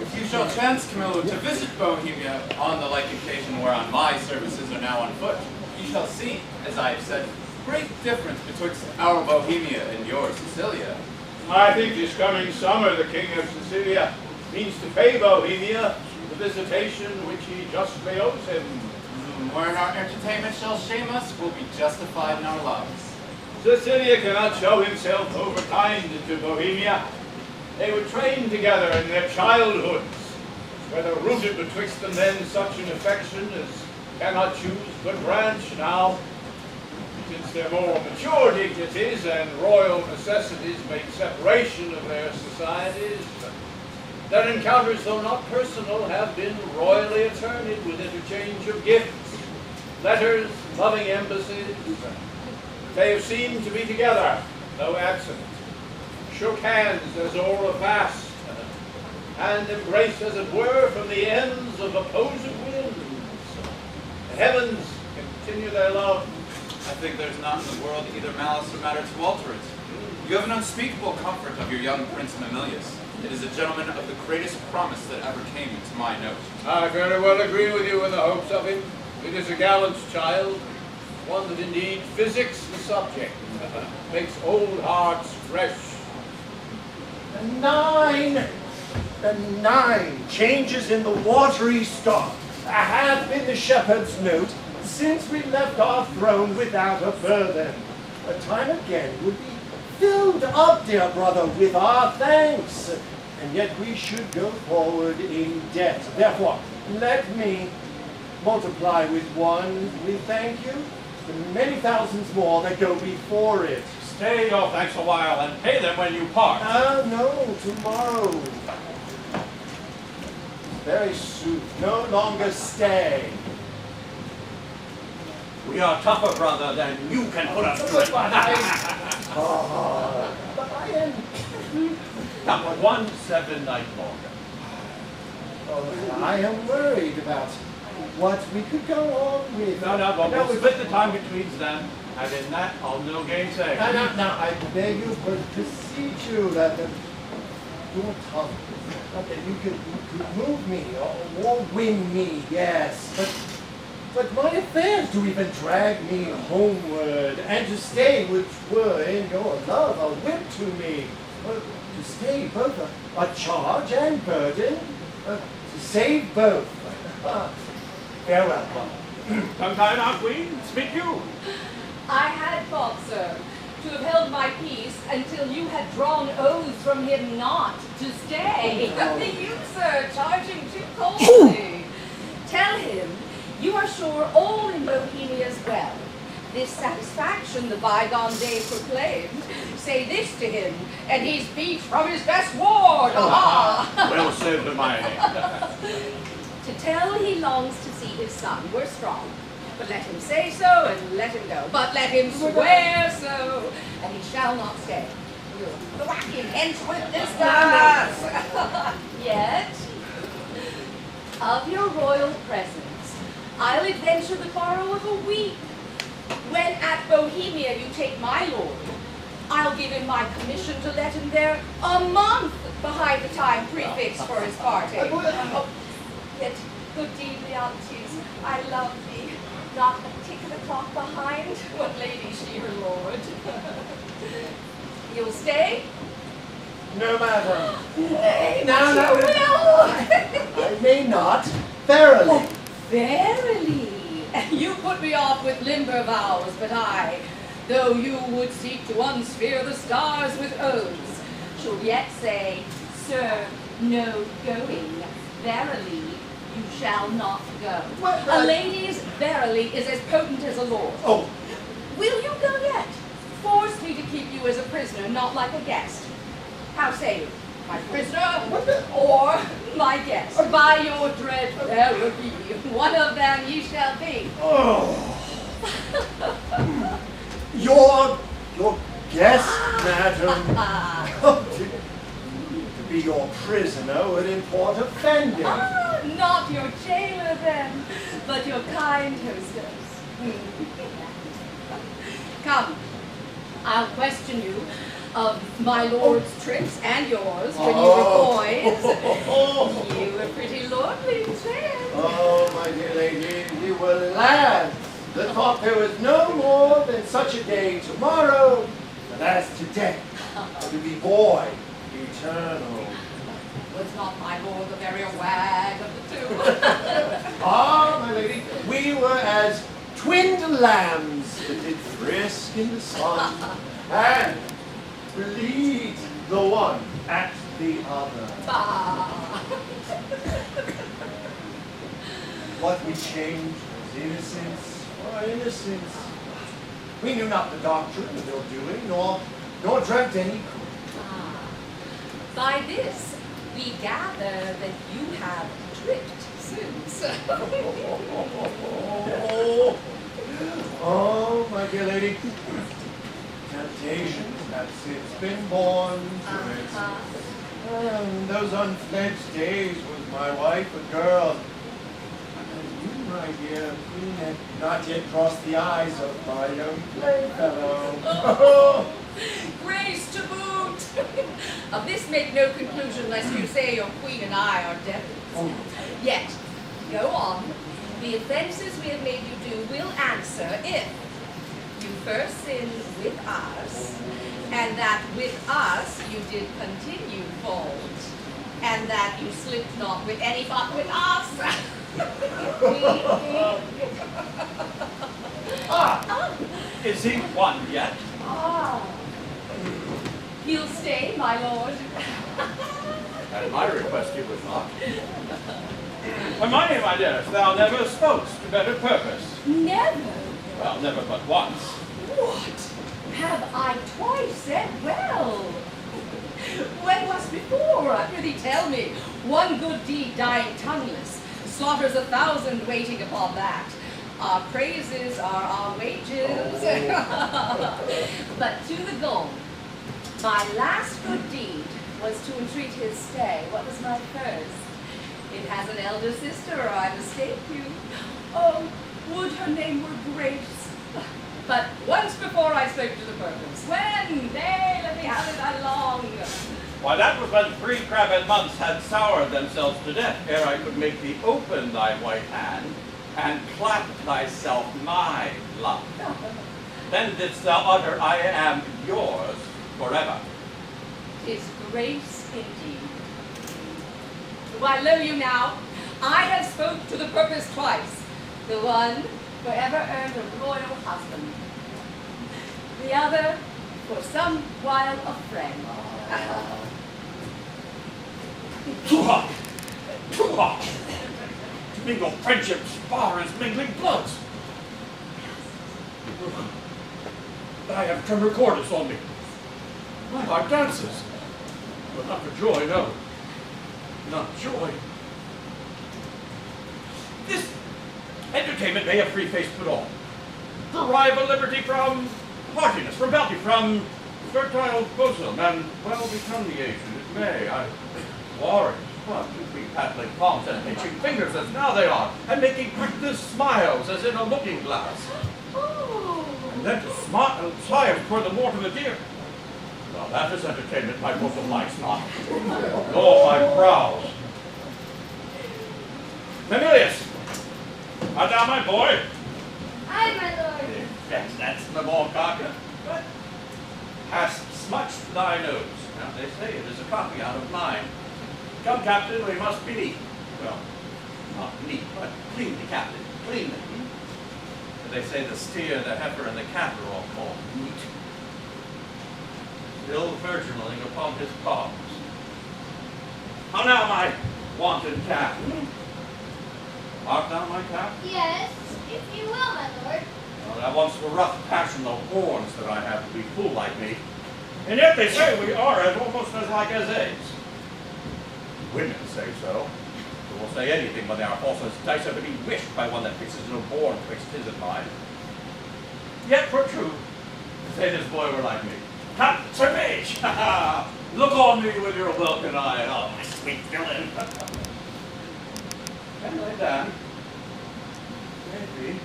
If you shall chance, Camillo, to visit Bohemia on the like occasion whereon my services are now on foot, you shall see, as I have said, great difference betwixt our Bohemia and your Sicilia. I think this coming summer the King of Sicilia means to pay Bohemia the visitation which he justly owes him. Wherein our entertainment shall shame us, we'll be justified in our loves. Sicilia cannot show himself overkind to Bohemia. They were trained together in their childhoods, whether rooted betwixt them then such an affection as cannot choose but branch now. Since their more mature dignities and royal necessities make separation of their societies, their encounters, though not personal, have been royally attorneyed with interchange of gifts, letters, loving embassies. They have seemed to be together, though absent, shook hands as o'er a vast, and embraced, as it were, from the ends of opposing winds. The heavens continue their love. I think there's not in the world either malice or matter to alter it. You have an unspeakable comfort of your young Prince Mamillius. It is a gentleman of the greatest promise that ever came into my note. I very well agree with you in the hopes of him. It is a gallant child, one that indeed physics the subject, makes old hearts fresh. The 9 changes in the watery stock have been the shepherd's note since we left our throne without a burden. A time again would be filled up, dear brother, with our thanks, and yet we should go forward in debt. Therefore, let me multiply with 1, we thank you, the many thousands more that go before it. Stay your thanks a while and pay them when you part. No, tomorrow. Very soon, no longer stay. We are tougher, brother, than you can put us through. But I am... Now, 1 7 night longer. Oh, I am worried about what we could go on with. No, we'll split the time between them, and in that, I'll no gainsay. Now, I beg you, but beseech you that your tongue, that you could move me or win me, yes, but my affairs to even drag me homeward, and to stay, which were in your love a whip to me, to stay both a charge and burden, to save both. Farewell, mother. Sometime, our queen, speak you. I had thought, sir, to have held my peace until you had drawn oaths from him not to stay. You, sir, charge him too coldly. Tell him you are sure all in Bohemia is well. This satisfaction the bygone day proclaimed. Say this to him, and he's beat from his best ward. Well said, Hermione. To tell he longs to see his son, we're strong. But let him say so, and let him go. But let him swear so, and he shall not stay. We'll whack him hence with this dance. Yet, of your royal presence, I'll adventure the borrow of a week. When at Bohemia you take my lord, I'll give him my commission to let him there a month behind the time prefixed for his parting. Yet, good deed, Leontes, I love thee, not a tick of the clock behind. What lady she her lord? You'll stay? No matter. Nay, No, but you will. I may not. Verily. Verily. You put me off with limber vows, but I, though you would seek to unsphere the stars with oaths, should yet say, sir, no going. Verily, you shall not go. A lady's verily is as potent as a lord. Oh. Will you go yet? Force me to keep you as a prisoner, not like a guest. How say you? My prisoner or my guest? By your dread verily, one of them ye shall be. Oh. Your guest, madam. To be your prisoner would import offending. Not your jailer then, but your kind hostess. Come, I'll question you of my lord's tricks and yours when you were boys. You were pretty lordly then. Oh, my dear lady, we were lads that thought there was no more than such a day tomorrow, but as today, to be boy, eternal. Was not my lord the very wag of the two? Ah, my lady, we were as twinned lambs that did frisk in the sun, and bleed the one at the other. Bah. What we changed was innocence for innocence. We knew not the doctrine of ill doing, nor dreamt any good. By this, we gather that you have tricked since. Oh, my dear lady, temptations have since been born to it. Those unfledged days was my wife a girl. And you, my dear queen, had not yet crossed the eyes of my young playfellow. Grace to boot! Of this make no conclusion lest you say your queen and I are devils. Yet, go on. The offenses we have made you do will answer if you first sinned with us, and that with us you did continue fault, and that you slipped not with any but with us. Is he won yet? He'll stay, my lord. At my request he was not. Hermione, my dearest, thou never spokest to better purpose. Never. Well, never but once. What? Have I twice said well? When was before? Prithee tell me. One good deed dying tongueless slaughters 1,000 waiting upon that. Our praises are our wages. But to the goal. My last good deed was to entreat his stay. What was my first? It has an elder sister, or I mistake you. Oh, would her name were Grace. But once before I spoke to the purpose. When? Nay, let me have it along. Why, that was when 3 crabbed months had soured themselves to death, ere I could make thee open thy white hand, and clap thyself my love. Then didst thou utter, I am yours forever. 'Tis grace indeed. Why, lo you now, I have spoke to the purpose twice. The one forever earned a royal husband. The other for some while a friend. Too hot! Too hot! To mingle friendships far as mingling bloods. I have tremor cordis on me. My heart dances. But not for joy, no. Not joy. This entertainment may have free face put on. Derive a liberty from haughtiness, from bounty, from fertile bosom, and well become the aged. It may. Warrant, what, to be paddling palms and pinching fingers as now they are, and making practice smiles as in a looking glass. Oh. And then to smile and triumph toward the more to the dear. Now that is entertainment my bosom likes not. Nor my brows. Mamillius, art thou my boy? Aye, my lord. Yes, that's the more cocker. But hast smutched thy nose. Now they say it is a copy out of mine. Come, Captain, we must be neat. Well, not neat, but cleanly, Captain. Cleanly. They say the steer, the heifer, and the cat are all called neat. Still virginaling upon his palms. How now, my wanton cat? Art thou my cat? Yes, if you will, my lord. Well, that wants the rough passion of horns that I have to be fool like me. And yet they say we are as almost as like as eggs. Women say so. They will say anything when they are false as dice are to be wished by one that fixes no born twixt his and mine. Yet for truth, say this boy were like me. Come, Sir Mage! Look on me with your welcome eye, oh, my sweet villain! And lay down. Maybe.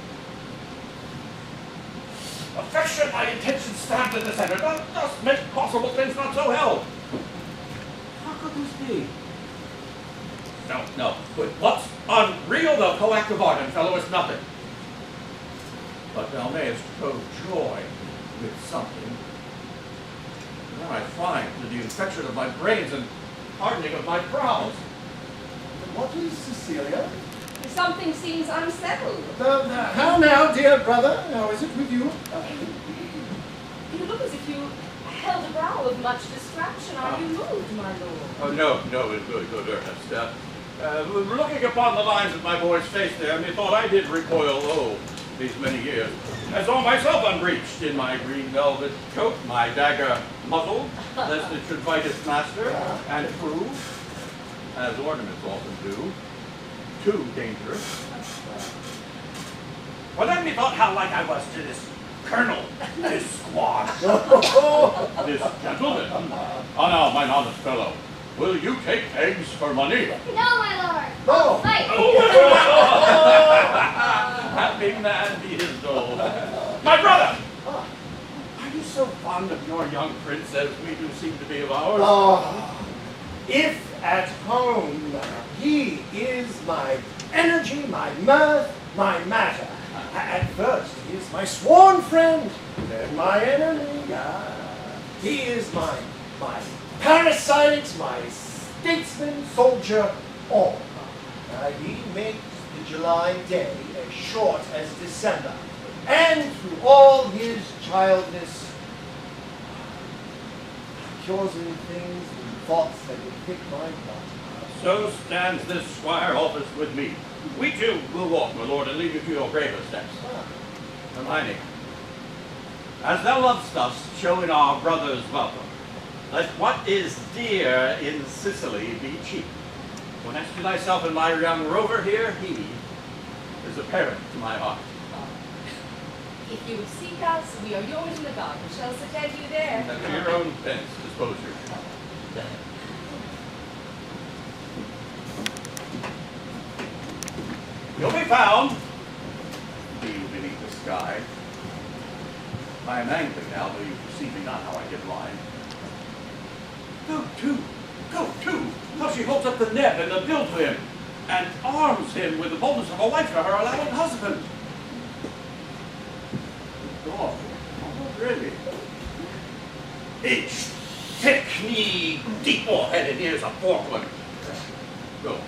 Affection, my intention stabbed in the center, thus make possible things not so held. How could this be? No, but what's unreal, the coactive ardent fellow, is nothing. But thou mayest show joy with something. Then I find to the infection of my brains and hardening of my brows. What is Cecilia? Something seems unsettled. How now, dear brother? How is it with you? You look as if you held a brow of much distraction. Are you moved, my lord? Oh, no, in good earnest. Looking upon the lines of my boy's face there, methought I did recoil, these many years, as though myself unbreeched in my green velvet coat, my dagger muzzled, lest it should fight its master, and prove, as ornaments often do, too dangerous. Well, then methought how like I was to this colonel, this squad, this gentleman. Oh, now, mine honest fellow, will you take eggs for money? No, my lord. No. Fight. Happy man be his dole. My brother! Are you so fond of your young prince as we do seem to be of ours? If at home, he is my energy, my mirth, my matter. At first, he is my sworn friend, then my enemy. He is my parasite, my statesman, soldier, all. He makes the July day as short as December, and through all his childness, cures me things and thoughts that would pick my blood. So stands this squire office with me. We too will walk, my lord, and lead you to your graver steps. Hermione, as thou lovest us, show in our brother's welcome. Let what is dear in Sicily be cheap. For next to thyself and my young rover here, he is a parent to my heart. If you would seek us, we are yours in the garden. Shall attend you there. And to your own fence disposure. You'll be found, being beneath the sky. I am angry now, though you perceive me not how I get blind. Go to, how she holds up the neb and the bill to him, and arms him with the boldness of a wife to her allowing husband. God, really? Each thick-kneed, deep-headed ears a forked one. Go,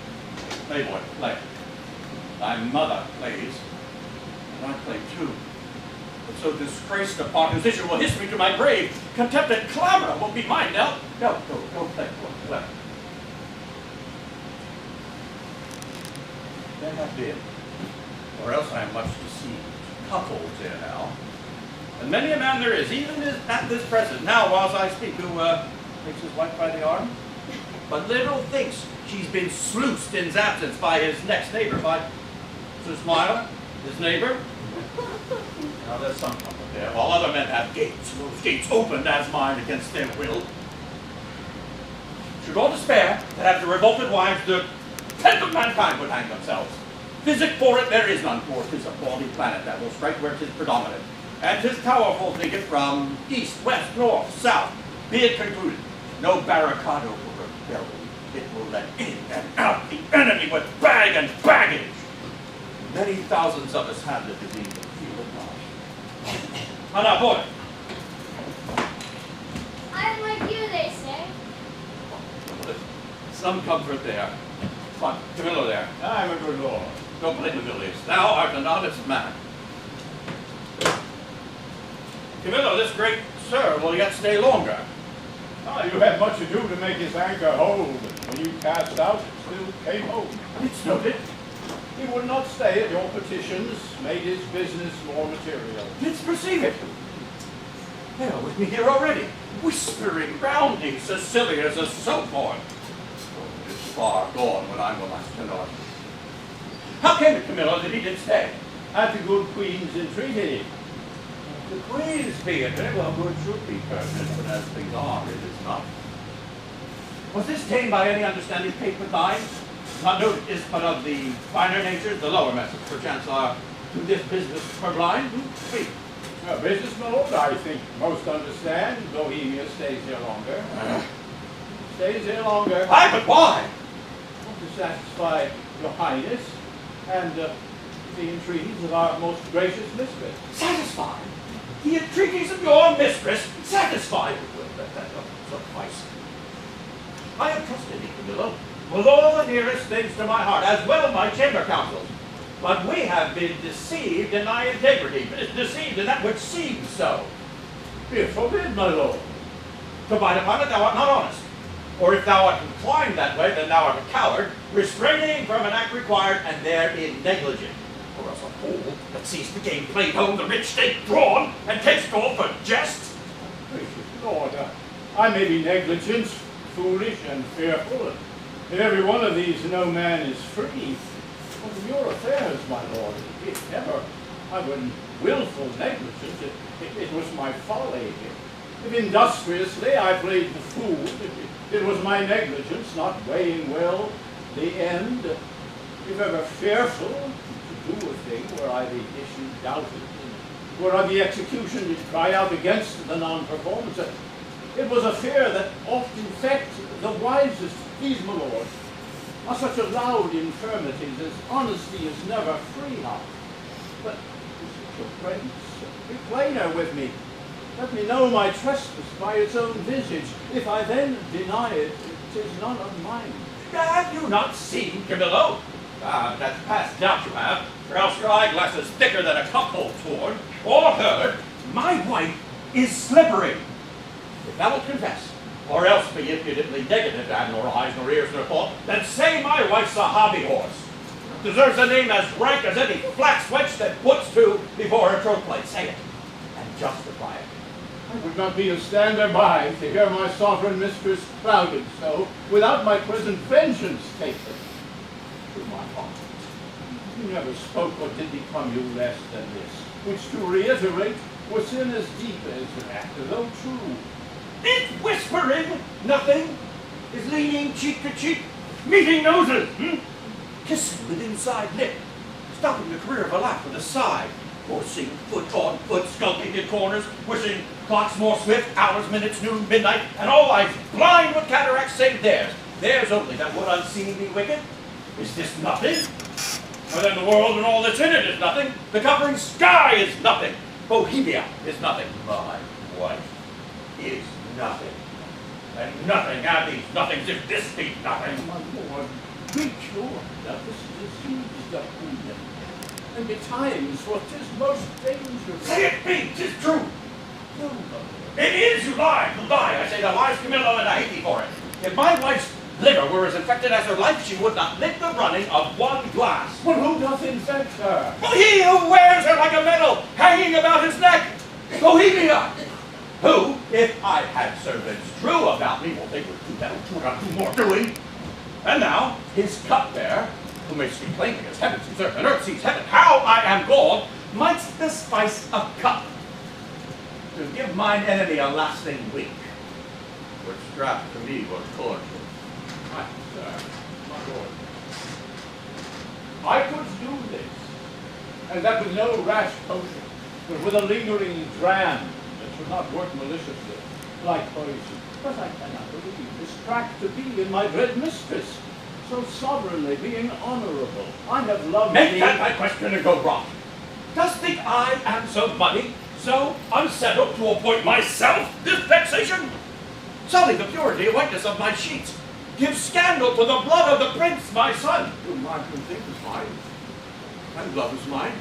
play, boy, play. Thy mother plays, and I play too. But so disgraced a part whose issue will hiss me to my grave, contempt and clamor won't be mine now. No, don't play, play. There have been, or else I am much deceived, couples there now. And many a man there is, even at this present, now whilst I speak, who takes his wife by the arm, but little thinks she's been sluiced in his absence by his next neighbor, by to smile, his neighbor. Now there's some comfort there, while other men have gates, those gates opened as mine against their will. Should all despair that after revolted wives the tenth of mankind would hang themselves. Physic for it there is none, for 'tis a bawdy planet that will strike where 'tis predominant. And 'tis powerful, think it, from east, west, north, south. Be it concluded, no barricado will rebel. It will let in and out the enemy with bag and baggage. Many thousands of us have the disease and feel it not. Oh, now, boy. I'm like you, they say. Some comfort there. Fun. Camillo there. I'm a good lord. Don't blame Mamillius. Thou art an honest man. Camillo, this great sir will yet stay longer. Ah, you had much ado to make his anchor hold. When you cast out, it still came home. It's noted. He would not stay at your petitions, made his business more material. Didst perceive it? They are with me here already, whispering round me Sicilia's a soap horn. Oh, it is far gone when I'm the last to know it. How came it, Camillo, that he did stay? At the good queen's entreaty. The queen's be it, very well good should be pertinent, but as things are, it is not. Was this ta'en by any understanding paid with thine? Not noted is but of the finer natures, the lower methods, perchance are to this business purblind. Speak, Business, my lord, I think most understand. Bohemia stays here longer. Stays here longer. Aye, but why? To satisfy your highness and the entreaties of our most gracious mistress. Satisfied? The entreaties of your mistress satisfied? That doesn't suffice. I have trusted thee, Camillo, with all the nearest things to my heart, as well as my chamber counsels. But we have been deceived in thy integrity, deceived in that which seems so. Be it forbid, my lord. To bite upon it, thou art not honest. Or if thou art inclined that way, then thou art a coward, restraining from an act required, and therein negligent. Or else a fool that sees the game played home, the rich stake drawn, and takes gold for jest. Gracious lord, I may be negligent, foolish, and fearful, and in every one of these no man is free. But in your affairs, my lord, if ever I were in willful negligence, it was my folly. If industriously I played the fool, it was my negligence, not weighing well the end. If ever fearful to do a thing where I the issue doubted, where I the execution did cry out against the non-performance, it was a fear that oft infect the wisest. These, my lord, are such loud infirmities as honesty is never free of. But, your prince, be plainer with me. Let me know my trespass by its own visage. If I then deny it, 'tis none of mine. Have you not seen, Camillo? That's past doubt you have, or else your eyeglass is thicker than a cuckold's horn, or heard, my wife is slippery. If thou wilt confess, or else be impudently negative, and nor eyes, nor ears, nor thought, then say my wife's a hobby horse. Deserves a name as rank as any flax wench that puts to before her throat plate. Say it, and justify it. I would not be a stander by to hear my sovereign mistress clouded so, without my present vengeance taken. To my heart, you never spoke what did become you less than this, which to reiterate was sin as deep as that, though true. Is whispering nothing? Is leaning cheek to cheek, meeting noses, kissing with inside lip, stopping the career of a laugh with a sigh, forcing foot on foot, skulking in corners, wishing clocks more swift, hours, minutes, noon, midnight, and all eyes blind with cataracts save theirs. Theirs only that would unseen be wicked. Is this nothing? Or then the world and all that's in it is nothing. The covering sky is nothing. Bohemia is nothing. My wife is nothing. And nothing are these nothings if this be nothing. My lord, be sure that this disease the queen, and betimes what is most dangerous. Say it be, 'tis true. No, It is, you lie. You lie. I say the lies, Camillo, and I hate thee for it. If my wife's liver were as infected as her life, she would not lick the running of one glass. but who doth infect her? Well, he who wears her like a medal hanging about his neck, Bohemia, who, if I had servants true about me, well, they would do that, would not do more doing. And now, his cupbearer, who may speak plainly as heaven sees earth and earth sees heaven, how I am galled, might the spice of cup to give mine enemy a lasting week, which draught to me was cordial. My sir, my lord, I could do this, and that with no rash potion, but with a lingering dram that should not work maliciously, like poison. But I cannot believe this tract to be in my dread mistress, so sovereignly being honorable. I have loved Make thee. that my question and go wrong. Dost think I am so muddy, so unsettled to appoint myself this vexation? Sully the purity and whiteness of my sheets. Give scandal to the blood of the prince, my son. Whom I can think is mine, and love is mine.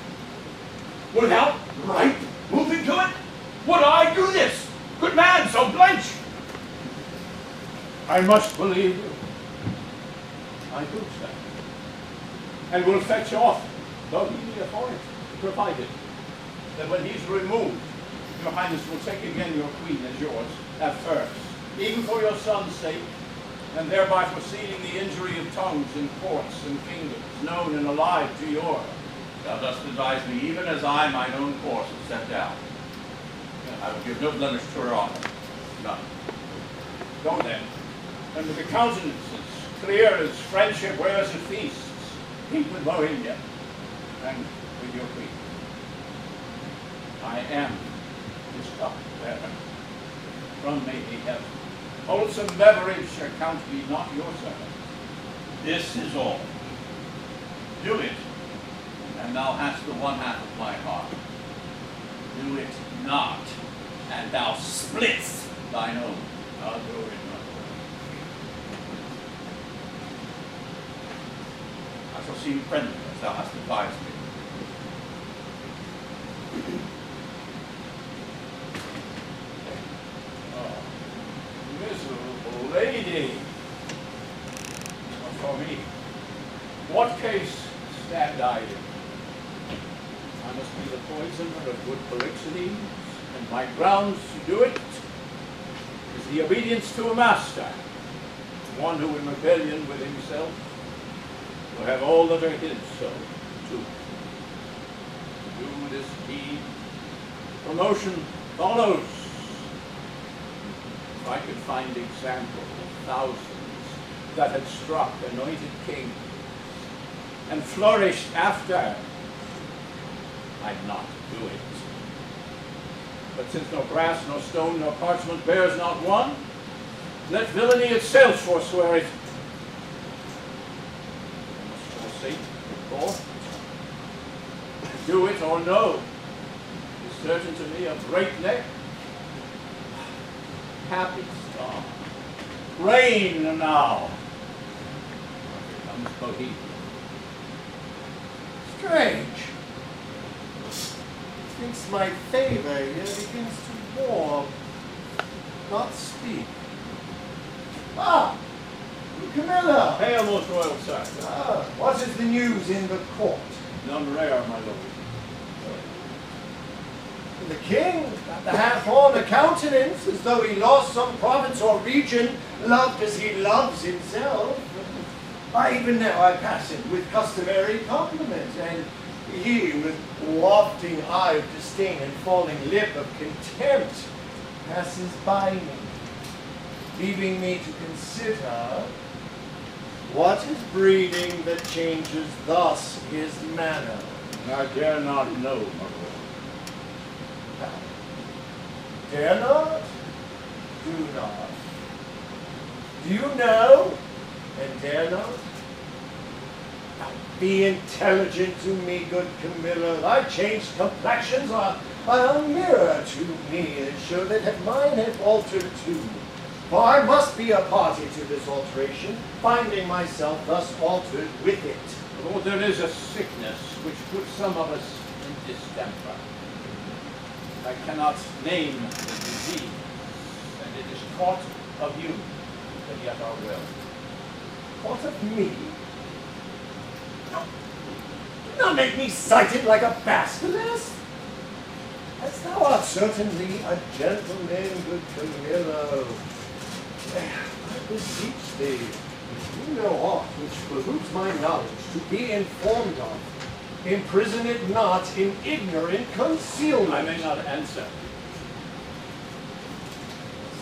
Without right moving to it, would I do this? Good man, so blench. I must believe you. I do, sir. And will fetch off Bohemia for it, provided that when he's removed, your highness will take again your queen as yours at first, even for your son's sake, and thereby foreseeing the injury of tongues in courts and kingdoms, known and allied to yours. Thou dost advise me even as I mine own course have set down. I will give no blemish to her honor. None. Go then, and with the countenances clear as friendship wears at feasts, keep with Bohemia and with your queen. I am his cup there. From me he hath wholesome beverage, account me not your servant. This is all. Do it, and thou hast the one half of my heart. Do it not, and thou splitst thine own. I'll do it, my lord. I shall seem friendly as thou hast advised me. Oh, miserable lady. For me, what case stand I in? I must be the poisoner of good Polixenes, and my grounds to do it is the obedience to a master, one who in rebellion with himself will have all that are his so too. To do this deed, promotion follows. If I could find example of thousands that had struck anointed kings and flourished after, I'd not do it. But since no brass, no stone, no parchment bears not one, let villainy itself forswear it. I must forsake the court. Do it or no is certain to me a breakneck, happy star. Reign now. Here comes Bohemia. Strange. Thinks my favor here begins to warm, not speak. Ah, Camillo. Hail, most royal sir. Ah, what is the news in the court? None rare, my lord. The king, got the half-horn countenance, as though he lost some province or region, loved as he loves himself. Even now I pass him with customary compliment, and he with wafting eye of disdain and falling lip of contempt passes by me, leaving me to consider what is breeding that changes thus his manner. I dare not know, my lord. Dare not? Do not. Do you know and dare not? Be intelligent to me, good Camillo. Thy changed complexions are a mirror to me, and show that mine have altered too. For I must be a party to this alteration, finding myself thus altered with it. Lord, there is a sickness which puts some of us in distemper. I cannot name the disease, and it is caught of you, but yet our will. What of me? Do not make me cited like a basilisk. As thou art certainly a gentleman, good Camillo. I beseech thee, if you know aught which behooves my knowledge to be informed of, imprison it not in ignorant concealment. I may not answer.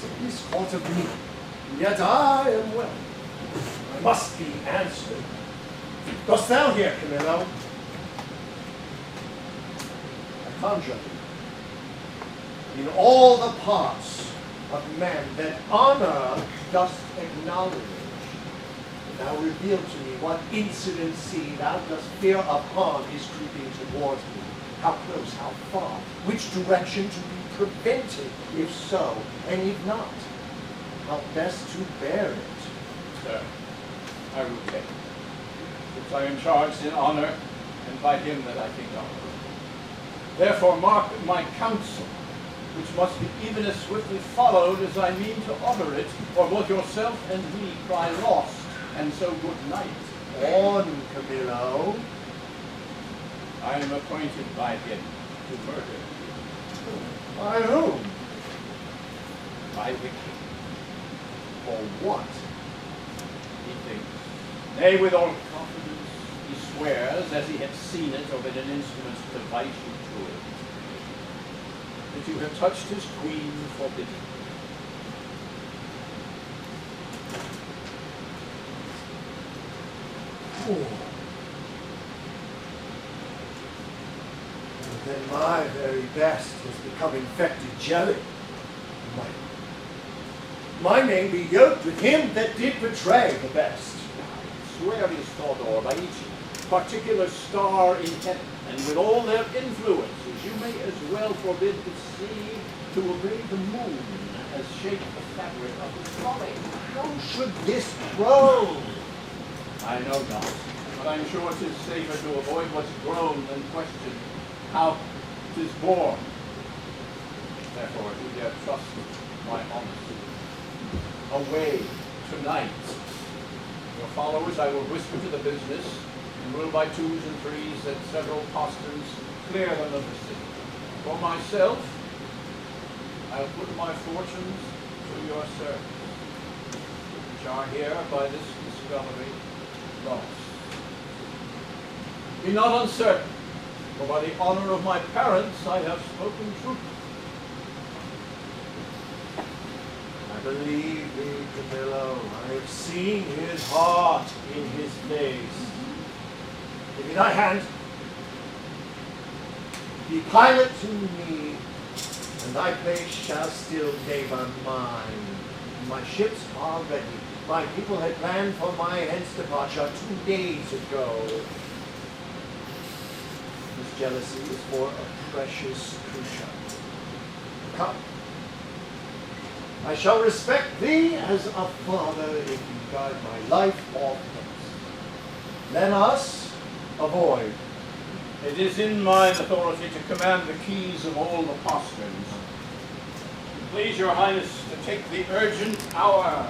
Sickness caught of me, yet I am well. I must be answered. Dost thou hear, Camillo? I conjure thee, in all the parts of man that honor dost acknowledge, now reveal to me what incidency thou dost fear upon is creeping toward me. How close, how far, which direction to be prevented, if so, and if not, how best to bear it. Sir, I will take it, since I am charged in honor, and by him that I think honor. Therefore mark my counsel, which must be even as swiftly followed as I mean to utter it, or both yourself and we cry lost, and so good night. On, Camillo. I am appointed by him to murder you. By whom? By the king. For what? He thinks. Nay, with all confidence, he swears, as he had seen it, or been an instrument to device you to it, that you have touched his queen forbidden. then my very best has become infected jelly. My name be yoked with him that did betray the best. Swear is Thodor by each particular star in heaven, and with all their influences, you may as well forbid the sea to obey the moon as shape the fabric of the folly. How should this grow? I know not, but I'm sure 'tis safer to avoid what's grown than question how 'tis born. Therefore, if you dare trust my honesty, away tonight. Your followers I will whisper to the business, and will by twos and threes at several posterns clear them of the city. For myself, I'll put my fortunes to your service, which are here by this discovery lost. Be not uncertain, for by the honor of my parents I have spoken truth. I believe thee, Camillo. I have seen his heart in his face. Give me thy hand. Be pilot to me, and thy place shall still neighbor mine. My ships are ready. My people had planned for my hence departure 2 days ago. This jealousy is for a precious creature. Come. I shall respect thee as a father if you guide my life or death. Let us avoid. It is in mine authority to command the keys of all the posterns. Please your highness to take the urgent hour.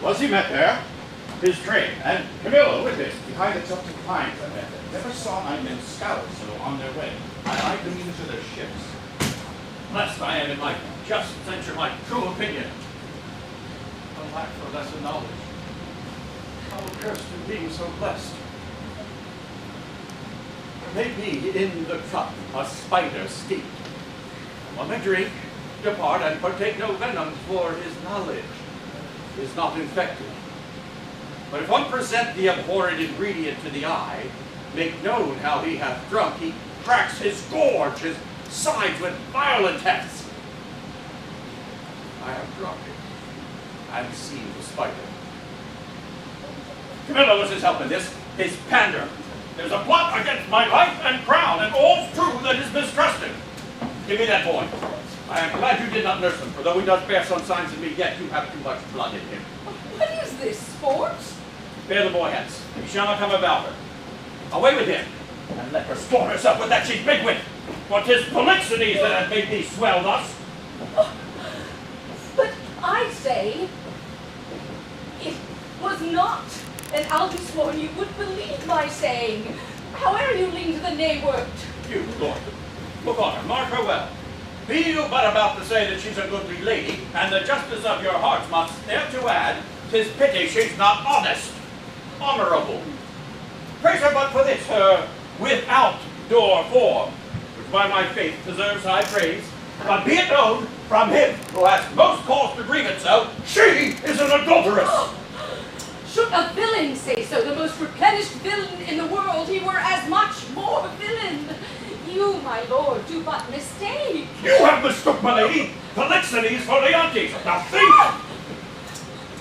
Was he met there? His train, and Camillo with it, behind the tufted pines I met them. Never saw my men scour so on their way. I eyed them even to their ships. Blessed I am in my just censure, my true opinion. A lack for lesser knowledge. How cursed in being so blessed. May be in the cup a spider steeped. When I drink, depart and partake no venom, for his knowledge is not infected. But if one present the abhorred ingredient to the eye, make known how he hath drunk, he cracks his gorge, his sides with violent heft. I have drunk it, and seen the spider. Camillo was his help in this, his pander. There's a plot against my life and crown, and all's true that is mistrusted. Give me that boy. I am glad you did not nurse him, for though he does bear some signs in me, yet you have too much blood in him. What is this, sport? Bear the boy hence. He shall not come about her. Away with him, and let her sport herself with that cheap bigwig. For 'tis Polixenes that hath made thee swell thus. But I say, it was not, and I'll be sworn you would believe my saying. However you lean to the nay word. You, Lord, look on her, mark her well. Be you but about to say that she's a goodly lady, and the justice of your hearts must dare to add, 'tis pity she's not honest, honorable. Praise her but for this, her without door form, which by my faith deserves high praise. But be it known from him who has most cause to grieve it so, she is an adulteress. Should a villain say so, the most replenished villain in the world, he were as much more villain. You, my lord, do but mistake. You have mistook, my lady, Polixenes for Leontes. Now think!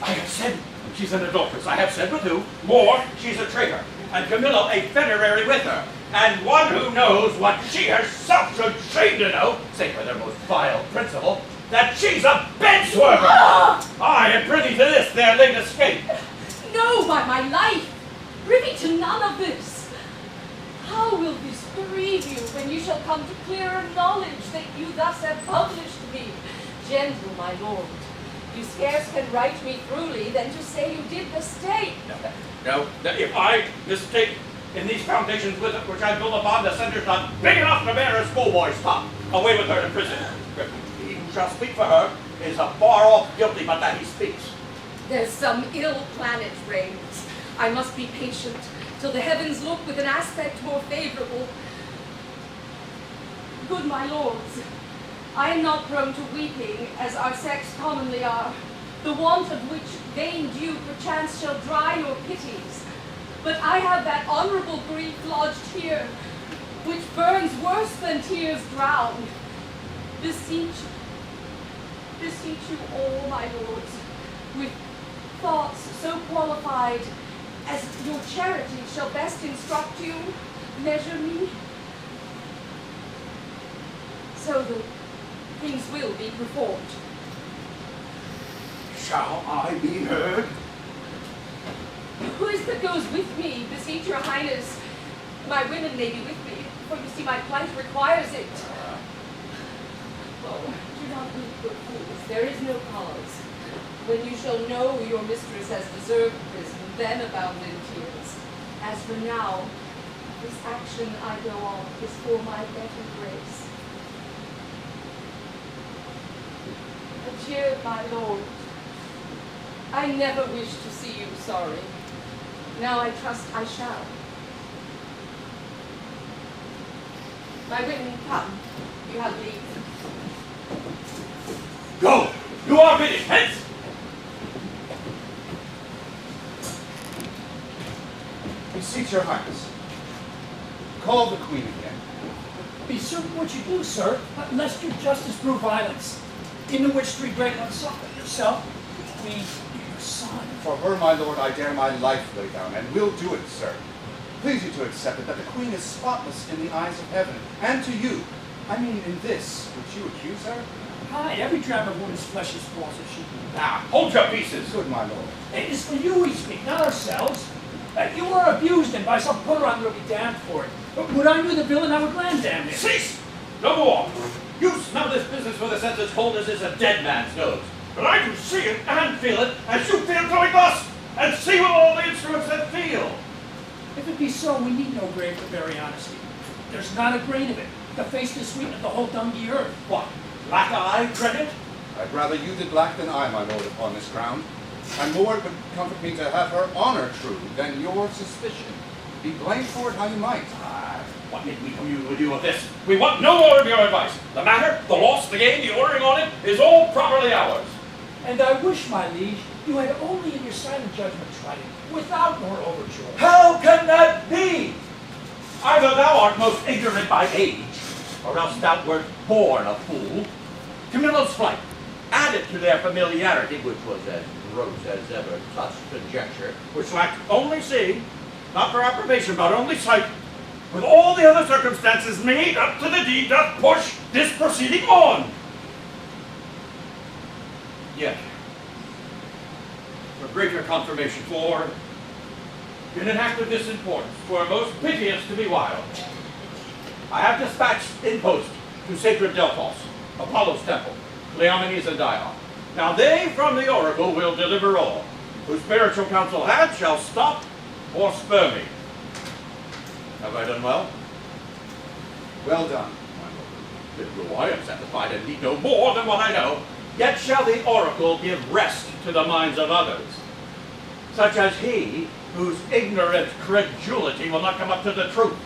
I have said she's an adulteress. I have said with who? More, she's a traitor. And Camillo a federary with her. And one who knows what she herself should shame to know, save for their most vile principle, that she's a bed-swerver. I am privy to this, their late escape. No, by my life, privy to none of this. How will this grieve you when you shall come to clearer knowledge that you thus have published me? Gentle, my lord, you scarce can write me truly than to say you did mistake. No, if I mistake in these foundations with which I build upon, the center's not big enough to bear a schoolboy's top. Away with her to prison. He who shall speak for her is a far off guilty, but that he speaks. There's some ill planet reigns. I must be patient till the heavens look with an aspect more favorable. Good my lords, I am not prone to weeping, as our sex commonly are, the want of which vain dew perchance shall dry your pities. But I have that honorable grief lodged here, which burns worse than tears drown. Beseech you all, my lords, with thoughts so qualified as your charity shall best instruct you, measure me, so that things will be performed. Shall I be heard? Who is that goes with me? Beseech your highness. My women may be with me, for you see my plight requires it. Oh, do not weep, good fools. There is no cause. When you shall know your mistress has deserved prison, then abound in tears. As for now, this action I go on is for my better grace. Adieu, my lord. I never wish to see you sorry. Now I trust I shall. My women, come. You have leave. Go! You are bidden, hence! Beseech your highness. Call the queen again. Be certain what you do, sir, lest your justice prove violence, into which three great ones suffer, yourself, the queen, and your son. For her, my lord, I dare my life lay down, and will do it, sir. Please you to accept it that the queen is spotless in the eyes of heaven, and to you. I mean, in this, which you accuse her? Aye, every drab of woman's flesh is false as she be. Now, hold your pieces. Good, my lord. It is for you we speak, not ourselves. You are abused, and by some putter I'm going to be damned for it. But would I knew the villain, I would land damn him. Cease! No more. You smell this business with a sense as cold as is a dead man's nose. But I can see it and feel it as you feel going thus, and see with all the instruments that feel. If it be so, we need no grave for very honesty. There's not a grain of it. The face to sweeten of the whole dungy earth. What? Lack I credit? I'd rather you did lack than I, my lord, upon this ground. And more it would comfort me to have her honor true than your suspicion. Be blamed for it how you might. What need we commune with you of this? We want no more of your advice. The matter, the loss, the gain, the ordering on it, is all properly ours. And I wish, my liege, you had only in your silent judgment tried it, without more overture. How can that be? Either thou art most ignorant by age, or else thou wert born a fool. Camillo's flight, added to their familiarity, which was as gross as ever such conjecture, which lacked only seeing, not for approbation, but only sight, with all the other circumstances made up to the deed, doth push this proceeding on. Yet, for greater confirmation, for in an act of this importance, were most piteous to be wild. I have dispatched in post to sacred Delphos, Apollo's temple, Cleomenes and Dion. Now they from the oracle will deliver all. Whose spiritual counsel had shall stop or spur me. Have I done well? Well done. I am satisfied and need no more than what I know. Yet shall the oracle give rest to the minds of others, such as he whose ignorant credulity will not come up to the truth.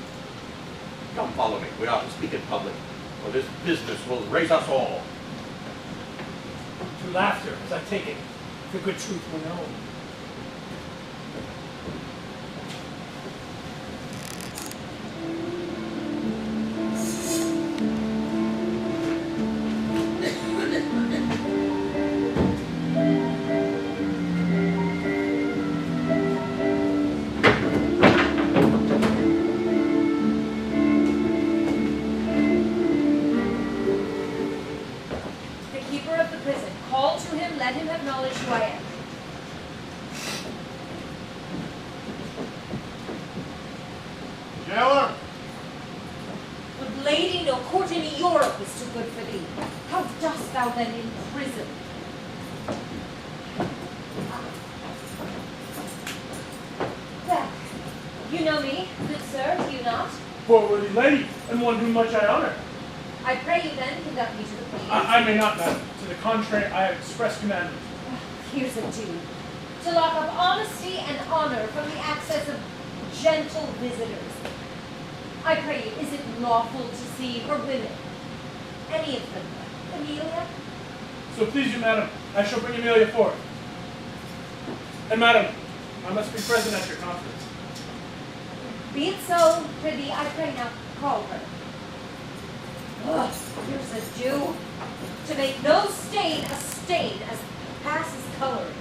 Come, follow me. We ought to speak in public, or this business will raise us all. To laughter, as I take it, the good truth were known. Much I honor. I pray you then conduct me to the plea. I may not, madam. To the contrary, I have express commandment. Here's a do. To lock up honesty and honor from the access of gentle visitors. I pray you, is it lawful to see her women? Any of them? Amelia? So please you, madam, I shall bring Amelia forth. And madam, I must be present at your conference. Be it so, prithee, I pray now, call her. Ugh, here's a Jew. To make no stain a stain as passes coloring.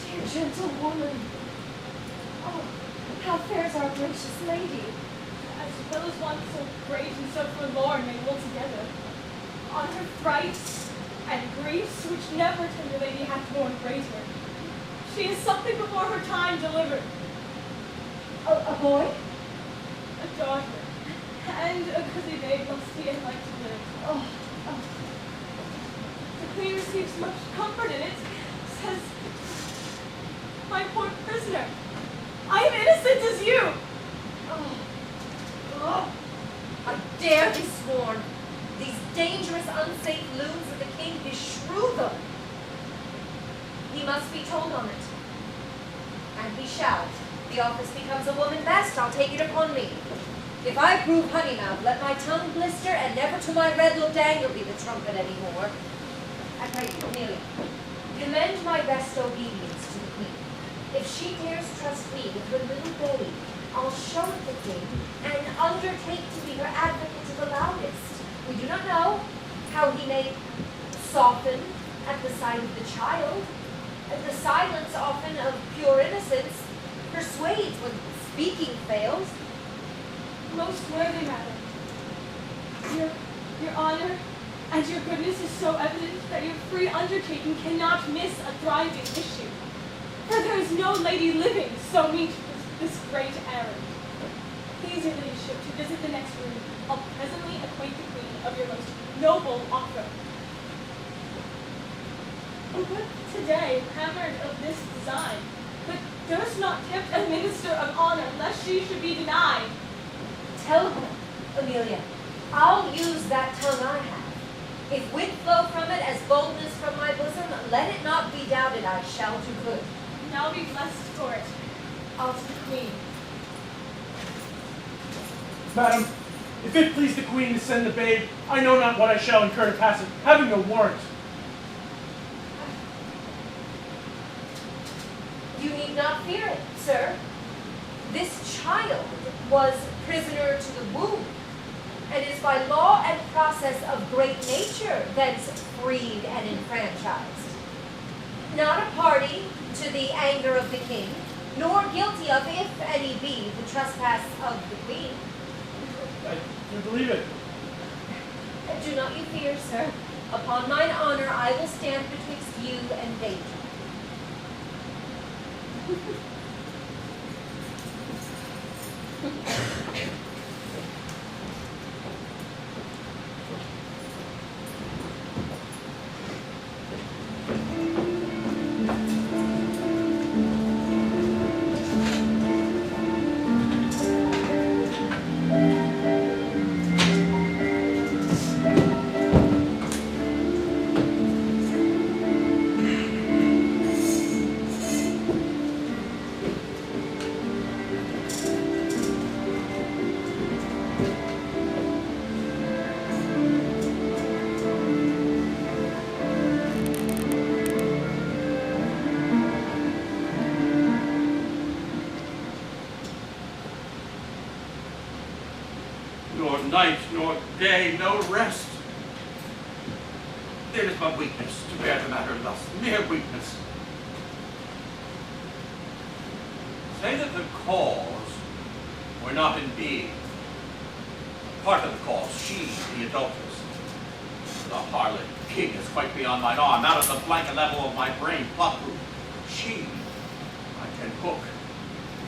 Dear gentle woman. Oh, how fares our gracious lady? I suppose one so great and so forlorn may rule together. On her frights and griefs, which never tender lady hath borne greater. She is something before her time delivered. A boy? A daughter. And a goodly babe lusty and like to live. Oh. The queen receives much comfort in it. Says, my poor prisoner, I am innocent as you. I dare be sworn. These dangerous, unsafe loons of the king beshrew them. He must be told on it. And he shall. The office becomes a woman best, I'll take it upon me. If I prove honey mouth, let my tongue blister, and never to my red-looked anger be the trumpet any more. I pray you, Amelia, commend my best obedience to the queen. If she dares trust me with her little babe, I'll show it the king, and undertake to be her advocate to the loudest. We do not know how he may soften at the sight of the child, and the silence often of pure innocence persuades when speaking fails. Most worthy madam, your honor and your goodness is so evident that your free undertaking cannot miss a thriving issue. For there is no lady living so meet this great errand. Please your ladyship to visit the next room. I'll presently acquaint the queen of your most noble offer. We would today hammered of this design, but durst not tempt a minister of honor lest she should be denied. Tell her, Amelia, I'll use that tongue I have. If wit flow from it as boldness from my bosom, let it not be doubted I shall do good. Now be blessed for it. I'll to the queen. Madam, if it please the queen to send the babe, I know not what I shall incur to pass it, having no warrant. You need not fear it, sir. This child was prisoner to the womb, and is by law and process of great nature thence freed and enfranchised. Not a party to the anger of the king, nor guilty of, if any be, the trespass of the queen. I do believe it. Do not you fear, sir. Upon mine honor, I will stand betwixt you and danger. Nor night, nor day, no rest. It is but weakness to bear the matter thus, mere weakness. Say that the cause were not in being. Part of the cause, she, the adulteress. The harlot king is quite beyond mine arm, out of the blanket level of my brain, plot proof. She, I can hook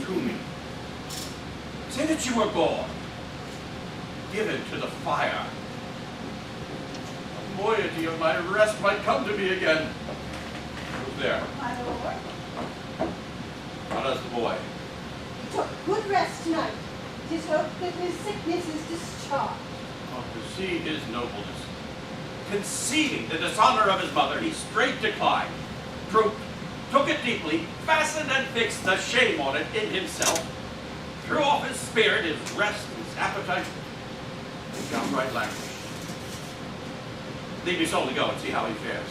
to me. Say that you were born, given to the fire. The moiety of my rest might come to me again. Who's there? My lord, How does the boy? he took good rest tonight. 'Tis hoped that his sickness is discharged. Oh, to see his nobleness. Conceiving the dishonor of his mother, he straight declined, drooped, took it deeply, fastened and fixed the shame on it in himself, threw off his spirit, his rest, his appetite, and downright language. Leave me so to go and see how he fares.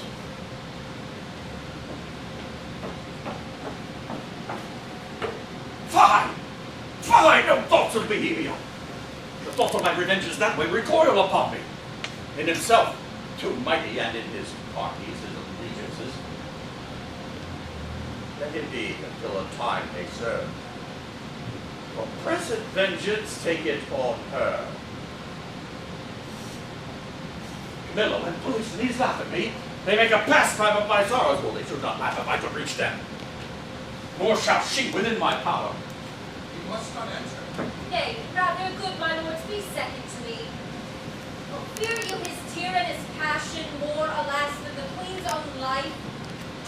Fie! Fie! No thoughts of Bohemia! The thought of my revenges that way recoil upon me. In himself, too mighty, and in his parties, his allegiances. Let him be until a time may serve. For present vengeance, take it on her. Camillo and Polixenes laugh at me. They make a pastime of my sorrows. Well, they should not laugh if I could reach them. Nor shall she within my power. You must not enter. Nay, rather, good my lords, be second to me. Oh, fear you his tyrannous passion more, alas, than the queen's own life?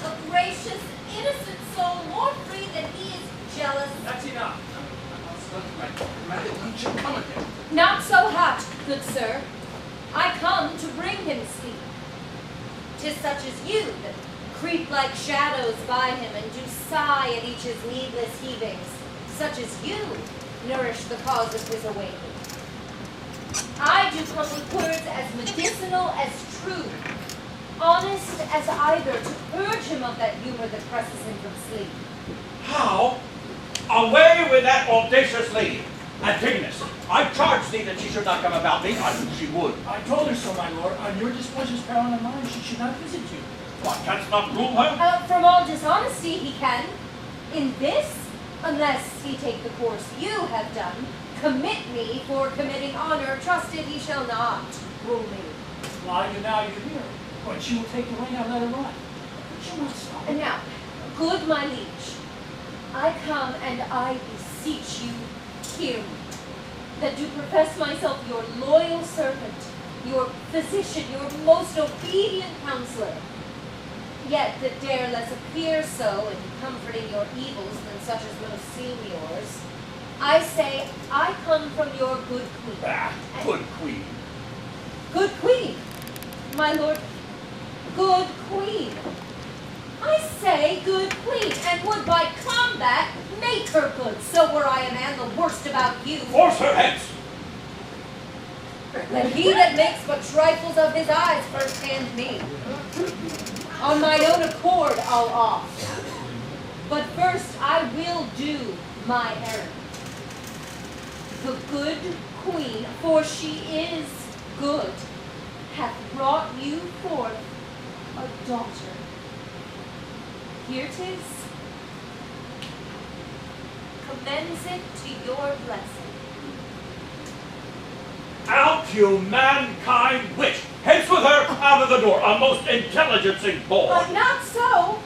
A gracious, innocent soul, more free than he is jealous. That's enough. Why don't you come again? Not so hot, good sir. I come to bring him sleep. 'Tis such as you that creep like shadows by him and do sigh at each his needless heavings. Such as you nourish the cause of his awakening. I do come with words as medicinal as true, honest as either, to purge him of that humor that presses him from sleep. How? Away with that audacious lady! Antigonus, I charge thee that she should not come about me. I knew she would. I told her so, my lord. On your displeasure's power and mine, she should not visit you. What, canst not rule her? From all dishonesty he can. In this, unless he take the course you have done, commit me for committing honor, trusted he shall not rule me. Lie you now, you hear. But she will take the ring, I'll let her run. She won't stop. And now, good my liege, I come and I beseech you, hear me, that do profess myself your loyal servant, your physician, your most obedient counselor, yet that dare less appear so in comforting your evils than such as most seem yours. I say, I come from your good queen. Ah, good queen. Good queen, my lord, good queen. I say good queen, and would by combat make her good, so were I a man the worst about you. Force her hence! Let he that makes but trifles of his eyes first hand me. On mine own accord I'll off. But first I will do my errand. The good queen, for she is good, hath brought you forth a daughter. Here 'tis. Commends it to your blessing. you mankind wish. Hence with her, out of the door, a most intelligencing boy. But not so.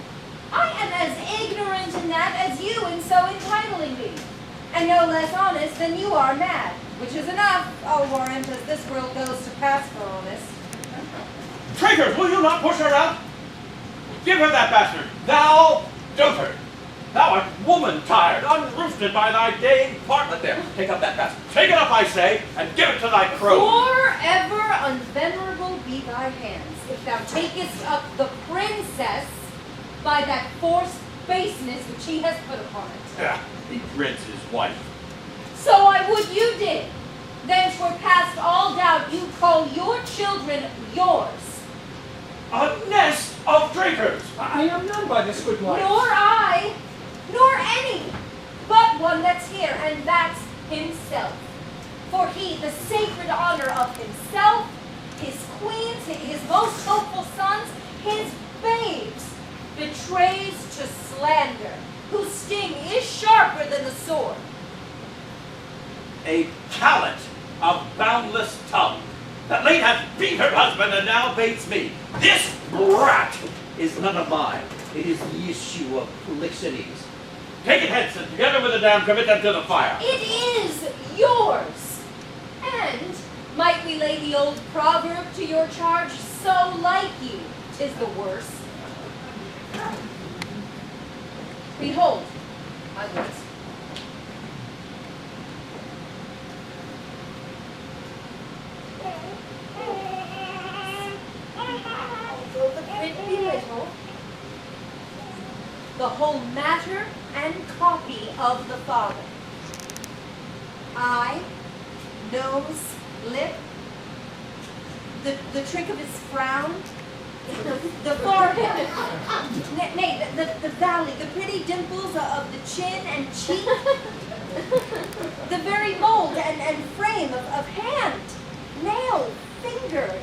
I am as ignorant in that as you in so entitling me, and no less honest than you are mad, which is enough, I'll warrant, as this world goes to pass for honest. Traitors, will you not push her out? Give her that bastard, thou dotard. Thou art woman-tired, unroosted by thy gay partlet there. Take up that bastard. Take it up, I say, and give it to thy crow. Forever unvenerable be thy hands, if thou takest up the princess by that forced baseness which he has put upon it. Yeah, the prince's wife. So I would you did. Then 'twere past all doubt you call your children yours. A nest of traitors. I am none by this good wife. Nor I, nor any, but one that's here, and that's himself. For he, the sacred honor of himself, his queens, his most hopeful sons, his babes, betrays to slander, whose sting is sharper than the sword. A talent of boundless tongue, that late hath beat her husband and now baits me. This brat is none of mine. It is the issue of Polixenes. Take it hence, and together with the dam commit them to the fire. It is yours. And might we lay the old proverb to your charge, so like you, 'tis the worst. Behold, my lords. Although the print be little, the whole matter and copy of the Father. Eye, nose, lip, the trick of his frown, the forehead, nay, the valley, the pretty dimples of the chin and cheek, the very mold and frame of hand, nail, finger.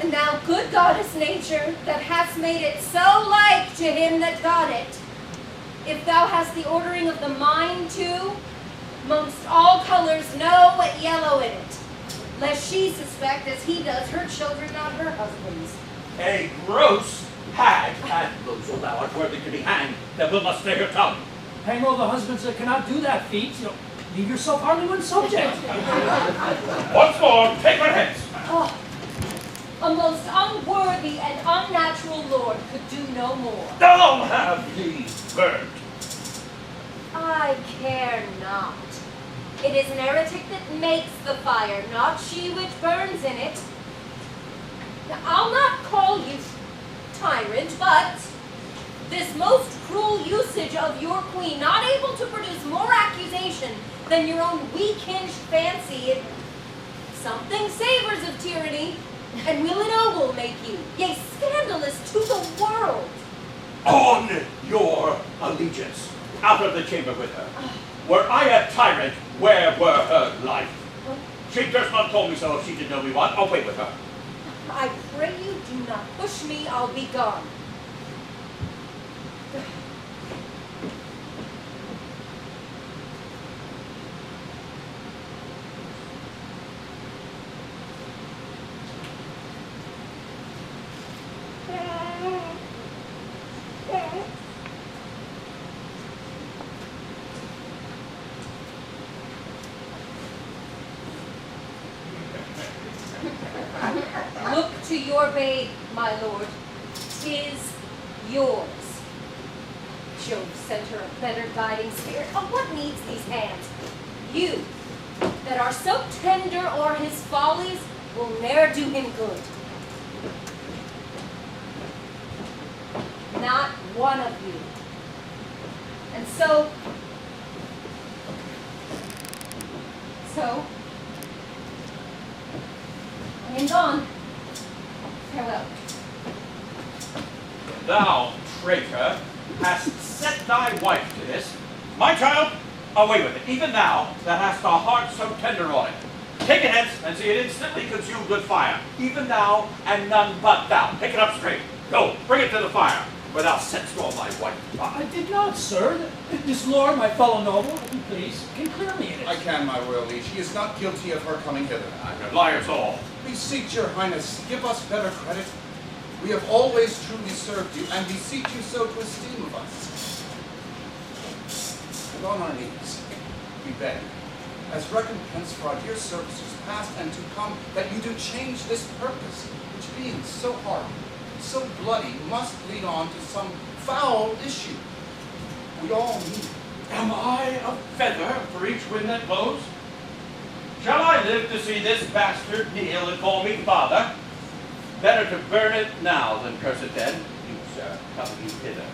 And thou, good goddess nature, that hast made it so like to him that got it, if thou hast the ordering of the mind too, mongst all colors know what yellow in it, lest she suspect as he does her children, not her husband's. A gross hag, and Losel, thou art worthy to be hanged, that will not stay her tongue. Hang all the husbands that cannot do that feat. Leave yourself hardly one subject. Once more, take her hence. Oh, a most unworthy and unnatural lord could do no more. Thou have thee burnt. I care not. It is an heretic that makes the fire, not she which burns in it. Now, I'll not call you tyrant, but this most cruel usage of your queen, not able to produce more accusation than your own weak-hinged fancy, it something savors of tyranny, and will ennoble make you, yea, scandalous to the world. On your allegiance, out of the chamber with her. Were I a tyrant, where were her life? She durst not call me so if she did know me want. Away with her. I pray you do not push me, I'll be gone. Look to your babe, my lord. 'Tis yours. Jove sent her a better guiding spirit. Oh, what needs these hands? You, that are so tender o'er his follies, will ne'er do him good. Not one of you. And so, I am gone. Farewell. Thou, traitor, hast set thy wife to this. My child, away with it. Even thou, that hast a heart so tender on it. Take it hence, and see it instantly consumed with fire. Even thou, and none but thou. Take it up straight. Go, bring it to the fire. where thou sentst all my wife. I did not, sir. This lord, my fellow noble, if you please, can clear me in it. I can, my royal liege. He is not guilty of her coming hither. Good liars all. Beseech your highness, give us better credit. We have always truly served you, and beseech you so to esteem of us. And on our knees, we beg, as recompense for our dear services past and to come, that you do change this purpose, which being so hard, so bloody, must lead on to some foul issue. We all need. Am I a feather for each wind that blows? Shall I live to see this bastard kneel and call me father? Better to burn it now than curse it then. You, sir, come you hither.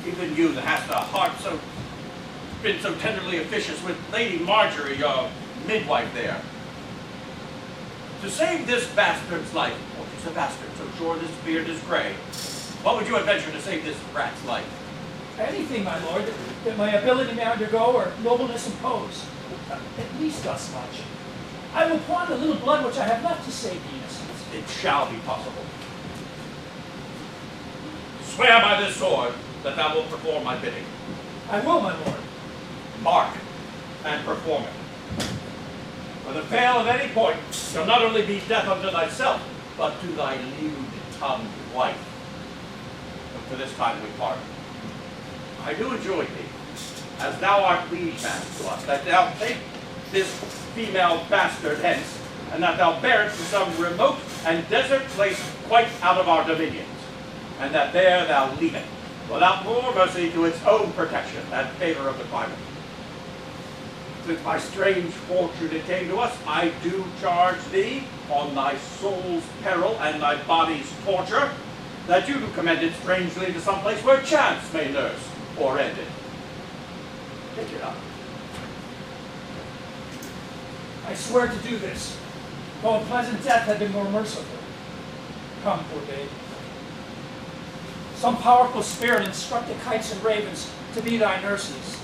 Even you that hast a heart been so tenderly officious with Lady Marjorie, your midwife there. To save this bastard's life, oh, he's a bastard, so sure this beard is gray. What would you adventure to save this brat's life? Anything, my lord, that my ability may undergo or nobleness impose. At least thus much. I will pawn the little blood which I have left to save the innocents. It shall be possible. Swear by this sword that thou wilt perform my bidding. I will, my lord. Mark and perform it. For the fail of any point shall not only be death unto thyself, but to thy lewd-tongued wife. But for this time we part. I do enjoin thee, as thou art liege man to us, that thou take this female bastard hence, and that thou bear it to some remote and desert place quite out of our dominions, and that there thou leave it, without more mercy to its own protection and favor of the climate. Since by strange fortune it came to us, I do charge thee, on thy soul's peril and thy body's torture, that you do commend it strangely to some place where chance may nurse or end it. Take it up. I swear to do this, though a pleasant death had been more merciful. Come, poor babe. Some powerful spirit instructed kites and ravens to be thy nurses.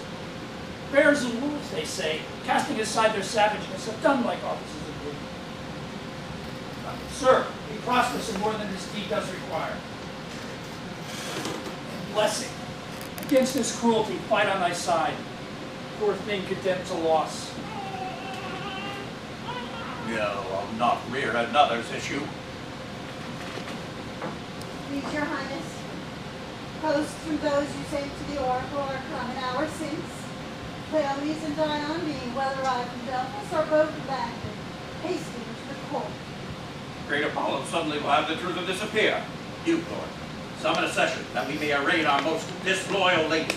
Bears and wolves, they say, casting aside their savageness, have done like offices of wood. Sir, be prosperous in more than this deed does require. And blessing. Against this cruelty, fight on thy side. Poor thing condemned to loss. No, I'll not rear another's issue. Please, your highness, posts from those you sent to the oracle are come an hour since. Cleomes and Dion, being well arrived from Delphos, are both landed, hasting to the court. Great Apollo suddenly will have the truth of this appear. You, Lord, summon a session that we may arraign our most disloyal lady.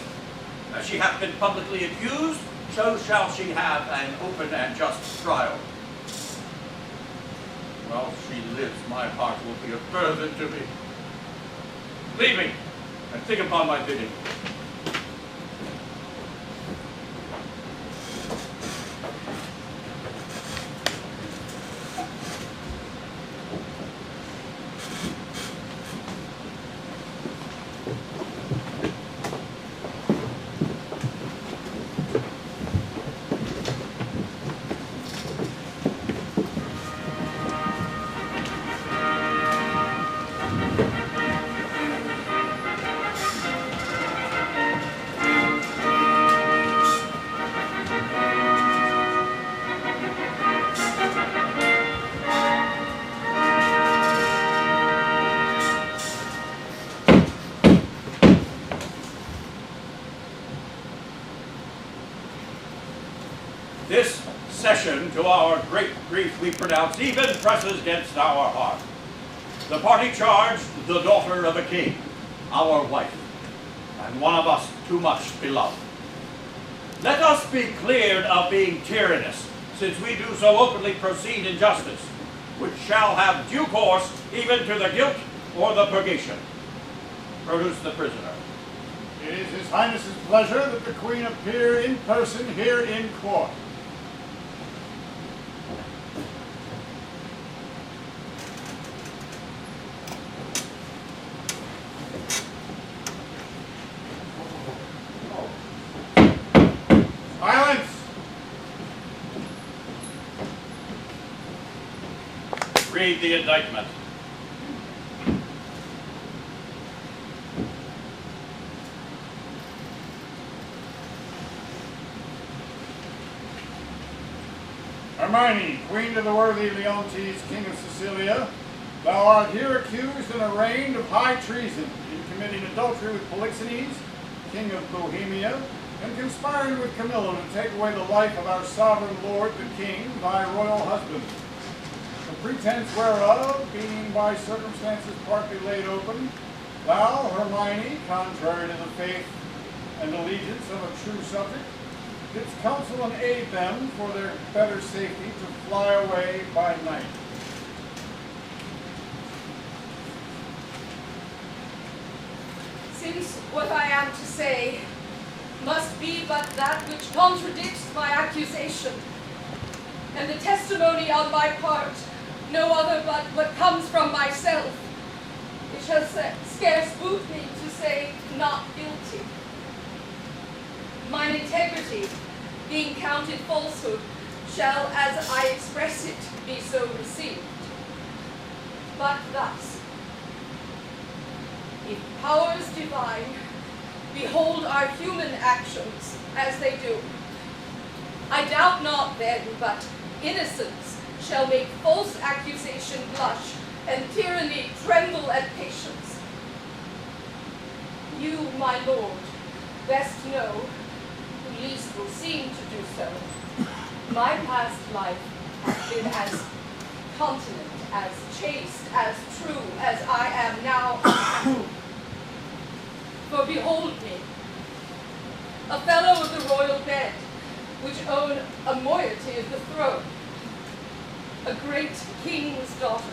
As she hath been publicly accused, so shall she have an open and just trial. While she lives, my heart will be a burden to me. Leave me, and think upon my bidding. This session, to our great grief we pronounce, even presses against our heart. The party charged, the daughter of a king, our wife, and one of us too much beloved. Let us be cleared of being tyrannous, since we do so openly proceed in justice, which shall have due course even to the guilt or the purgation. Produce the prisoner. It is His Highness's pleasure that the Queen appear in person here in court. Silence! Read the indictment. Hermione, queen of the worthy Leontes, king of Sicilia, thou art here accused and arraigned of high treason in committing adultery with Polixenes, king of Bohemia, and conspiring with Camillo to take away the life of our sovereign lord, the king, thy royal husband. The pretense whereof, being by circumstances partly laid open, thou, Hermione, contrary to the faith and allegiance of a true subject, didst counsel and aid them for their better safety to fly away by night. Since what I am to say must be but that which contradicts my accusation, and the testimony on my part no other but what comes from myself, it shall scarce boot me to say not guilty. Mine integrity, being counted falsehood, shall, as I express it, be so received. But thus, if powers divine behold our human actions as they do, I doubt not then but innocence shall make false accusation blush and tyranny tremble at patience. You, my lord, best know, who least will seem to do so, my past life has been as continent, as chaste, as true as I am now. For behold me, a fellow of the royal bed, which own a moiety of the throne, a great king's daughter,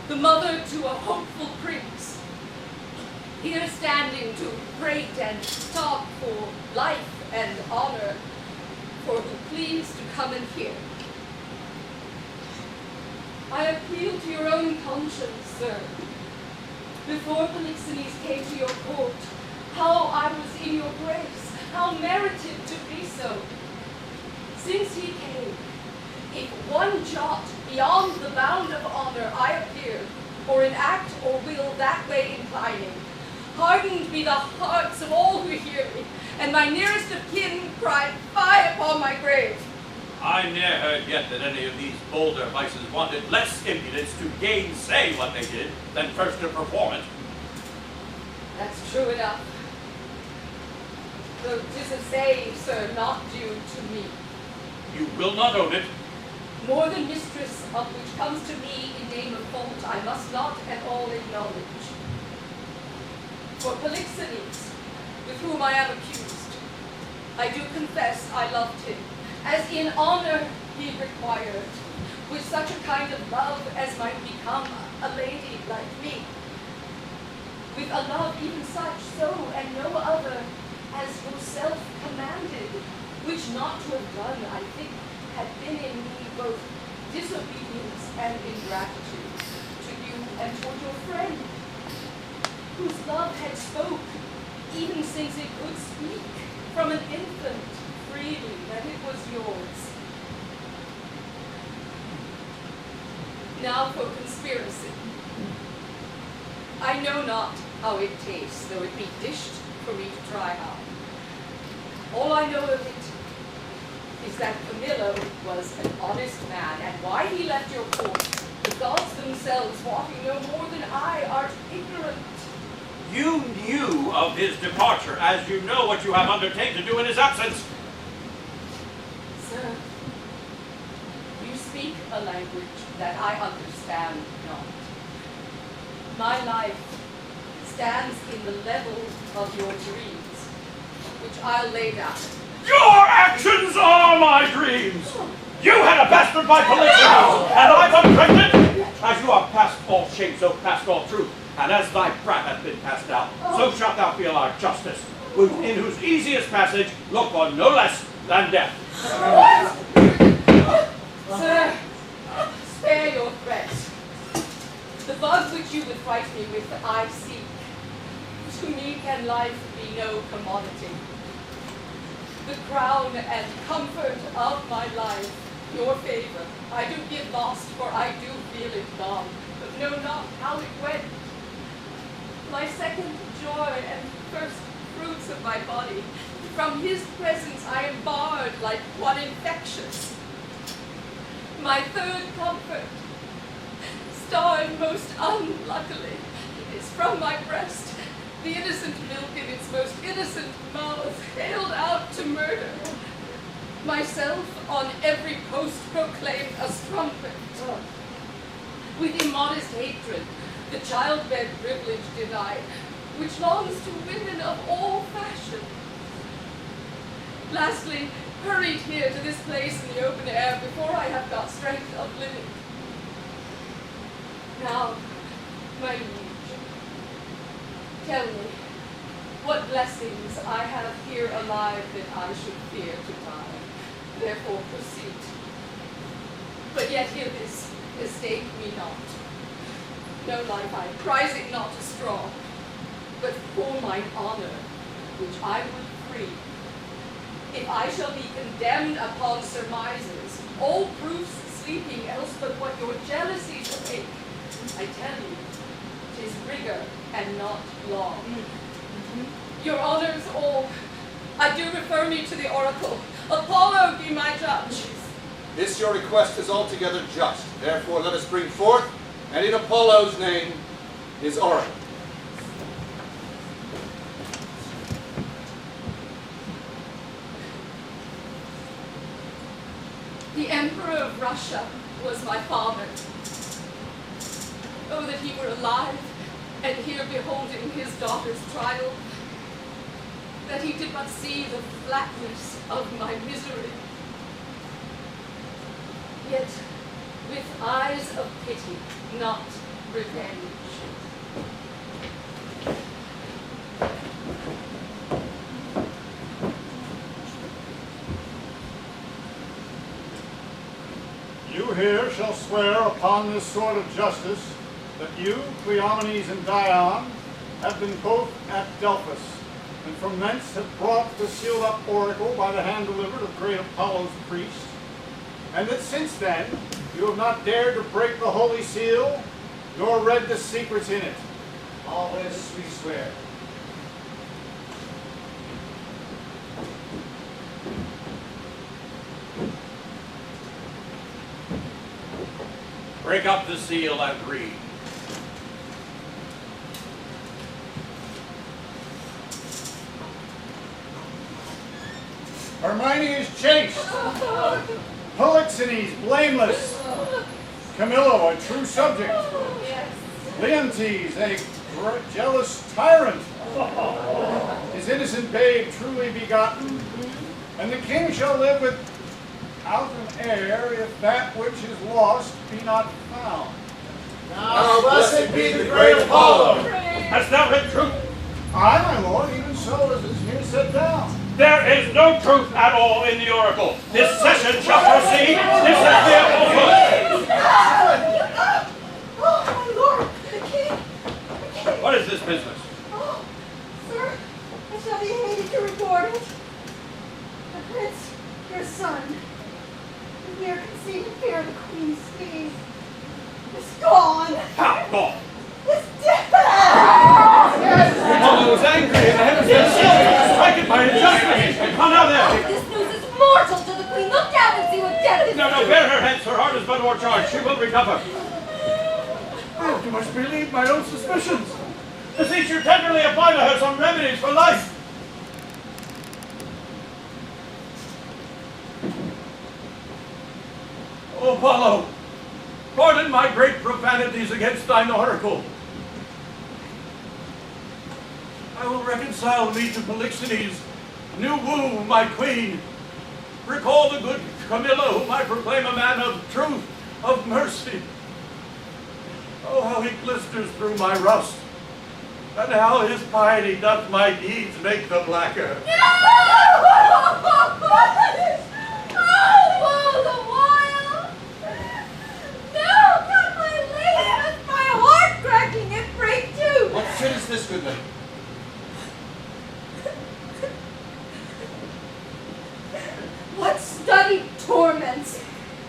the mother to a hopeful prince, here standing to prate and talk for life and honor, for who please to come and hear. I appeal to your own conscience, sir. Before Polixenes came to your court, how I was in your grace, how merited to be so. Since he came, if one jot beyond the bound of honor I appeared, or in act or will that way inclining, hardened be the hearts of all who hear me, and my nearest of kin cried, fie upon my grave. I ne'er heard yet that any of these bolder vices wanted less impudence to gainsay what they did than first to perform it. That's true enough. Though 'tis a saying, sir, not due to me. You will not own it. More than mistress of which comes to me in name of fault, I must not at all acknowledge. For Polixenes, with whom I am accused, I do confess I loved him, as in honor he required, with such a kind of love as might become a lady like me. With a love even such, so and no other, as was self-commanded, which not to have done, I think, had been in me both disobedience and ingratitude to you and toward your friend, whose love had spoke, even since it could speak, from an infant, freely, that it was yours. Now for conspiracy. I know not how it tastes, though it be dished for me to try how. All I know of it is that Camillo was an honest man, and why he left your court, the gods themselves, wotting no more than I, art ignorant. You knew of his departure, as you know what you have undertaken to do in his absence. Sir, you speak a language that I understand not. My life stands in the level of your dreams, which I'll lay down. Your actions are my dreams! You had a bastard by Polixenes, and I've unpregnant! As you are past all shame, so past all truth, and as thy brat hath been cast out, so shalt thou feel our justice, in whose easiest passage look for no less than death. Sir, spare your threat. The bug which you would fright me with, I seek. To me can life be no commodity. The crown and comfort of my life, your favor, I do give lost, for I do feel it gone, but know not how it went. My second joy and first fruits of my body, from his presence I am barred like one infectious. my third comfort, starved most unluckily, is from my breast, the innocent milk in its most innocent mouth, haled out to murder. Myself on every post proclaimed a strumpet. With immodest hatred, the childbed privilege denied, which longs to women of all fashions. Lastly, hurried here to this place in the open air before I have got strength of living. Now, my liege, tell me, what blessings I have here alive that I should fear to die, therefore proceed. But yet hear this, escape me not. No life I prize it not as strong, but for mine honor, which I would free. If I shall be condemned upon surmises, all proofs sleeping else but what your jealousies awake, I tell you, 'tis rigor and not law. Your honors all, I do refer me to the oracle. Apollo be my judge. This your request is altogether just. Therefore let us bring forth, and in Apollo's name, his oracle. The Emperor of Russia was my father. Oh, that he were alive, and here beholding his daughter's trial, that he did but see the flatness of my misery. Yet with eyes of pity, not revenge. You here shall swear upon this sword of justice that you, Cleomenes and Dion, have been both at Delphus, and from thence have brought the sealed up oracle by the hand delivered of great Apollo's priest, and that since then you have not dared to break the holy seal, nor read the secrets in it. All this we swear. Break up the seal and read. Hermione is chaste. Polixenes blameless. Camillo a true subject. Leontes a jealous tyrant. His innocent babe truly begotten. And the king shall live without an heir if that which is lost be not found. Now blessed be the great Apollo. Hast thou read truth? Aye, my lord, even so as is here set down. There is no truth at all in the oracle. This session shall proceed. This is the apostles. Oh, my lord, the king. What is this business? Oh, sir, I shall be hated to report it. The prince, your son, and we are conceived in fear of the queen's speed, is gone. How gone? Is dead. Apollo is angry and the heavens themselves stricken by injustice. Come now there. This news is mortal to the queen. Look down and see what death is. No, bear her hence. Her heart is but o'ercharged. She will recover. I have too much believed my own suspicions. Beseech you tenderly apply to her some remedies for life. O Apollo, pardon my great profanities against thine oracle. I will reconcile me to Polixenes, new woo my queen. Recall the good Camillo, whom I proclaim a man of truth, of mercy. Oh, how he glisters through my rust, and how his piety doth my deeds make the blacker. Oh, the while! No, not my lady, but my heart cracking and break too. What fit is this, good lady? What studied torments,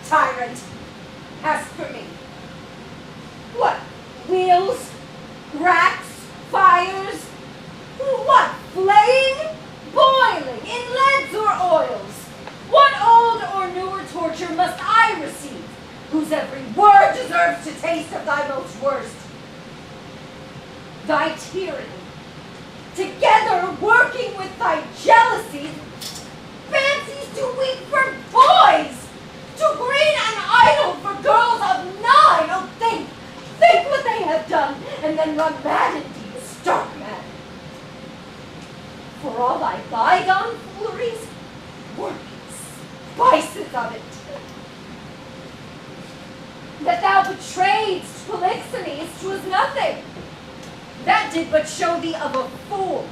tyrant, hast for me? What, wheels, racks, fires? What, flaying, boiling, in leads or oils? What old or newer torture must I receive whose every word deserves to taste of thy most worst. Thy tyranny, together working with thy jealousy, fancies to weep for boys, to breed an idol for girls of 9. Oh, think what they have done, and then run mad indeed, stark mad. For all thy bygone fooleries, workings, vices of it. That thou betrayedst Polixenes, 'twas nothing. That did but show thee of a fool,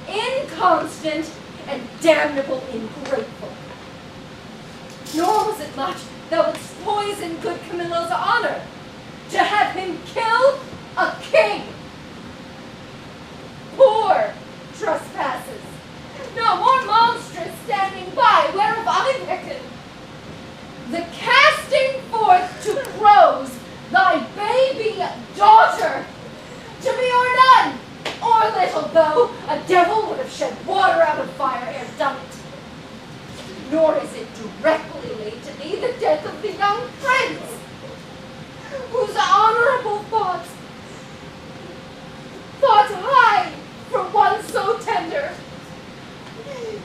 inconstant, and damnable ingrateful. Nor was it much thou wouldst poison good Camillo's honor, to have him kill a king. Poor trespasses, no more monstrous standing by, whereof I reckon. The casting forth to prose thy baby daughter, to be or none, or little, though a devil would have shed water out of fire ere done it. Nor is it directly laid to thee the death of the young prince, whose honorable thoughts high for one so tender,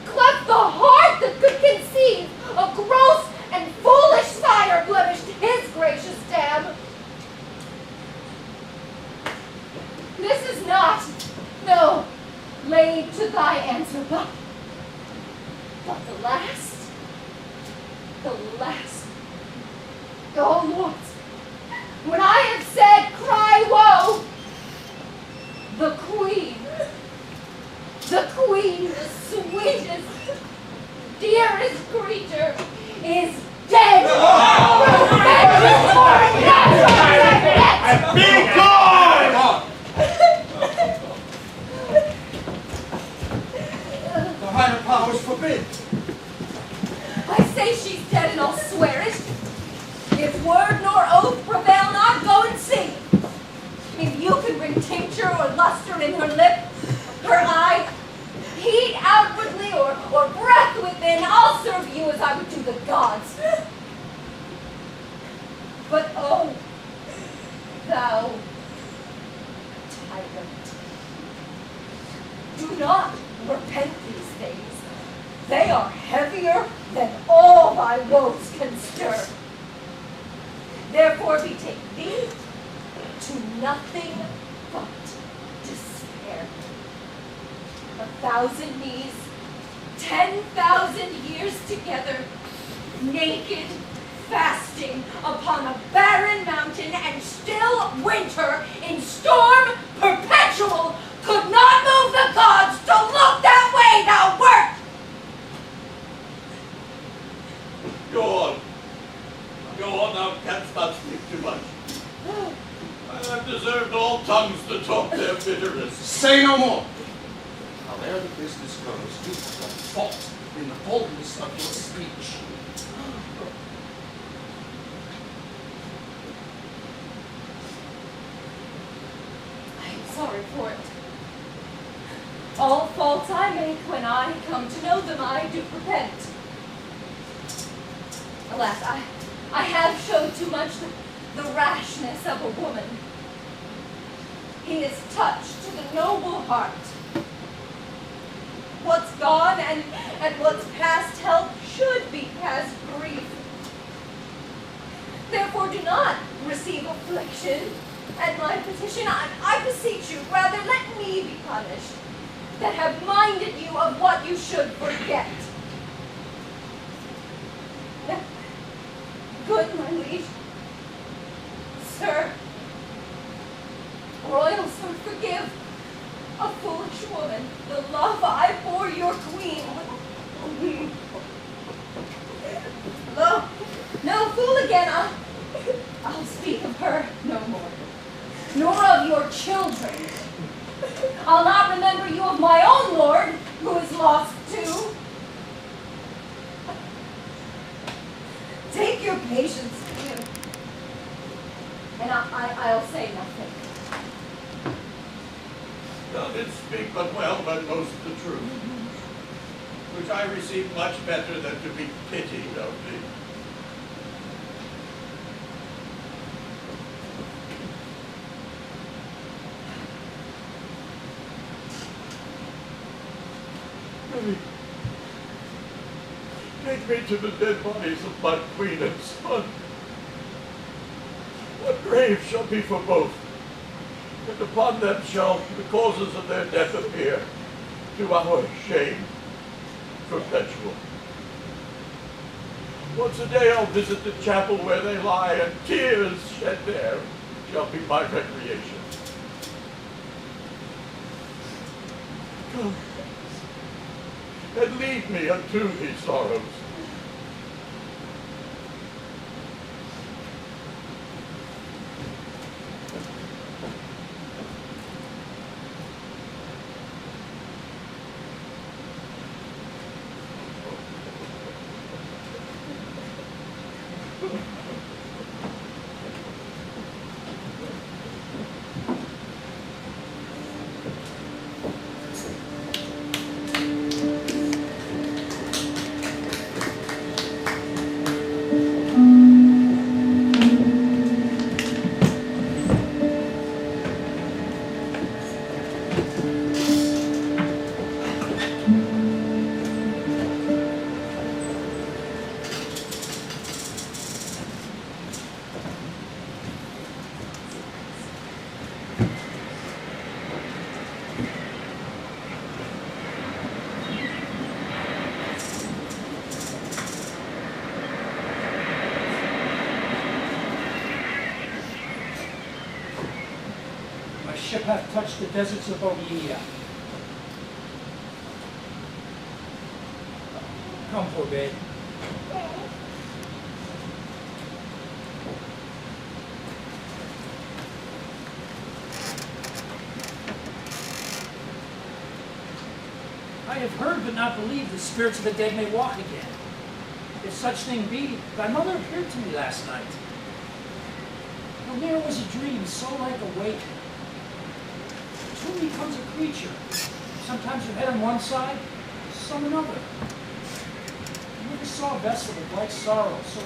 cleft the heart that could conceive a gross and foolish sire blemished his gracious dam. This is not, no, laid to thy answer, but the last. Oh, Lord, when I have said, cry woe, the queen, the sweetest, dearest creature, is dead. Be gone! The higher powers forbid. I say she's dead, and I'll swear it. If word nor oath prevail not, go and see. If you can bring tincture or luster in her lip, her eye, heat outwardly or breath within, I'll serve you as I would do the gods. But oh, thou tyrant, do not repent these things. They are heavier than all thy woes can stir. Therefore betake thee to nothing but despair. 1,000 knees, 10,000 years together, naked, fasting upon a barren mountain, and still winter in storm perpetual could not move the gods to look that way thou wert. Go on, thou canst not speak too much. I have deserved all tongues to talk their bitterness. Say no more. However the business goes, you have fault in the boldness of your speech. I am sorry for it. All faults I make when I come to know them, I do repent. Alas, I have showed too much the rashness of a woman. He is touched to the noble heart. What's gone and what's past help should be past grief. Therefore do not receive affliction at my petition. I beseech you, rather let me be punished, that have minded you of what you should forget. Good, my liege. Sir, royal sir, forgive a foolish woman the love I bore your queen. No fool again. I'll speak of her no more, nor of your children. I'll not remember you of my own lord, who is lost too. Take your patience, too. And I'll say nothing. Thou didst speak but well, but most the truth, which I receive much better than to be pitied of thee. me. Take me to the dead bodies of my queen and son. What grave shall be for both? And upon them shall the causes of their death appear, to our shame perpetual. Once a day I'll visit the chapel where they lie, and tears shed there shall be my recreation. Come, and lead me unto these sorrows. Ship hath touched the deserts of Bohemia. Come, poor babe. I have heard but not believed the spirits of the dead may walk again. If such thing be, thy mother appeared to me last night. And there was a dream so like a wake. Soon becomes a creature, sometimes her head on one side, some another. I never saw a vessel of like sorrow, so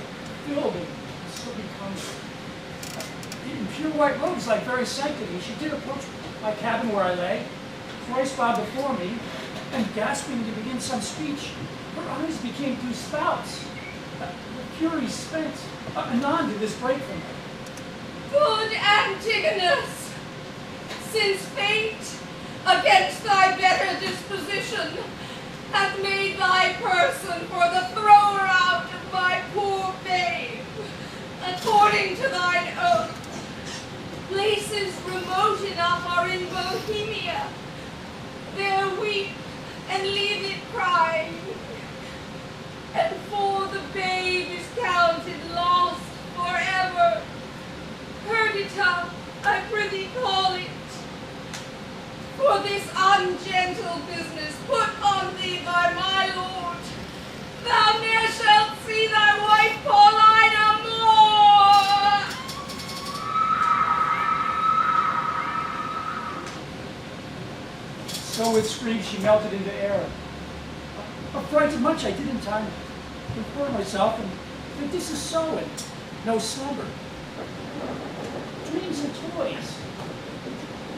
filled and so becomes. In pure white robes like very sanctity, she did approach my cabin where I lay, thrice bowed before me, and gasping to begin some speech, her eyes became two spouts. The fury spent, anon did this break from her. Good Antigonus! Since fate, against thy better disposition, hath made thy person for the thrower out of my poor babe, according to thine oath, places remote enough are in Bohemia. There weep and leave it crying, and for the babe is counted lost forever. Perdita, I prithee call it. For this ungentle business put on thee by my lord, thou ne'er shalt see thy wife Paulina more. So with screams she melted into air. Affrighted much I did in time to inform myself, and that this is so, and no slumber. Dreams and toys.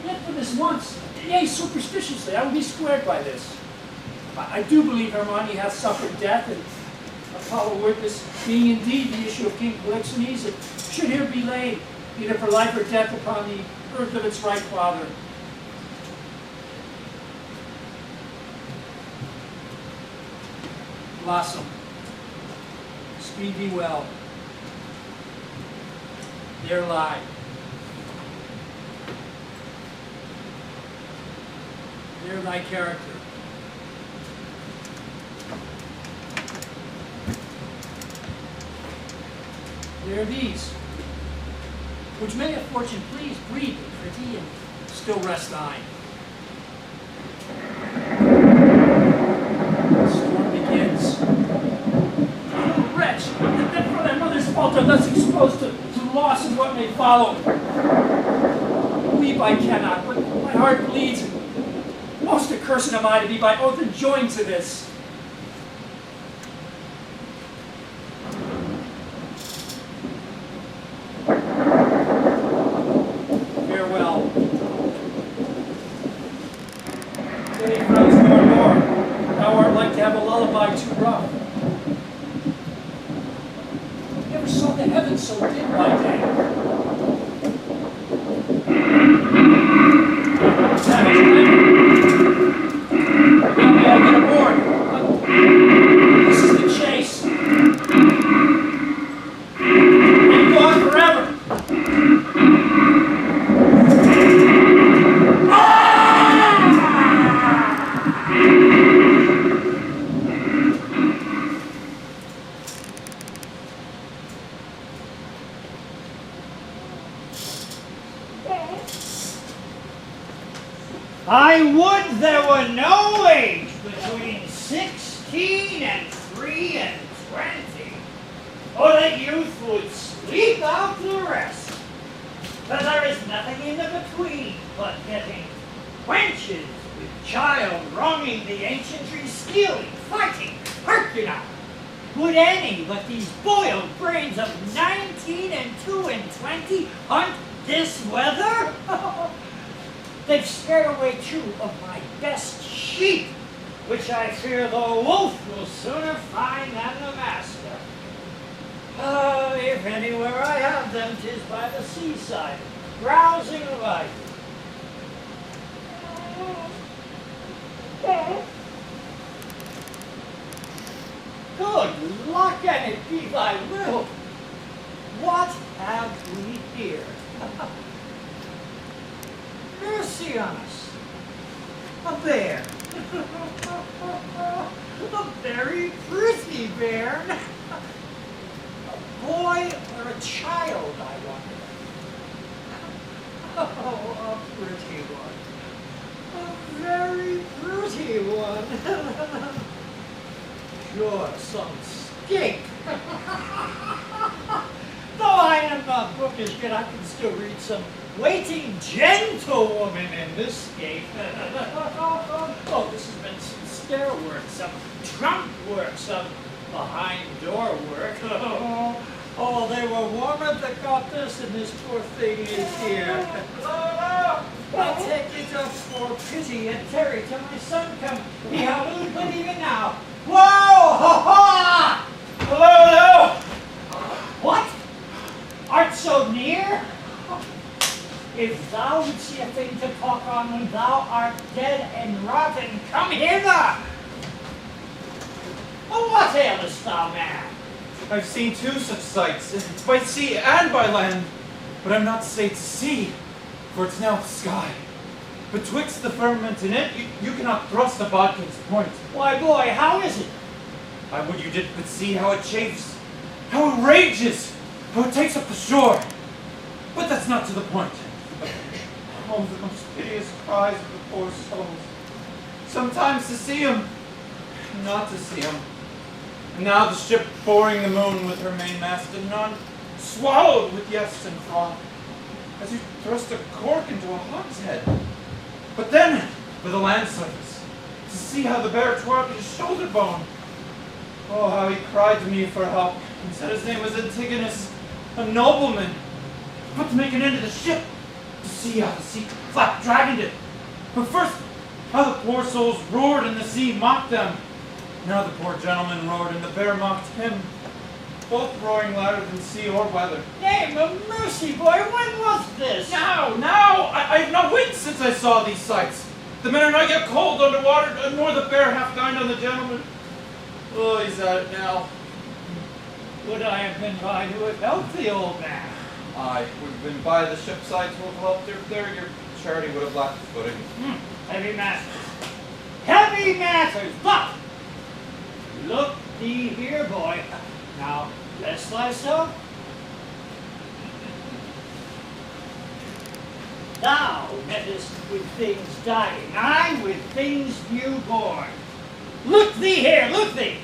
Yet for this once, yea, superstitiously, I will be squared by this. I do believe Hermione hath suffered death, and Apollo witness, being indeed the issue of King Polixenes, it should here be laid, either for life or death, upon the earth of its right father. Blossom, speed thee well. There lie. There thy character. There these, which may if fortune please breed pretty and still rest thine. The storm begins. Oh, wretch, that for thy mother's fault art thus exposed to loss and what may follow. Weep I cannot, but my heart bleeds, and most accursed am I to be by oath enjoined to this. Farewell. Day grows more and more. Thou art lullaby too rough. Never saw the heavens so dim by day. Now may I get aboard? This is the chase. And gone forever. I would there were no age between 16 and 3 and 20, or that youth would sleep out the rest. For there is nothing in the between but getting wenches with child wronging the ancientry, stealing, fighting, harking out. Would any but these boiled brains of 19 and 2 and 20 hunt this weather? They've scared away 2 of my best sheep, which I fear the wolf will sooner find than the master. If anywhere I have them, 'tis by the seaside, browsing alike. Good luck, and it be thy will. What have we here? Mercy on us. A bear. A very pretty bear. A boy or a child, I wonder. Oh, a pretty one. A very pretty one. Sure, some skink. Though I am not bookish, yet I can still read some waiting gentlewoman in this gate. Oh, this has been some stair work, some trunk work, some behind door work. Oh, they were warmer that got this, and this poor thing is here. I'll take it up for pity and tarry till my son come. He hallooed, but even now. Whoa! Ha ha! Hello, hello! What? Art so near? If thou would see a thing to talk on when thou art dead and rotten, come hither! Oh, what ailest thou, man? I've seen 2 such sights, by sea and by land, but I'm not stayed to see, for it's now the sky. Betwixt the firmament and it, you cannot thrust a bodkin's point. Why, boy, how is it? I would you did but see how it chafes, how it rages, how it takes up the shore. But that's not to the point. Oh, the most piteous cries of the poor souls. Sometimes to see him, not to see him. And now the ship boring the moon with her mainmast, and none swallowed with yeast and froth, as you thrust a cork into a hogshead. But then, for the land surface, to see how the bear tore up his shoulder bone. Oh, how he cried to me for help, and said his name was Antigonus, a nobleman, but to make an end of the ship, to see how the sea flap dragoned it. But first, how the poor souls roared and the sea mocked them. Now the poor gentleman roared and the bear mocked him, both roaring louder than sea or weather. Name of mercy, boy, when was this? Now! I have not winked since I saw these sights. The men are not yet cold under water, nor the bear half dined on the gentleman. Oh, he's at it now. Would I have been by to have helped the old man? I would have been by the ship side to have helped her. There your charity would have lacked footing. Heavy matters. Heavy matters, but look thee here, boy. Now, bless thyself. Thou mettest with things dying, I with things newborn. Look thee here, look thee!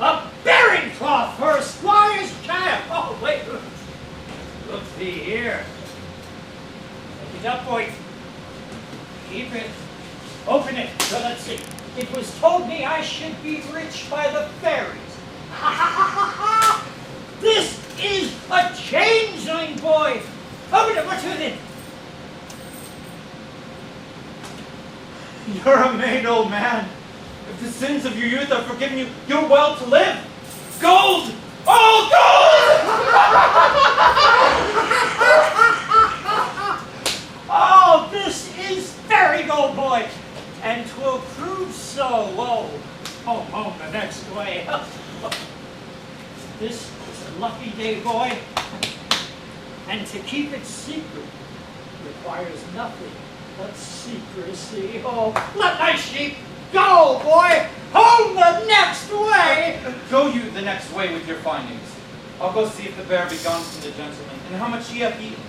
A bearing cloth for a squire's child! Oh, wait, look thee here. Take it up, boy. Keep it. Open it, so let's see. It was told me I should be rich by the fairies. Ha ha ha ha ha! This is a changeling, boy! Open it, what's with it? You're a maid, old man. If the sins of your youth are forgiven you, you're well to live. Gold! All gold! Oh, this is very gold, boy, and 'twill prove so. Whoa, home the next way. This is a lucky day, boy, and to keep it secret requires nothing but secrecy. Oh, let my sheep go, boy! Home the next way! Go you the next way with your findings. I'll go see if the bear be gone from the gentleman, and how much ye have eaten.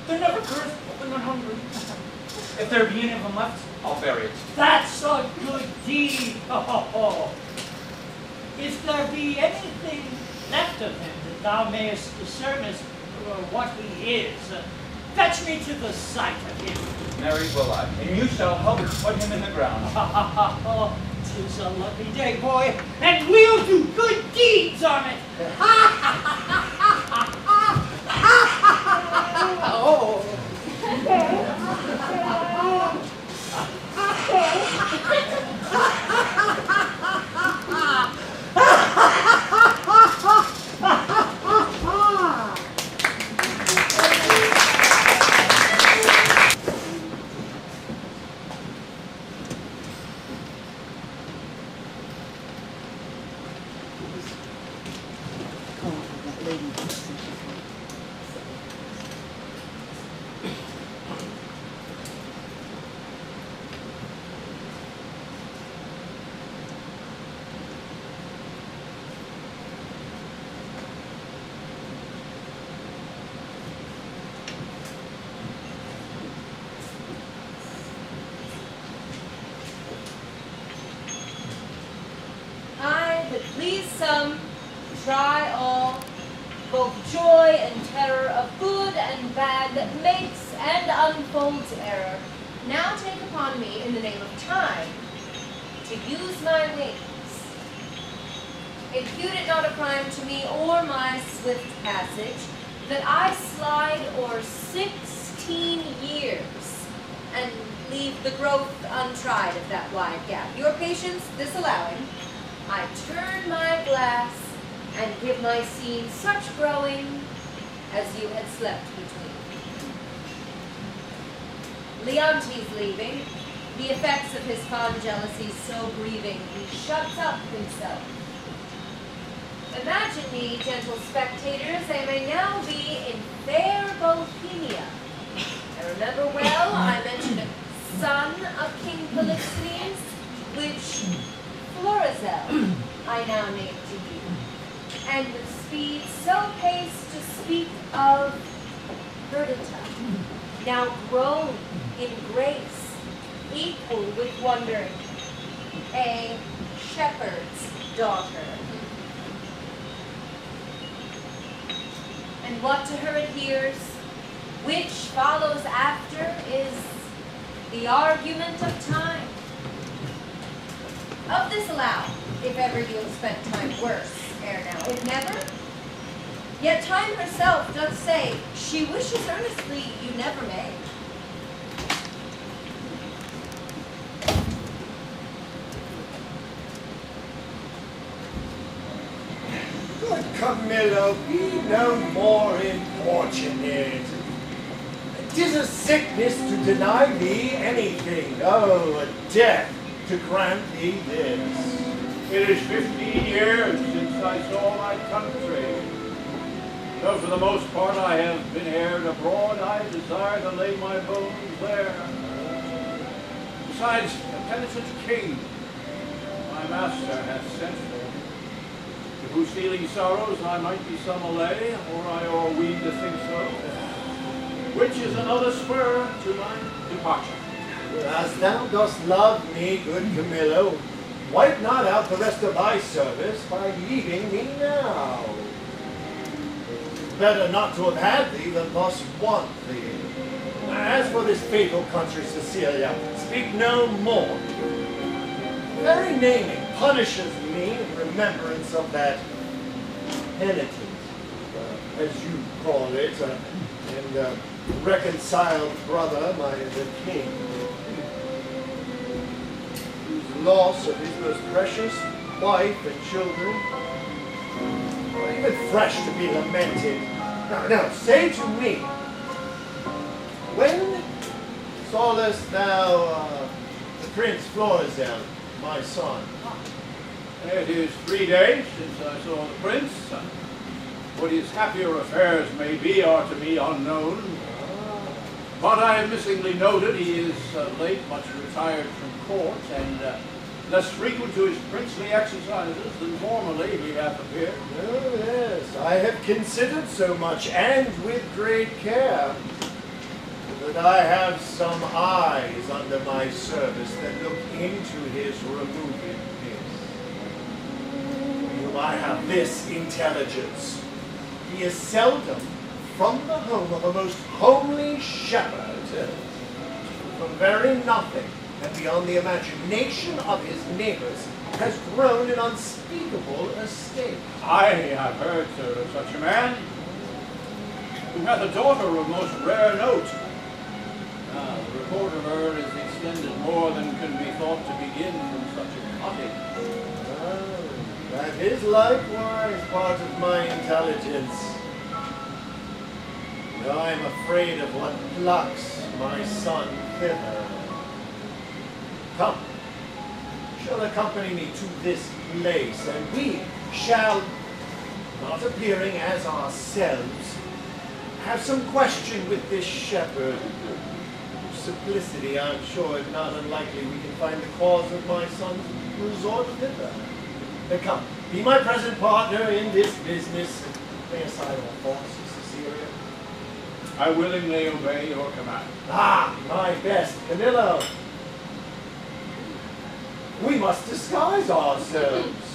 There never occurs when they're hungry. If there be any of them left, I'll bury it. That's a good deed. Oh. If there be anything left of him that thou mayest discern as what he is, fetch me to the sight of him. Marry will I, and you shall help put him in the ground. Oh, 'tis a lucky day, boy, and we'll do good deeds on it. Oh. Please some, try all, both joy and terror of good and bad that makes and unfolds error. Now take upon me, in the name of time, to use my wings. Impute it not a crime to me or my swift passage, that I slide o'er 16 years, and leave the growth untried of that wide gap. Your patience disallowing, I turn my glass and give my scene such growing as you had slept between. Leontes leaving, the effects of his fond jealousy so grieving, he shuts up himself. Imagine me, gentle spectators, I may now be in fair Bohemia. I remember well I mentioned a son of King Polixenes, which Florizel I now name to you, and with speed so paced to speak of Perdita, now grown in grace, equal with wondering, a shepherd's daughter. And what to her adheres, which follows after, is the argument of time. Of this allow, if ever you have spent time worse ere now, if never, yet time herself doth say, she wishes earnestly you never may. Good Camillo, be no more importunate. 'Tis a sickness to deny thee anything, oh, a death to grant thee this. It is 15 years since I saw my country. Though for the most part I have been aired abroad, I desire to lay my bones there. Besides, the penitent king, my master, hath sent for, to whose feeling sorrows I might be some allay, or I o'erween to think so, which is another spur to my departure. As thou dost love me, good Camillo, wipe not out the rest of thy service by leaving me now. Better not to have had thee than thus want thee. As for this fatal country, Sicilia, speak no more. Very naming punishes me in remembrance of that penitent, as you call it, and reconciled brother, the king, whose loss of his most precious wife and children. Not even fresh to be lamented. Now, say to me, when sawest thou the Prince Florizel, my son? It is 3 days since I saw the prince. What his happier affairs may be are to me unknown. But I have missingly noted he is late much retired from court and less frequent to his princely exercises than formerly he hath appeared. Oh, yes, I have considered so much, and with great care. But I have some eyes under my service that look into his removing this. I have this intelligence. He is seldom from the home of a most homely shepherd, from very nothing, and beyond the imagination of his neighbors, has grown an unspeakable estate. I have heard, sir, of such a man, who hath a daughter of most rare note. The report of her is extended more than can be thought to begin from such a cottage. That is likewise part of my intelligence. Though I am afraid of what plucks my son thither. Come, you shall accompany me to this place, and we shall, not appearing as ourselves, have some question with this shepherd. Whose simplicity, I'm sure, is not unlikely we can find the cause of my son's resort thither. Come, be my present partner in this business, and lay aside all thoughts of Sicilia. I willingly obey your command. Ah, my best Camillo. We must disguise ourselves.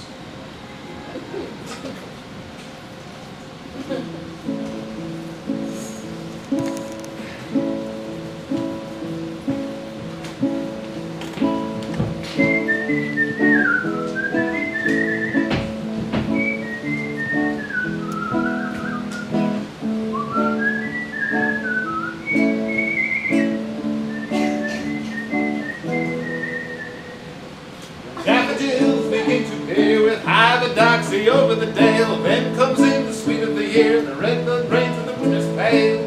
Doxy over the dale, then comes in the sweet of the year, the red bud rains and the winter's pale.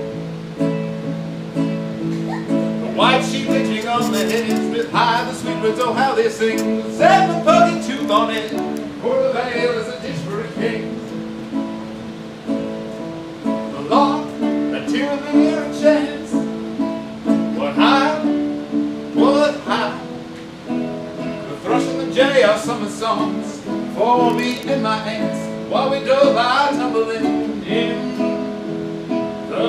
The white sheep itching on the hedge, with high the sweet birds, oh how they sing, and the puggy tooth on it, for the vale is a dish for a king. The lark, that tear of the air and chance, what high, what high. The thrush and the jay are summer songs, for me and my aunts, while we drove our tumbling in the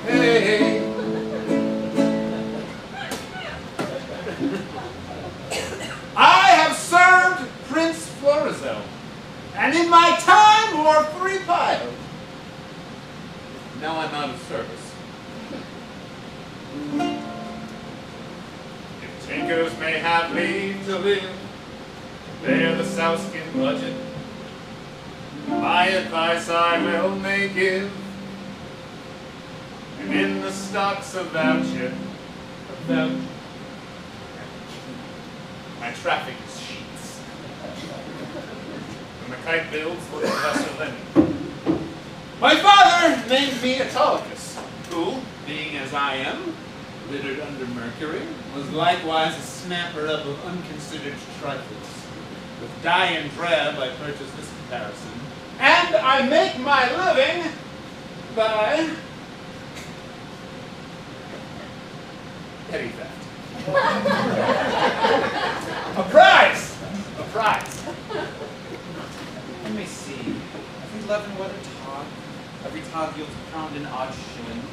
hay. I have served Prince Florizel, and in my time wore 3 piles. Now I'm out of service. If tinkers may have leave to live, bear the south-skin budget. My advice I will may give, and in the stocks of voucher, my traffic is sheets. When the kite builds, look at lesser linen. My father named me Autolycus, who, being as I am, littered under Mercury, was likewise a snapper up of unconsidered trifles. With dye and drab, I purchased this comparison, and I make my living by petty theft. A prize! A prize. Let me see. Every 11 weather tod, every tod yields a pound and odd shilling.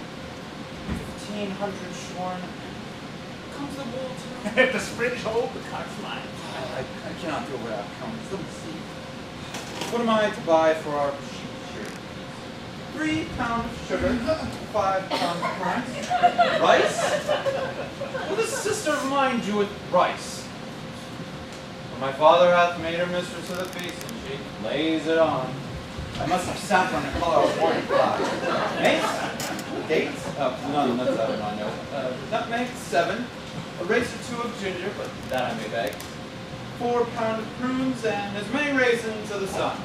1,500 shorn. Comes the wool too. If the springe hold, the cock's mine. I cannot go without counts. Let me see. What am I to buy for our sheep shirt? 3 pounds of sugar, 5 pounds of rice. Rice? Well, this sister of mine doeth rice. When my father hath made her mistress of the feast, and she lays it on. I must have saffron to color a warning fly. Mace? Dates? Oh, none, that's out of my note. Nutmeg, 7. a race or two of ginger, but that I may beg, 4 pound of prunes, and as many raisins of the sun.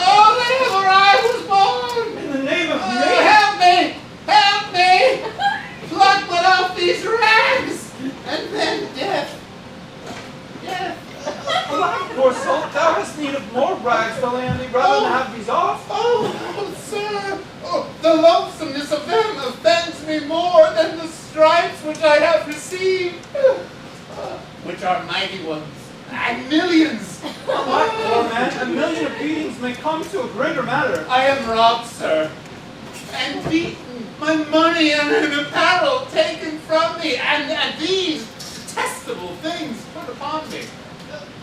Oh, whenever I was born! In the name of me! Help me! Help me! Pluck but off these rags! And then death. Death. Poor soul, thou hast need of more rags, Leontes, rather than have these off. Oh, sir! Oh, the lonesomeness of them offends me more than the stripes which I have received, which are mighty ones, and millions. My poor man, a million of beatings may come to a greater matter. I am robbed, sir, and beaten, my money and an apparel taken from me, and these detestable things put upon me.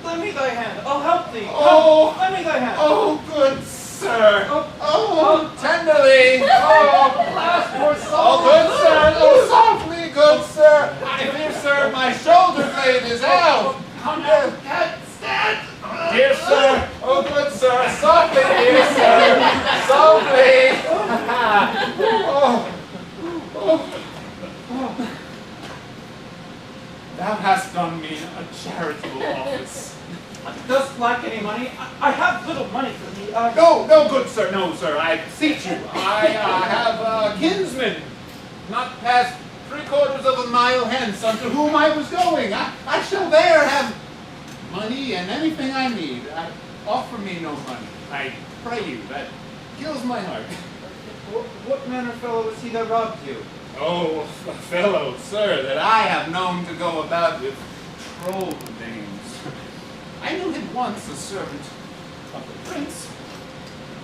Lend me thy hand, I'll help thee. Oh, Come, lend me thy hand. Oh, good sir. Oh, tenderly. Oh, alas, poor soul. Oh, good sir. Oh, softly, good sir. I fear, sir, my shoulder blade is out. Come now, can't stand. Dear sir. Oh, good sir. Softly, dear sir. Softly. Thou hast done me a charitable office. Dost lack any money? I have little money for thee. No, good sir, no, sir, I beseech you. I have a kinsman, not past 3/4 of a mile hence, unto whom I was going. I shall there have money and anything I need. Offer me no money, I pray you. That kills my heart. What manner of fellow is he that robbed you? Oh, a fellow, sir, that I have known to go about with troll names. I knew him once a servant of the prince.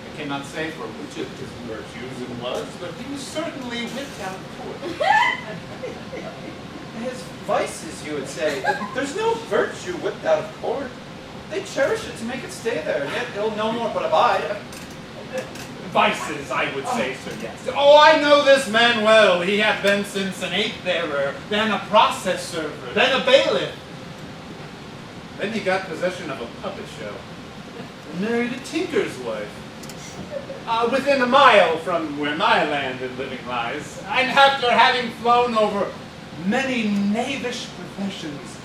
I cannot say for which of his virtues it was, but he was certainly without court. His vices, you would say. There's no virtue whipped out of court. They cherish it to make it stay there, yet it'll no more but abide. Vices, I would say, sir, yes. Oh, I know this man well. He hath been since an 8-bearer, then a process server, then a bailiff. Then he got possession of a puppet show and married a tinker's wife. Within a mile from where my land and living lies. And after having flown over many knavish professions,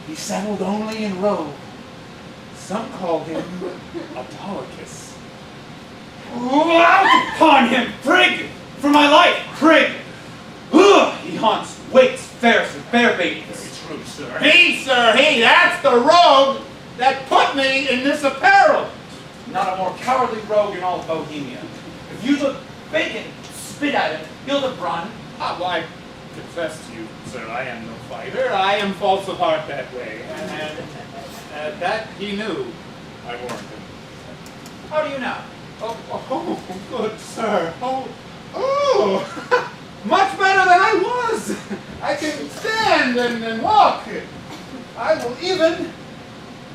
he settled only in rogue. Some call him Autolycus. Out upon him, prig! For my life, prig! Ugh, he haunts wakes, fairs, and bear baitings. True, sir. He, that's the rogue that put me in this apparel. Not a more cowardly rogue in all Bohemia. If you look bacon, spit at him, he'll have run. Well, I confess to you, sir, I am no fighter. I am false of heart that way. And that he knew, I warned him. How do you know? Oh, good sir. Oh, much better than I was. I can stand and walk. I will even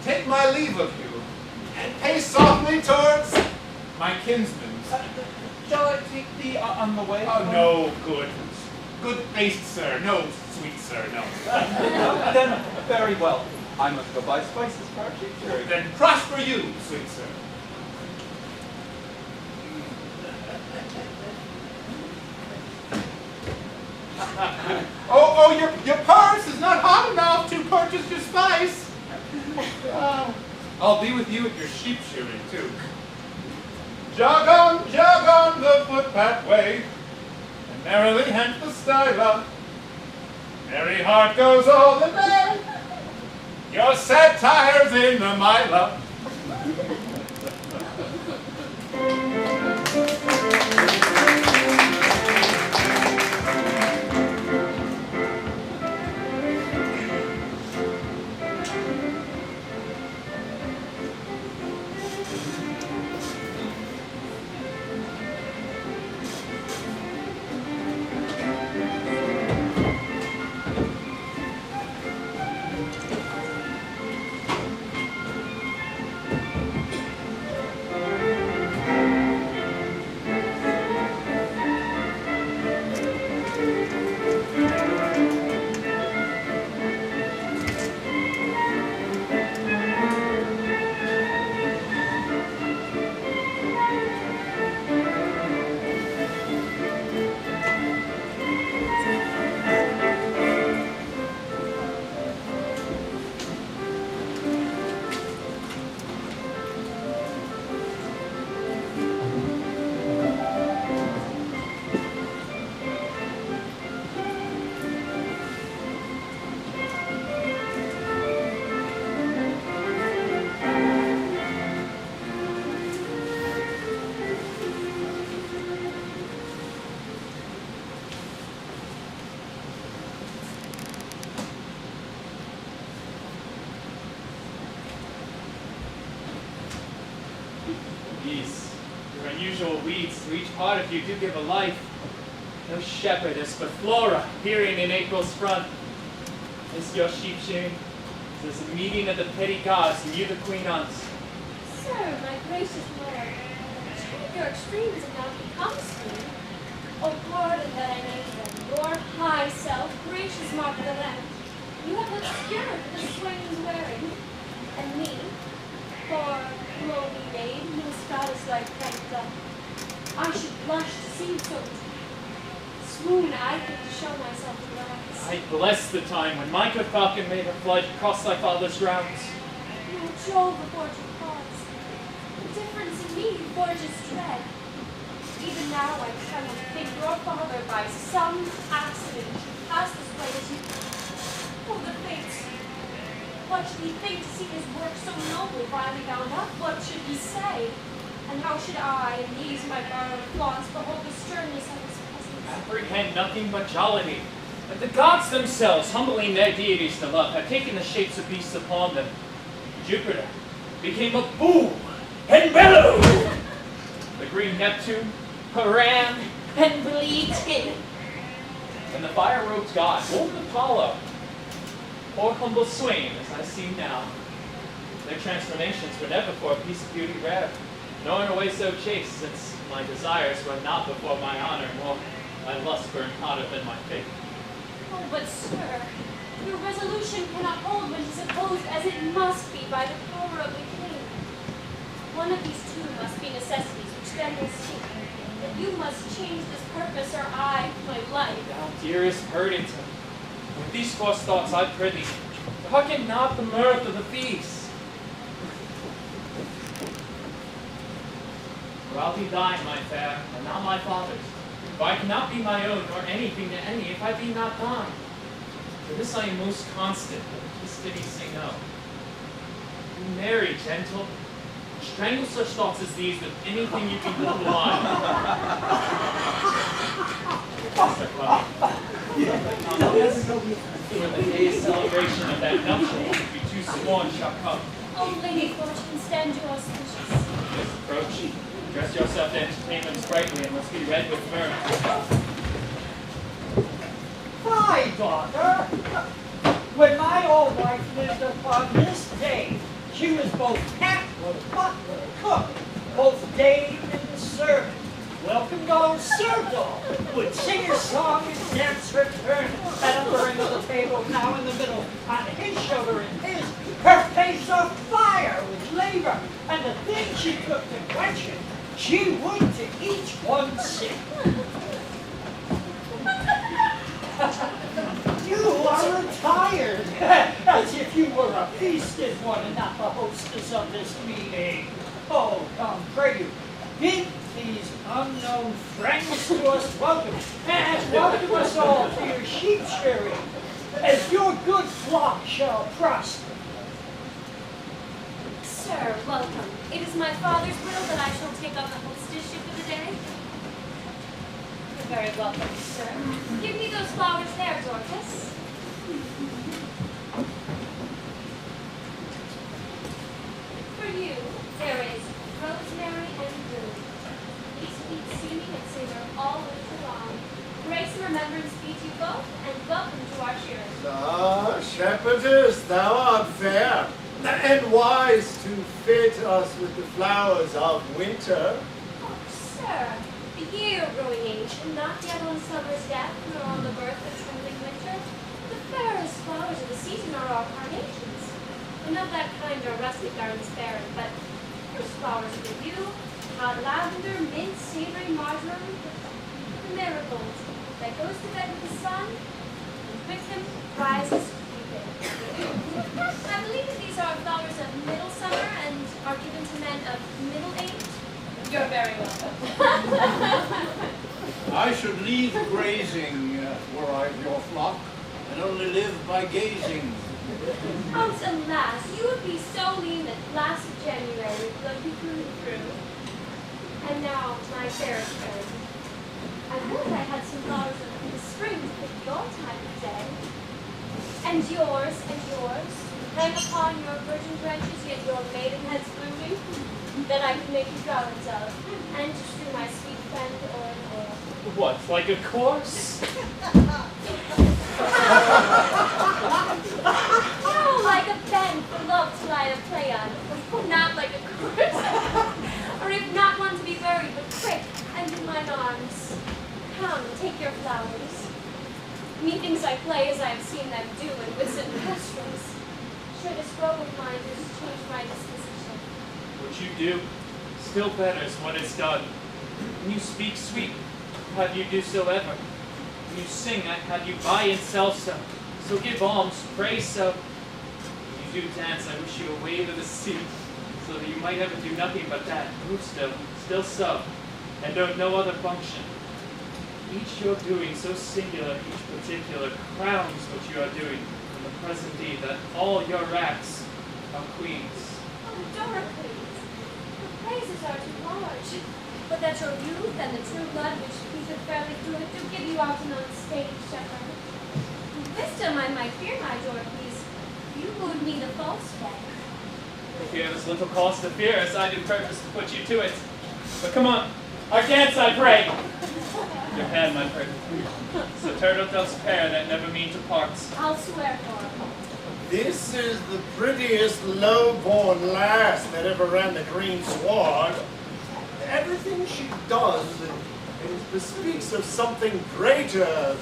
take my leave of you and pace softly towards my kinsman. Shall I take thee on the way? Oh, no, good-faced sir. No, sweet sir, no. Then, very well. I must go buy spices for our future. Then prosper you, sweet sir. Your purse is not hot enough to purchase your spice. I'll be with you at your sheep shearing, too. Jog on the footpath way, and merrily hent the styla. Merry heart goes all the day, your satire's in the mila. These, your unusual weeds to each part of you do give a life. No shepherdess, but Flora, peering in April's front. Is your sheep shearing? This is a meeting of the petty gods, and you the queen aunts. Sir, my gracious lord, your extremes have now become extreme. Oh, pardon that I name them. Your high self, gracious mark of the land, you have obscured the swain's wearing, and me, poor lowly maid, whose goddess-like prank done, I should blush to see so. Swoon, I think, to show myself to rise. I bless the time when my good falcon made her flight across thy father's grounds. You Jove afford your cause. The difference in me forges dread. Even now I tremble to think your father by some accident should pass this way as you. Oh, the fates! What should he think to see his work so noble finally bound up? What should he say? And how should I, in these my borrowed flaws, behold the sternness of his presence? Apprehend nothing but jollity. But the gods themselves, humbling their deities to love, have taken the shapes of beasts upon them. Jupiter became a bull and bellowed. The green Neptune ran and bleated. And the fire-robed god, old Apollo, poor humble swain, as I see now. Their transformations were never for a piece of beauty rare, nor in a way so chaste, since my desires were not before my honor, nor my lust burned hotter than my faith. Oh, but sir, your resolution cannot hold when 'tis opposed as it must be by the power of the king. One of these two must be necessities which then will seek. That you must change this purpose, or I, my life. Thou dearest Perdita, with these false thoughts I prithee, hearken not the mirth of the feast. For I'll be thine, my fair, and not my father's. For I cannot be my own, nor anything to any, if I be not thine. For this I am most constant, this did he say no. Be merry, gentle. Strangle such thoughts as these with anything you can hold alive. When the day's celebration of that nuptial, you two sworn shall come. Oh, Lady Fortune, stand you auspicious. Just approach. Dress yourself to entertain them sprightly and must be read with mirth. My daughter, when my old wife lived upon this day, she was both cackler, butler, cook, both dame and servant. Welcome dog, served all, would sing her song and dance her turn at upper end of the table, now in the middle, on his shoulder and his, her face of fire with labor, and the thing she took to quench it, she would to each one sing. You are retired, as if you were a feasted one and not the hostess of this meeting. Oh, come, pray you, bid these unknown friends to us welcome, and welcome us all to your sheep shearing, as your good flock shall prosper. Sir, welcome. It is my father's will that I shall take up the hostessship of the day. You're very welcome, sir. Give me those flowers there, Dorcas. For you, there is rosemary and rue. These sweet seeming and savor all winter long. Grace and remembrance be to you both, and welcome to our shearing. Ah, shepherdess, thou art fair, and wise to fit us with the flowers of winter. Oh, sir, the year growing ancient, not yet on summer's death, nor on the birth of trembling winter. The fairest flowers of the season are all carnations, and of that kind are rustic gardens barren, but first flowers for you, hot lavender, mint, savory, marjoram, the marigold that goes to bed with the sun, and with him rises Cupid. I believe that these are flowers of middle summer and are given to men of middle age. You're very welcome. I should leave grazing were I your flock, and only live by gazing. Oh, alas, you would be so lean that last of January would be through and through. And now, my fairest friend, I would I had some flowers in the spring to fit your time of day. And yours, Hang upon your virgin branches, yet your maidenhead's blooming, that I can make you garlands of, and to strew my sweet friend o'er and o'er. What, like a course? Oh, like a bend for love to lie a play on, not like a course. Or if not one to be buried, but quick, and in mine arms. Come, take your flowers. Methinks I play as I have seen them do in wits and passions. Should a stroke of mine just change my disposition? What you do, still better is what is done. When you speak sweet, have you do so ever. When you sing, I have you buy and sell so. So give alms, pray so. When you do dance, I wish you a wave of the sea, so that you might ever do nothing but that. Move still so, and know no other function. Each your doing so singular, each particular, crowns what you are doing in the present deed, that all your acts are queens. Oh, Doricles, the praises are too large. But that your youth and the true blood which keepeth fairly through it do give you out an unstained shepherd. Wisdom I might fear, my Doricles. You wooed me the false way. Fear there's little cause to fear, as I do purpose to put you to it. But come on, our dance, I pray. Your hand, my pretty. So turtle doves pair that never mean to part. I'll swear for it. This is the prettiest low-born lass that ever ran the green sward. Everything she does bespeaks of something greater,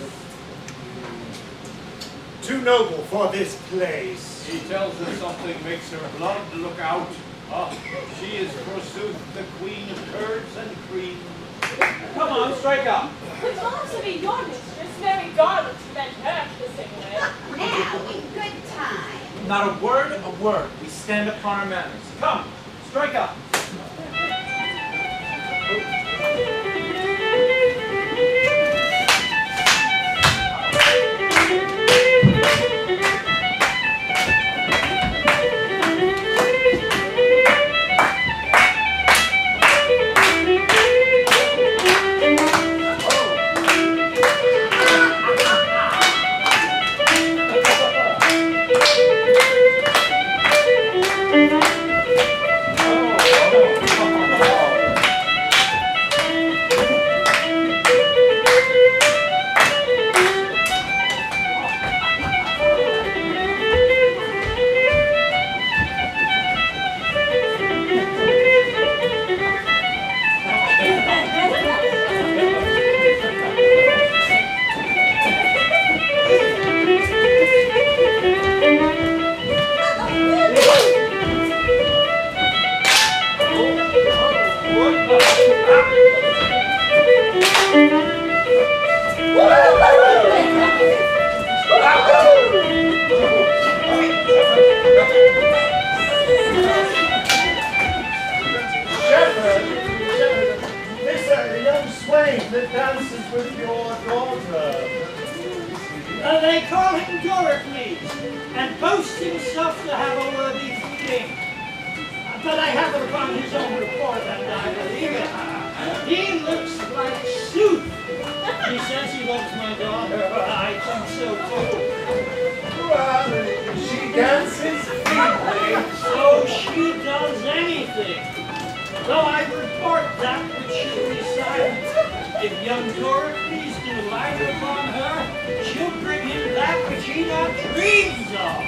too noble for this place. He tells her something makes her blood look out. Ah, she is forsooth the queen of curds and cream. Come on, strike up. It belongs to be your mistress, Mary Garland, to bend her the same way. Now, in good time. Not a word, a word. We stand upon our manners. Come, strike up. That dances with your daughter. They call him Doricles, and boasts himself to have a worthy feeding. But I have it upon his own report, and I believe it. He looks like sooth. He says he loves my daughter. I think so too. Well, she dances feebly. So she does anything. Though I report that which she recites. If young Doricles do light upon her, she'll bring him that which he not dreams of.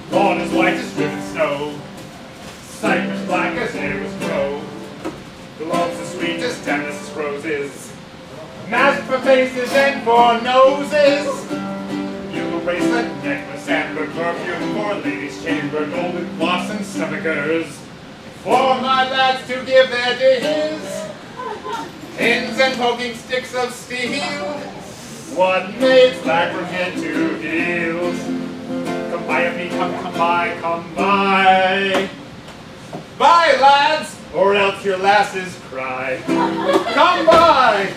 Corn as white as driven snow, cypress black as Aries grow, gloves as sweet as tender as roses, Mask for faces and for noses. Bugle bracelet, necklace, amber perfume for ladies' chamber, golden cloths and stomachers. For my lads to give their days, pins and poking sticks of steel. What maids lack from head to heels. Come buy of me, come buy, come buy. Buy, lads, or else your lasses cry. Come buy!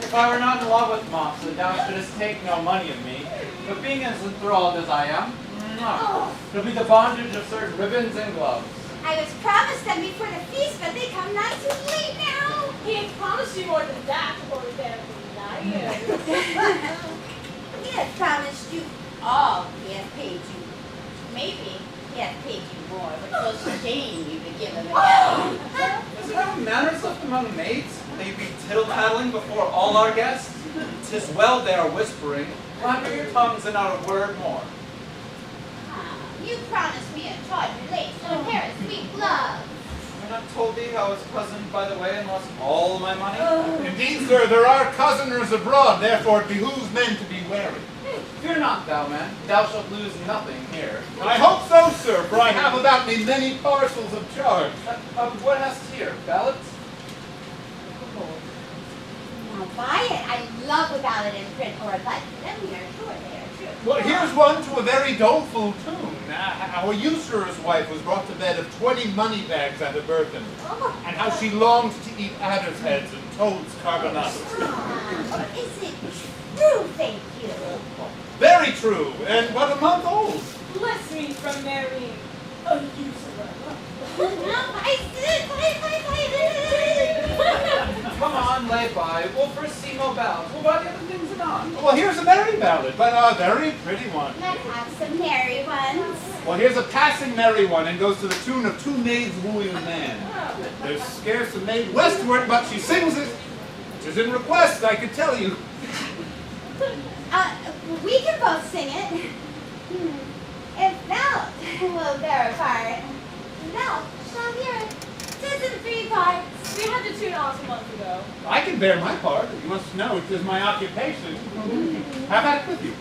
If I were not in love with Mopsa, thou shouldst take no money of me. But being as enthralled as I am, it'll be the bondage of certain ribbons and gloves. I was promised them before the feast, but they come none too late now. He had promised you more than that, or there be liars. He had promised you all. He had paid you. Maybe he had paid you more, but 'twas shame you to give him again. Is there no manners left among maids? They be tittle-tattling before all our guests? 'Tis well they are whispering. Clander your tongues and not a word more. You promised me a tawdry lace and a pair of sweet gloves. I not told thee I was cozened by the way and lost all my money? Indeed, sir, there are cozeners abroad, therefore it behooves men to be wary. Fear not, thou man. Thou shalt lose nothing here. I hope so, sir, for I have about me many parcels of charge. What hast here? Ballots? Now buy it. I love a ballad in print or a button. Then we are sure they are true. Well, here's one to a very doleful tune. Our usurer's wife was brought to bed of 20 money bags at a burthen, and how she longed to eat adder's heads and toad's carbonate. Is it true, thank you? Very true, and but a month old. Bless me from marrying a usurer. Come on, lay by. We'll first see no ballads. We'll buy the other things anon. Well, here's a merry ballad, but a very pretty one. Let's have some merry ones. Well, here's a passing merry one, and goes to the tune of two maids wooing a man. There's scarce a maid westward, but she sings it. 'Tis in request, I could tell you. We can both sing it. If thou will verify it, thou shall hear it. 'Tis in 3 parts. We had the tune off a month ago. I can bear my part. You must know it is my occupation. Have at it with you.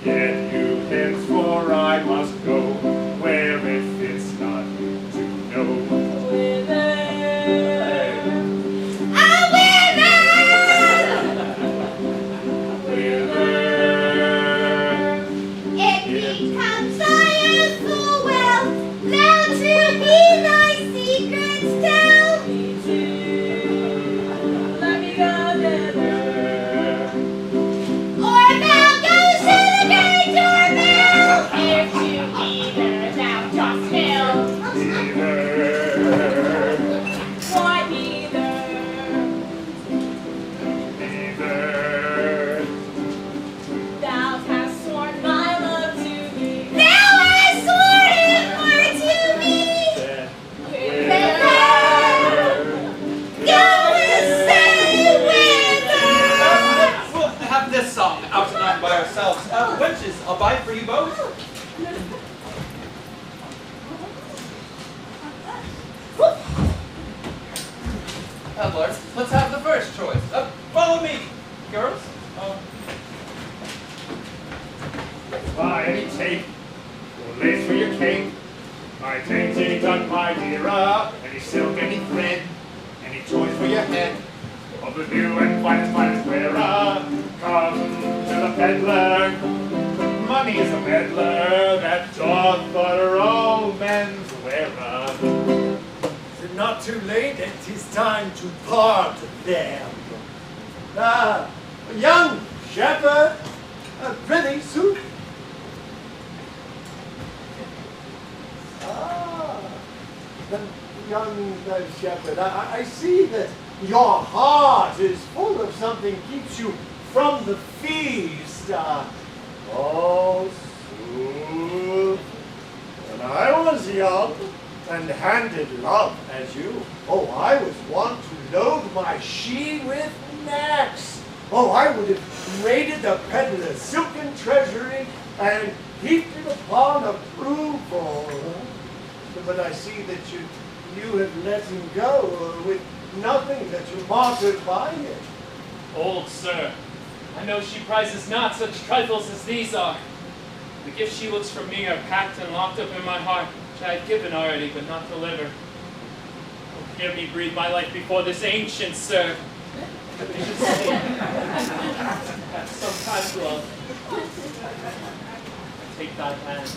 Get you hence, for I must go where it fits not to know. Wenches, I'll buy for you both. Peddler, let's have the first choice. Follow me, girls. Buy any tape or lace for your cape. My dainty duck, my dear, any silk, any thread, any toys for your head. Of the new and finest wearer, come to the peddler. Money is a peddler that doth utter all men's wearer. Is it not too late? It is time to part them. Young shepherd, prithee, suit. The young shepherd, I see that your heart is full of something keeps you from the feast. Oh, sooth. When I was young and handed love as you, I was wont to load my she with necks. I would have raided the peddler's silken treasury and heaped it upon approval. but I see that you have let him go with nothing that you bartered by him. Old sir, I know she prizes not such trifles as these are. The gifts she looks from me are packed and locked up in my heart, which I have given already, but not delivered. Oh, hear me breathe my life before this ancient sir. Sometimes, love, take thy hand,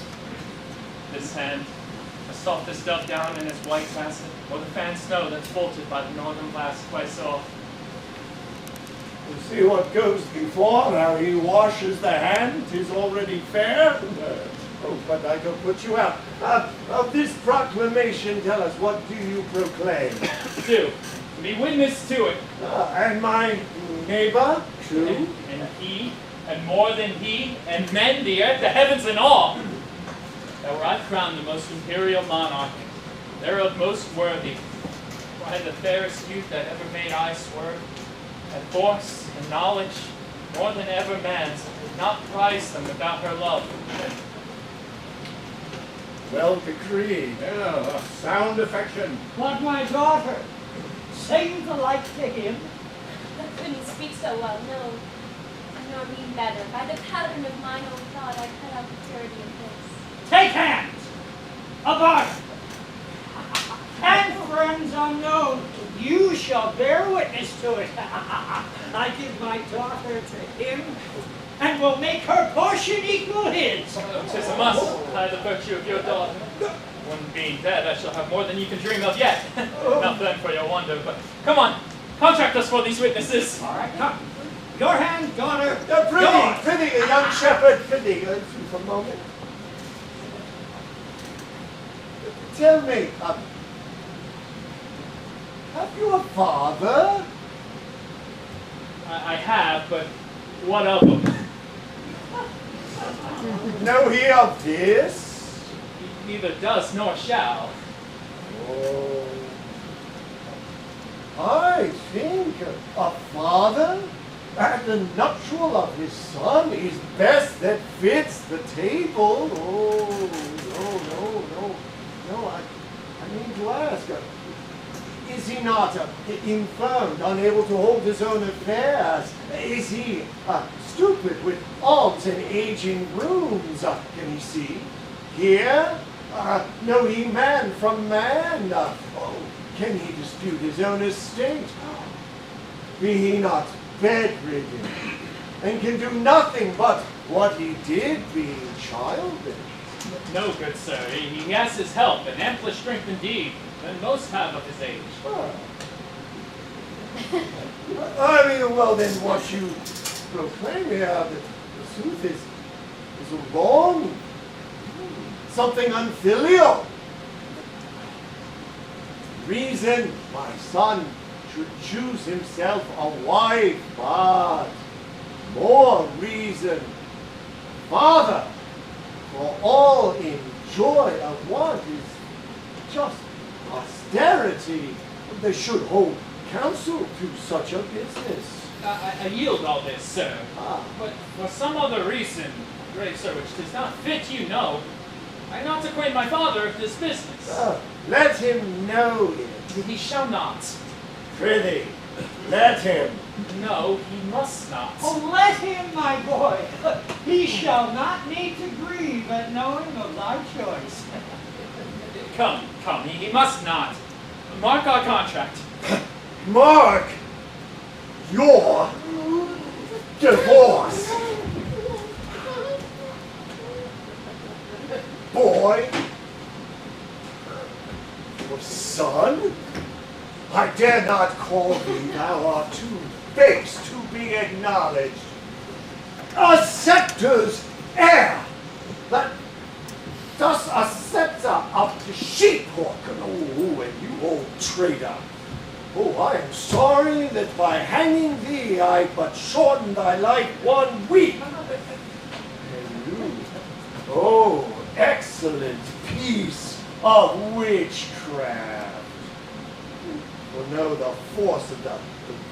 this hand, the softest dove down in its white facet, or the fan snow that's bolted by the northern blast twice off. You see what goes before, how he washes the hand, 'tis already fair. Oh, but I don't put you out. Of this proclamation, tell us, what do you proclaim? Do. Be witness to it. And my neighbor, too? And he, and more than he, and men, the earth, the heavens, and all. That were I crowned the most imperial monarch, thereof most worthy, why the fairest youth that ever made I swerve, and force and knowledge, more than ever man's, could not prize them without her love. Well decreed. Yeah, sound affection. But my daughter, sing the like to him. I couldn't speak so well, no. Nor mean better. By the pattern of mine own thought, I cut out the purity of this. Take hands! A bargain! And friends unknown, you shall bear witness to it. I give my daughter to him, and will make her portion equal his. 'Tis a must, by the virtue of your daughter. One being dead, I shall have more than you can dream of yet. Enough then for your wonder, but come on, contract us for these witnesses. All right, come. Your hand, daughter. Prithee, young shepherd, prithee, for a moment. Tell me, have you a father? I have, but what of him? Know he of this? He neither does nor shall. Oh, I think a father at the nuptial of his son is best that fits the table. Oh, no, I mean to ask, is he not infirmed, unable to hold his own affairs? Is he stupid with aunts and aging grooms? Can he see, hear? Know he man from man? Can he dispute his own estate? Be he not bedridden, and can do nothing but what he did, being childish? No, good sir, he has his help, and ampler strength indeed, than most have of his age. I mean, well then, what you proclaim here, the truth is wrong, something unfilial. Reason, my son, should choose himself a wife, but more reason, father, for all in joy of want is just austerity. They should hold counsel to such a business. I yield all this, sir, but for some other reason, grave sir, which does not fit you know, I not acquaint my father of this business. Let him know it. He shall not. Prithee, let him. No, he must not. Oh, let him, my boy. He shall not need to grieve at knowing of thy choice. Come, he must not. Mark our contract. Mark your divorce. Boy, or son, I dare not call thee, thou art too base to be acknowledged. A scepter's heir, that thus a scepter of the sheep-hawk. Oh, and you old traitor. Oh, I am sorry that by hanging thee I but shortened thy life 1 week. And you, oh, excellent piece of witchcraft. will know the force of the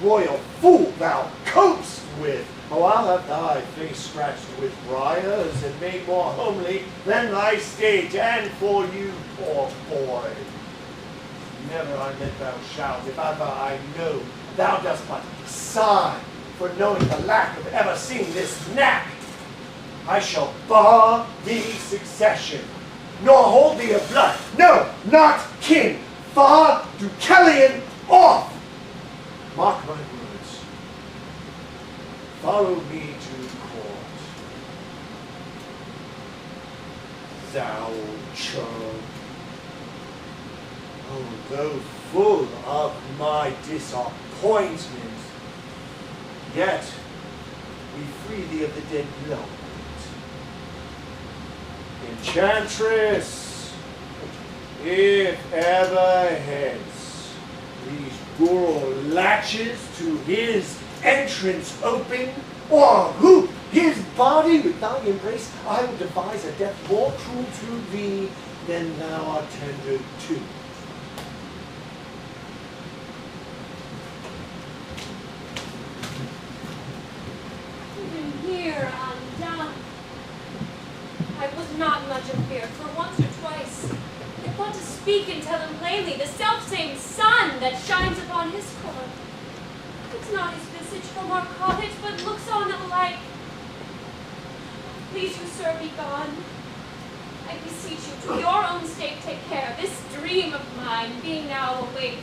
royal fool thou copest with. Oh, I'll have thy face scratched with briars and made more homely than thy state, and for you, poor boy. Never I meant thou shalt, if ever I know, thou dost but sigh for knowing the lack of ever seeing this knack. I shall bar thee succession, nor hold thee of blood, no, not kin, far Deucalion off. Mark my words, follow me to court. Thou churl, oh, though full of my disappointment, yet we free thee of the dead blow. Enchantress, if ever hence these rural latches to his entrance open, or hoop his body with thy embrace, I will devise a death more cruel to thee than thou art tender to. Even here undone. I was not much afeard, for once or twice I thought to speak and tell him plainly the selfsame sun that shines upon his court. It's not his visage from our cottage, but looks on alike. Please you, sir, be gone. I beseech you, to your own sake take care. This dream of mine, being now awake,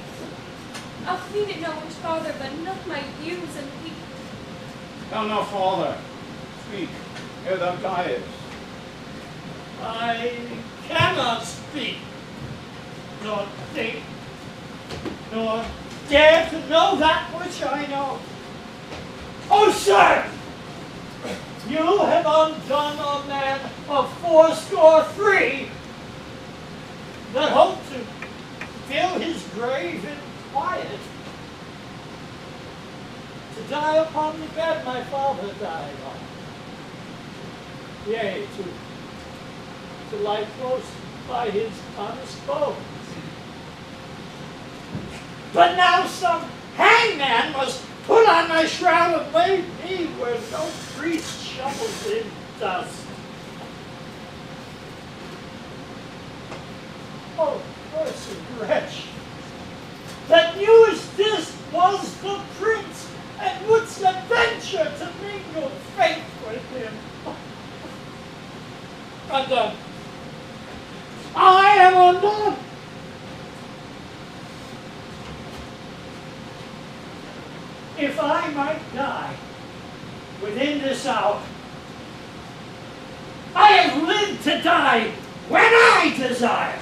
I'll feed it no much farther, but milk my ewes and weep. Thou no father, speak, ere thou diest. I cannot speak, nor think, nor dare to know that which I know. Oh, sir! You have undone a man of 63 that hoped to fill his grave in quiet, to die upon the bed my father died on. Yea, to lie close by his honest bones. But now some hangman must put on my shroud and lay me where no priest shovels in dust. Oh, cursed wretch, that knewest this was the prince, and wouldst adventure to mingle fate with him. Undone. I am undone. If I might die within this hour, I have lived to die when I desire.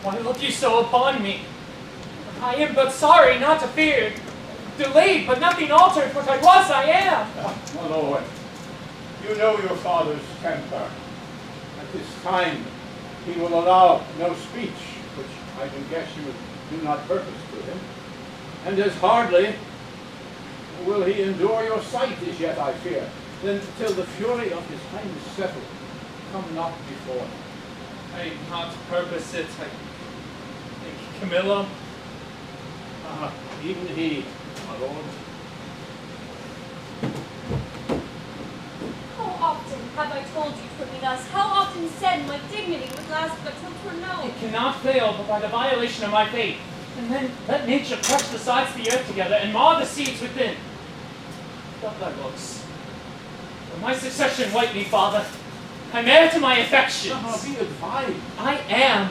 Why look you so upon me? I am but sorry, not afeard. Delayed, but nothing altered. What I was, I am. My lord, you know your father's temper. At this time, he will allow no speech, which I can guess you do not purpose to him. And as hardly will he endure your sight as yet, I fear, then till the fury of his highness settle, come not before him. I did not purpose it. I think Camillo. Even he, my lord. How often have I told you to me thus? How often said my dignity would last but till 'twere known? It cannot fail but by the violation of my faith. And then let nature crush the sides of the earth together and mar the seeds within. Stop thy looks. For my succession wipe me, father. I'm heir to my affections. Be advised. I am,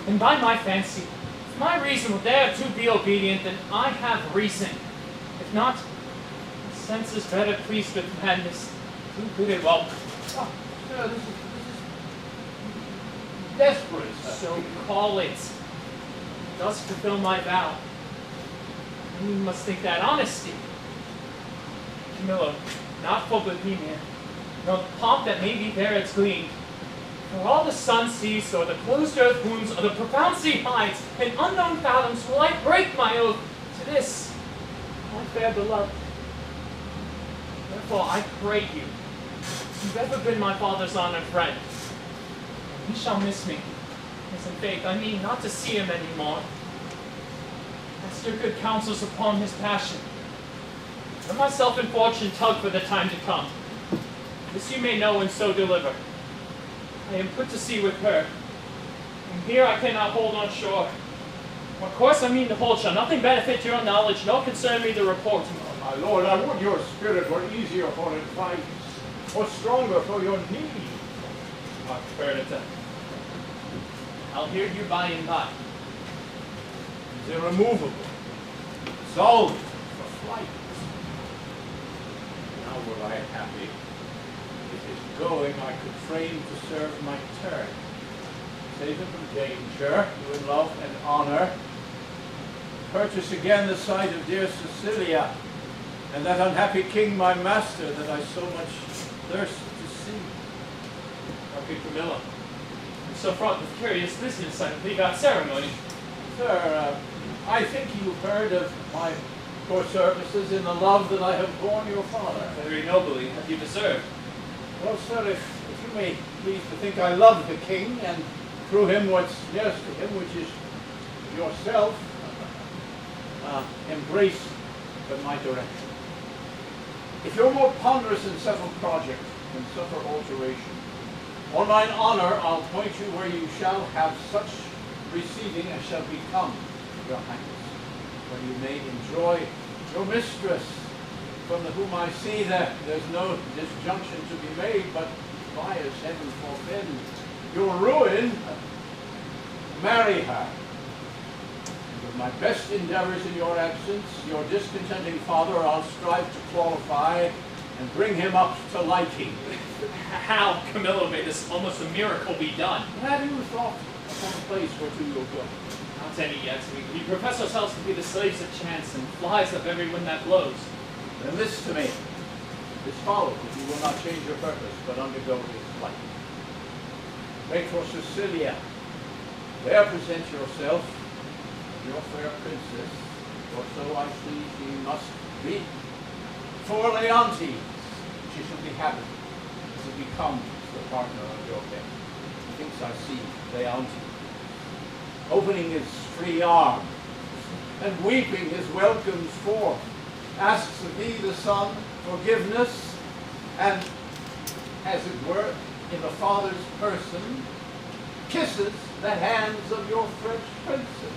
and by my fancy, if my reason will dare to be obedient, then I have reason. If not, my senses better pleased with madness. Too good a welcome. Sir, this is desperate, sir. So call it. Does fulfill my vow. And you must think that honesty. Camillo, not for Bohemia, nor the pomp that may be there its gleam. For all the sun sees, or the closed earth wounds, or the profound sea hides, in unknown fathoms will I break my oath to this, my fair beloved. Therefore I pray you, You've ever been my father's honored friend. He shall miss me. As in faith, I mean not to see him anymore. Cast your good counsels upon his passion. Let myself and fortune tug for the time to come. This you may know and so deliver. I am put to sea with her. And here I cannot hold on shore. What course I mean to hold shall nothing benefit your knowledge, nor concern me the report. My lord, I would your spirit were easier for advice, or stronger for your need. Perdita, I'll hear you by and by. It's irremovable. Solved for flight. Now were I happy. If his going I could frame to serve my turn. Save him from danger, win love and honor. Purchase again the sight of dear Sicilia, and that unhappy king my master that I so much thirst to see. Okay, Camillo. I'm so fraught with curious business, I believe out ceremony. Sir, I think you've heard of my poor services in the love that I have borne your father. Very nobly have you deserved. Well, sir, if you may please to think I love the king, and through him what's nearest to him, which is yourself, embrace but my direction. If your more ponderous and settled project can suffer alteration, on mine honor I'll point you where you shall have such receiving as shall become your highness, where you may enjoy your mistress, from whom I see that there's no disjunction to be made, but bias heaven forbid your ruin. Marry her. And with my best endeavors in your absence, your discontenting father I'll strive to qualify and bring him up to liking. How, Camillo, may this almost a miracle be done? Have you thought upon a place whereto you'll go? Not any yet. We profess ourselves to be the slaves of chance and flies of every wind that blows. Then list to me. This follows if you will not change your purpose, but undergo his flight. Make for Sicilia. There present yourself, your fair princess, for so I see she must be. For Leontes, she shall be happy, as it becomes the partner of your bed. Methinks I see Leontes, opening his free arms, and weeping his welcomes forth, asks of thee, the son, forgiveness, and, as it were, in the father's person, kisses the hands of your French princess.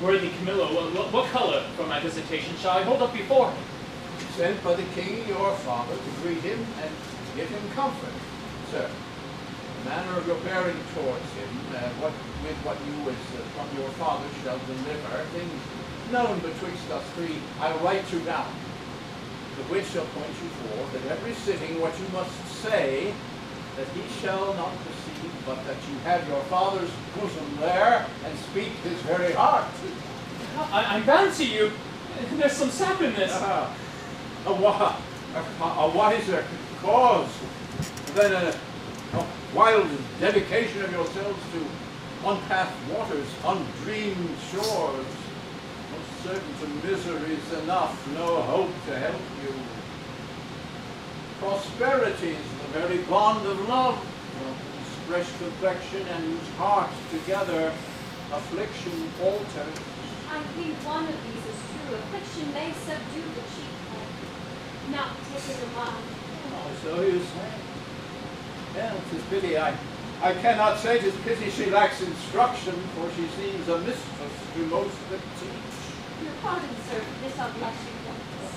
Worthy Camillo, what color for my visitation shall I hold up before him? Sent by the king your father to greet him and give him comfort, sir. The manner of your bearing towards him, with what you as from your father shall deliver, things known betwixt us three, I write you down, the which shall point you forth at every sitting what you must say, that he shall not perceive, but that you have your father's bosom there, and speak his very heart. I fancy you. There's some sap in this. A wiser cause than a wild dedication of yourselves to unpathed waters, undreamed shores, most certain to miseries enough, no hope to help you. Prosperity is the very bond of love, whose fresh complexion and whose heart together affliction alters. I think one of these is true. Affliction may subdue the chief head, not taking the mind. Oh, so you say. Well, 'tis pity. I cannot say 'tis pity she lacks instruction, for she seems a mistress to most that teach. Your pardon, sir, for this unblushing once.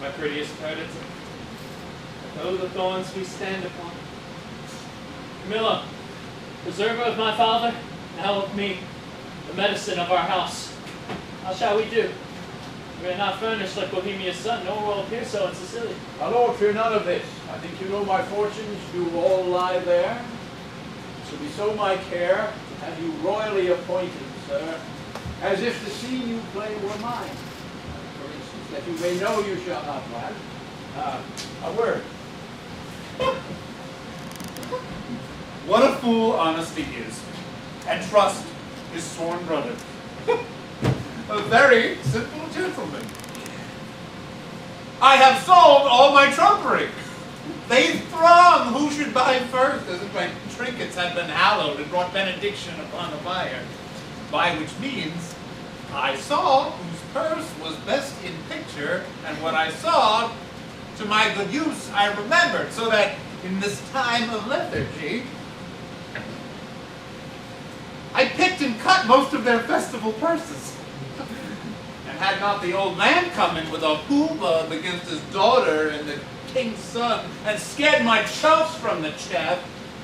My prettiest Perdita, though the thorns we stand upon. Camillo, preserver of my father, now of me, the medicine of our house. How shall we do? We are not furnished like Bohemia's son, nor will appear so in Sicilia. My lord, fear none of this. I think you know my fortunes do all lie there. It shall be so my care to have you royally appointed, sir, as if the scene you play were mine. For instance, that you may know you shall not lack. A word. What a fool honesty is, and trust his sworn brother. A very simple gentleman. I have sold all my trumpery. They throng who should buy first, as if my trinkets had been hallowed and brought benediction upon the buyer. By which means, I saw whose purse was best in picture, and what I saw, to my good use, I remembered, so that in this time of lethargy, I picked and cut most of their festival purses. And had not the old man come in with a hubbub against his daughter and the king's son, and scared my chops from the chaff,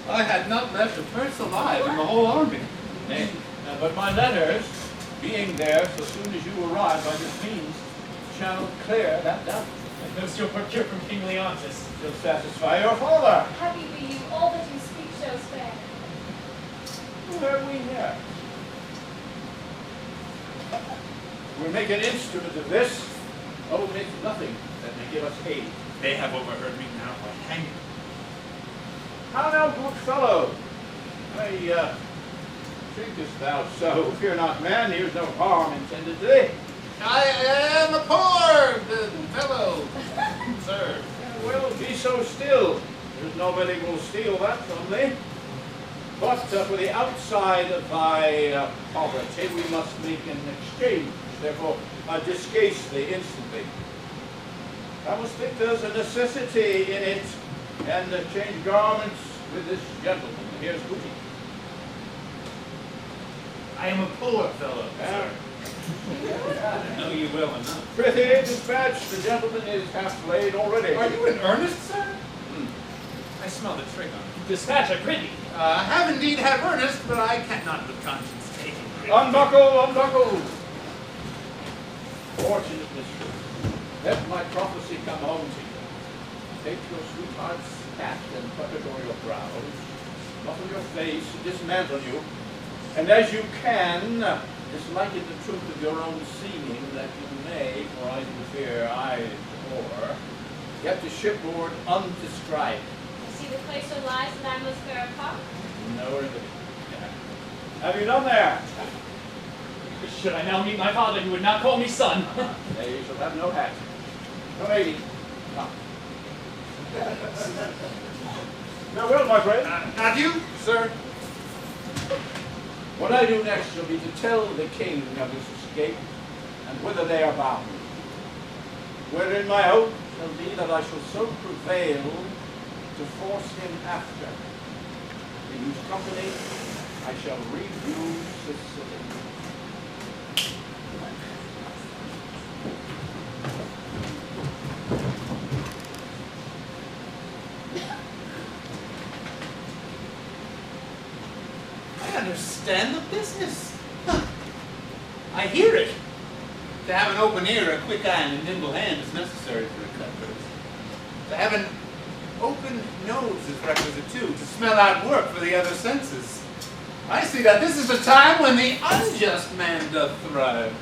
I had not left a purse alive in the whole army. Nay, but my letters, being there so soon as you arrive by this means, shall clear that doubt. And those you'll procure from King Leontes. Shall satisfy your father. Happy be you, all that you speak shows fair. Who have we here? We make an instrument of this. Oh, make nothing that may give us aid. They have overheard me now, I hang you. How now, good fellow? Thinkest thou so? Fear not, man. Here's no harm intended to thee. I am a poor fellow, sir. Well, be so still. There's nobody will steal that from thee. But for the outside of thy poverty, we must make an exchange. Therefore, discase thee instantly. I must think there's a necessity in it, and change garments with this gentleman. Here's booty. I am a poor fellow, sir. I know you will enough. Prithee, dispatch. The gentleman is half laid already. Are you in earnest, sir? I smell the trick on it. Dispatch, I prithee. I have indeed had earnest, but I cannot with conscience take it. Unbuckle, unbuckle. Fortunate mistress, let my prophecy come home to you. Take your sweetheart's hat and put it over your brows, muffle your face, dismantle you, and as you can, dislighted the truth of your own seeming, that you may, for I do fear, I or get to shipboard undescribed. You see the place where lies and I must bear apart? No, have you done there? Should I now meet my father, he would not call me son. They shall have no hat. No lady. Come. Farewell, my friend. Adieu, sir. What I do next shall be to tell the king of his escape and whither they are bound. Wherein my hope shall be that I shall so prevail to force him after, in whose company I shall review Sicilia. I understand the business. Huh. I hear it. To have an open ear, a quick eye, and a nimble hand is necessary for a cutpurse. To have an open nose is requisite too, to smell out work for the other senses. I see that this is the time when the unjust man doth thrive.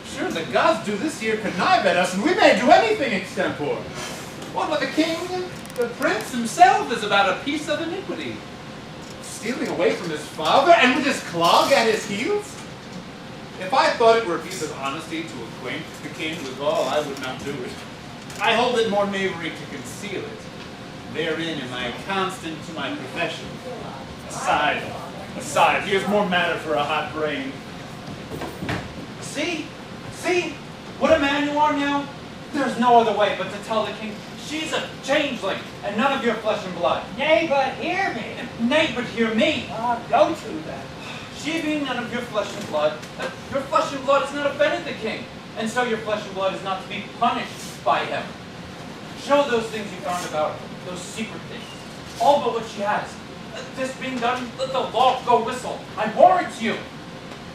Sure, the gods do this year connive at us, and we may do anything extempore. What with the king, the prince himself is about a piece of iniquity. Stealing away from his father, and with his clog at his heels? If I thought it were a piece of honesty to acquaint the king with all, I would not do it. I hold it more knavery to conceal it. Therein am I constant to my profession. Aside, here's more matter for a hot brain. See? What a man you are now? There's no other way but to tell the king, she's a changeling, and none of your flesh and blood. Nay, but hear me. Nay, but hear me. Go to then. She being none of your flesh and blood, your flesh and blood has not offended the king, and so your flesh and blood is not to be punished by him. Show those things you found about her, those secret things, all but what she has. This being done, let the law go whistle. I warrant you.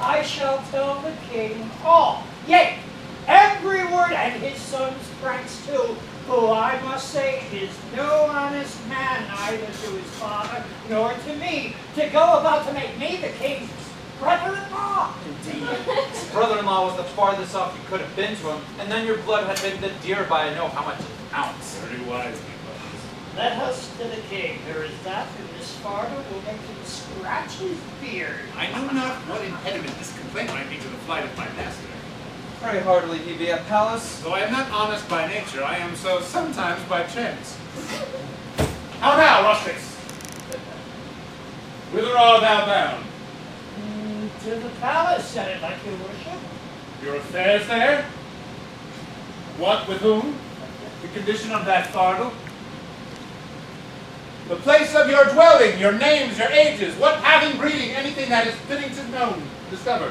I shall tell the king all, yea, every word, and his son's pranks too, who I must say is no honest man, neither to his father nor to me, to go about to make me the king's brother-in-law. Indeed. His brother-in-law was the farthest off you could have been to him, and then your blood had been the dear by I know how much an ounce. Very wise, my brothers. Let us to the king. There is that in this father will make him scratch his beard. I know not what impediment this complaint might be to the flight of my master. Pray heartily he be at palace. Though I am not honest by nature, I am so sometimes by chance. How now, rustics? Whither art thou bound? To the palace, Senate, like your worship. Your affairs there? What, with whom? The condition of that fardel? The place of your dwelling, your names, your ages, what having, breeding, anything that is fitting to know, discover.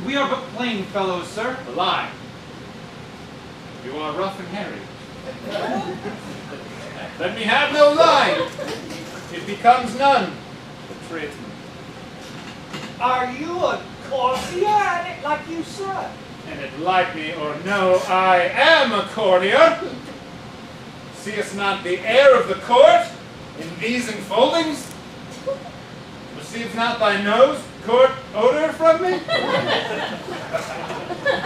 We are but plain fellows, sir. A lie. You are rough and hairy. Let me have no lie. It becomes none. The tradesman. Are you a courtier, like you said? And it like me or no, I am a courtier. Seest not the air of the court in these enfoldings? Perceives not thy nose court odor from me?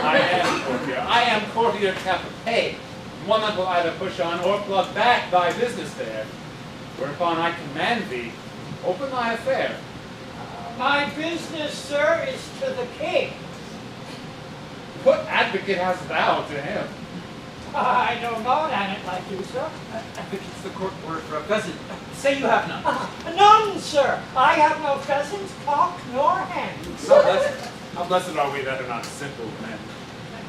I am courtier. I am courtier capite, one that will either push on or pluck back thy business there, whereupon I command thee, open thy affair. My business, sir, is to the king. What advocate hast thou to him? I don't know it like you, sir. Advocate's the court word for a pheasant. Say you have none. None, sir. I have no pheasant, cock, nor hen. How blessed are we that are not simple men.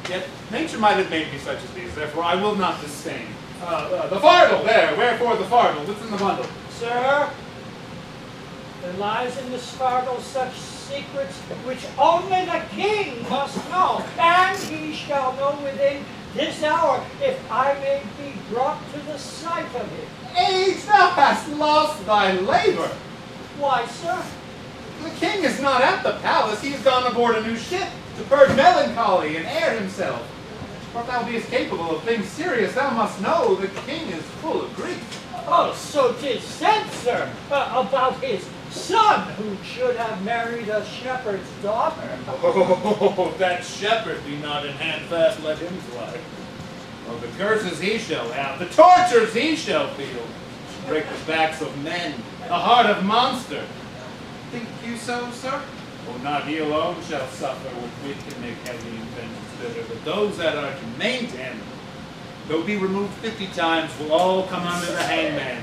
Yet nature might have made me such as these, therefore I will not disdain. The fardel, there, wherefore the fardel? What's in the bundle? Sir, there lies in this fardel such secrets which only the king must know, and he shall know within this hour, if I may be brought to the sight of it. Age, thou hast lost thy labor. Why, sir? The king is not at the palace. He has gone aboard a new ship to purge melancholy and air himself. For if thou beest capable of things serious, thou must know the king is full of grief. Oh, so 'tis said, sir, about his son, who should have married a shepherd's daughter. Oh, that shepherd be not in hand fast, let him fly. Oh, the curses he shall have, the tortures he shall feel, break the backs of men, the heart of monster. Think you so, sir? Oh, not he alone shall suffer, with wit can make heavy and vengeance bitter, but those that are humane to him, though be removed 50 times, will all come under the hangman.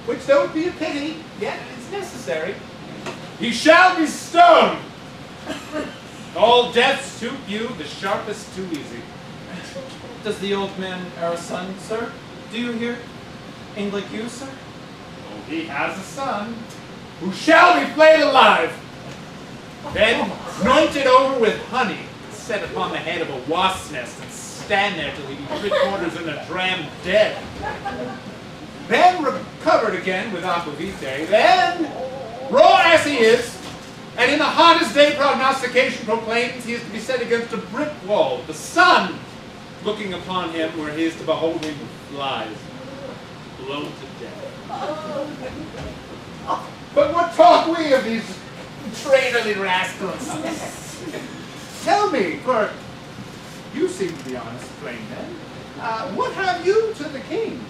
Which though it be a pity, yet it's necessary. He shall be stoned! All deaths too few, the sharpest too easy. Does the old man our son, sir? Do you hear? Ain't like you, sir? Oh, he has a son, who shall be flayed alive, then anointed over with honey, set upon the head of a wasp's nest, and stand there till he be 3/4 in a dram dead. Then recovered again with aquavitae, then, raw as he is, and in the hottest day prognostication proclaims he is to be set against a brick wall, the sun looking upon him where he is to behold him with flies, blown to death. But what talk we of these traitorly rascals? Tell me, for you seem to be honest, plain men, what have you to the king?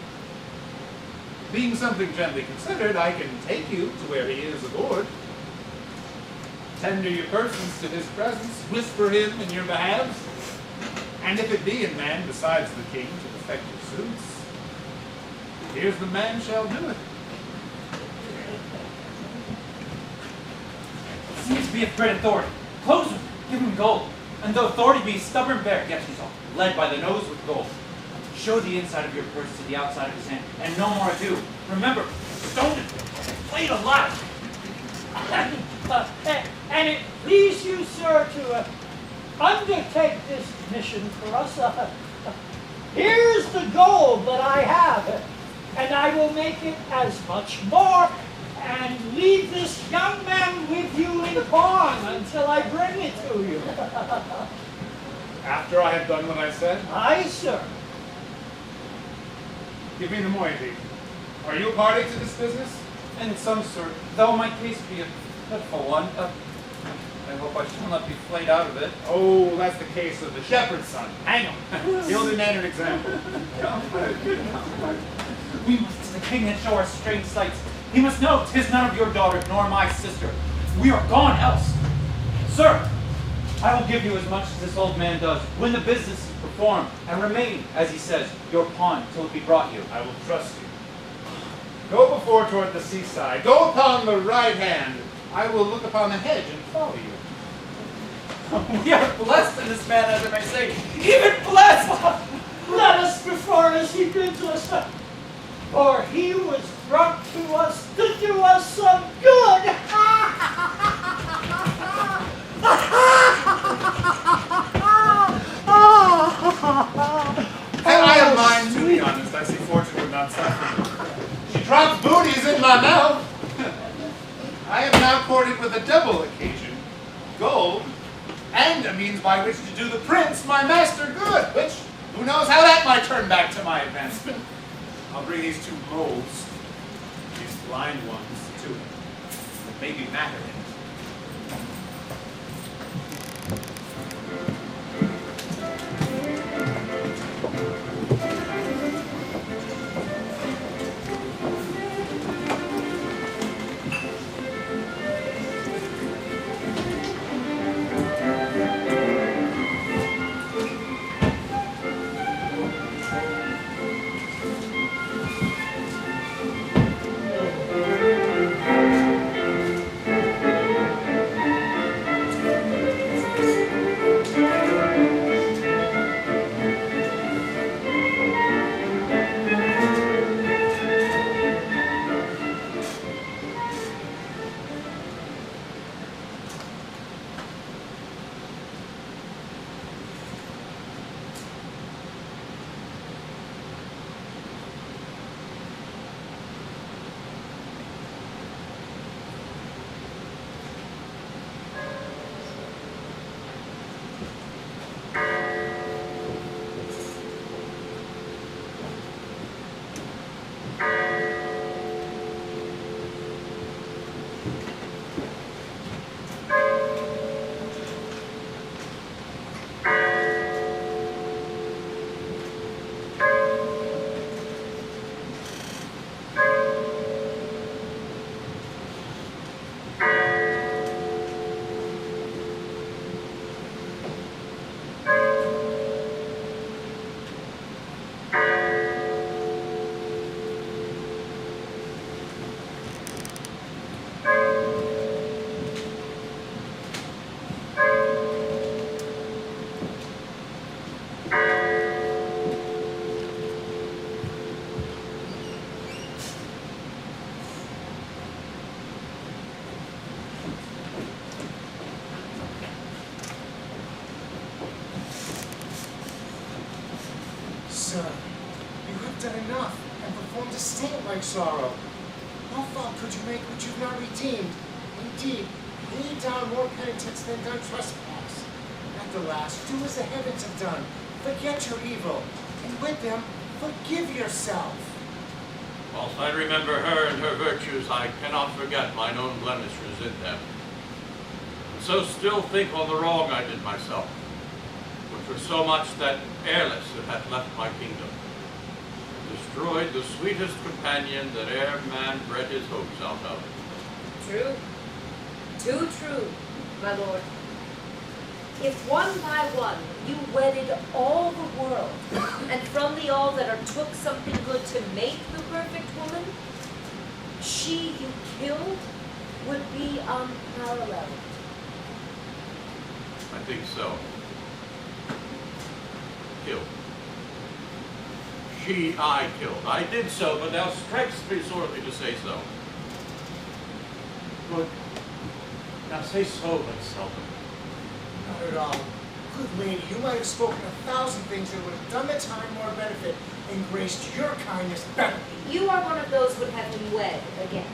Being something gently considered, I can take you to where he is aboard. Tender your persons to his presence, whisper him in your behalves, and if it be in man besides the king to effect your suits, here's the man shall do it. Seems to be of great authority. Close him, give him gold. And though authority be stubborn bear, yet he's all led by the nose with gold. Show the inside of your purse to the outside of his hand, and no more ado. Remember, stone it, play it alive. And it please you, sir, to undertake this mission for us. Here's the gold that I have, and I will make it as much more, and leave this young man with you in pawn until I bring it to you. After I have done what I said? Aye, sir. Give me the moiety. Are you a party to this business? In some sort, though my case be a pitiful one, I hope I shall not be flayed out of it. Oh, that's the case of the shepherd's son. Hang him. He'll demand an example. We must to the king and show our strange sights. He must know 'tis none of your daughter nor my sister. We are gone else. Sir, I will give you as much as this old man does when the business is performed, and remain, as he says, your pawn till it be brought you. I will trust you. Go before toward the seaside. Go upon the right hand. I will look upon the hedge and follow you. We are blessed in this man, as I may say, even blessed! Let us perform as he bids us, for he was brought to us to do us some good. I am mine, to be honest. I see fortune would not suffer. She drops booties in my mouth. I am now courted with a double occasion. Gold, and a means by which to do the prince my master good, which, who knows how that might turn back to my advancement. I'll bring these two moles, these blind ones, to him. It may be matter in it. Sir, you have done enough and performed a saint-like sorrow. No fault could you make which you've not redeemed. Indeed, lay down more penitence than done trespass. At the last, do as the heavens have done. Forget your evil, and with them, forgive yourself. Whilst I remember her and her virtues, I cannot forget mine own blemishes in them. And so still think on the wrong I did myself, which was so much that heirless it hath left my kingdom, and destroyed the sweetest companion that e'er man bred his hopes out of. True. Too true, my lord. If one by one you wedded all the world, and from the all that are took something good to make the perfect woman, she you killed would be unparalleled. I think so. Killed. She I killed. I did so, but thou strikes me sorely to say so. Good. Now say so, but seldom. Not at all. Good lady, you might have spoken 1,000 things that would have done the time more benefit and graced your kindness better. You are one of those would have me wed again.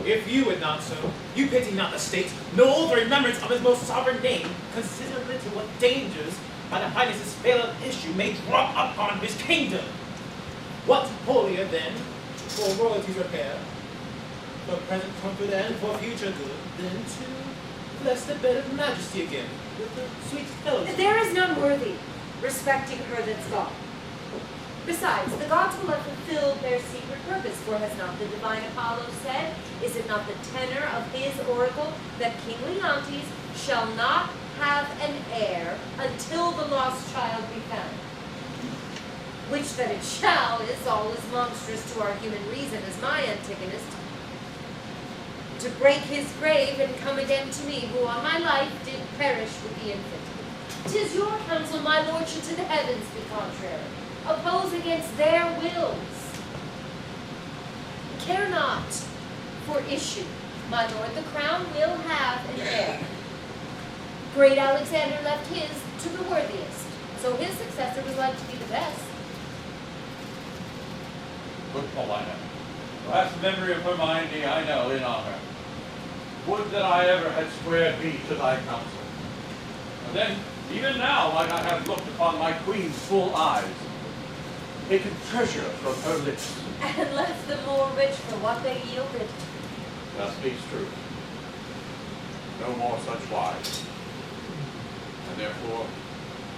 If you had not so, you pity not the state, nor the remembrance of his most sovereign name, considerably to what dangers by the highness's fail of issue may drop upon his kingdom. What holier then, for royalty's repair, for present comfort and for future good, than to bless the bed of majesty again with the sweet fellowship? There is none worthy, respecting her that's gone. Besides, the gods will have fulfilled their secret purpose, for has not the divine Apollo said, is it not the tenor of his oracle, that King Leontes shall not have an heir until the lost child be found. Which that it shall is all as monstrous to our human reason as my Antigonus. To break his grave and come again to me, who on my life did perish with the infant. 'Tis your counsel, my lord, should to the heavens be contrary, oppose against their wills. Care not for issue, my lord, the crown will have an heir. Great Alexander left his to the worthiest, so his successor was like to be the best. Good Paulina, perhaps the memory of Hermione I know in honor. Would that I ever had squared me to thy counsel. And then, even now, might I have looked upon my queen's full eyes, taken treasure from her lips, And left them more rich for what they yielded. Thus speaks truth. No more such wives, and therefore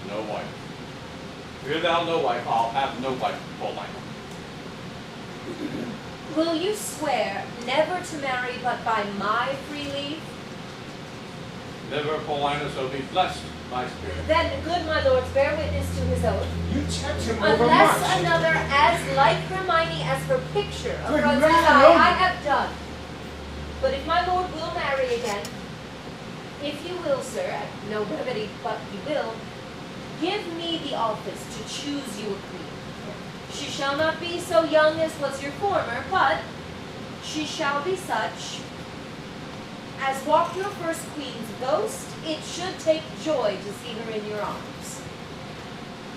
no wife. Fear thou no wife, I'll have no wife, Paulina. Will you swear never to marry but by my free leave? Never, Paulina, so be blessed, my spirit. Then, good my lords, bear witness to his oath. You tempt him Unless overmuch. another as like Hermione as her picture of Good Rose's man, eye no. I have done. But if my lord will marry again, if you will, sir, no remedy but you will, give me the office to choose you a queen. She shall not be so young as was your former, but she shall be such as walked your first queen's ghost, it should take joy to see her in your arms.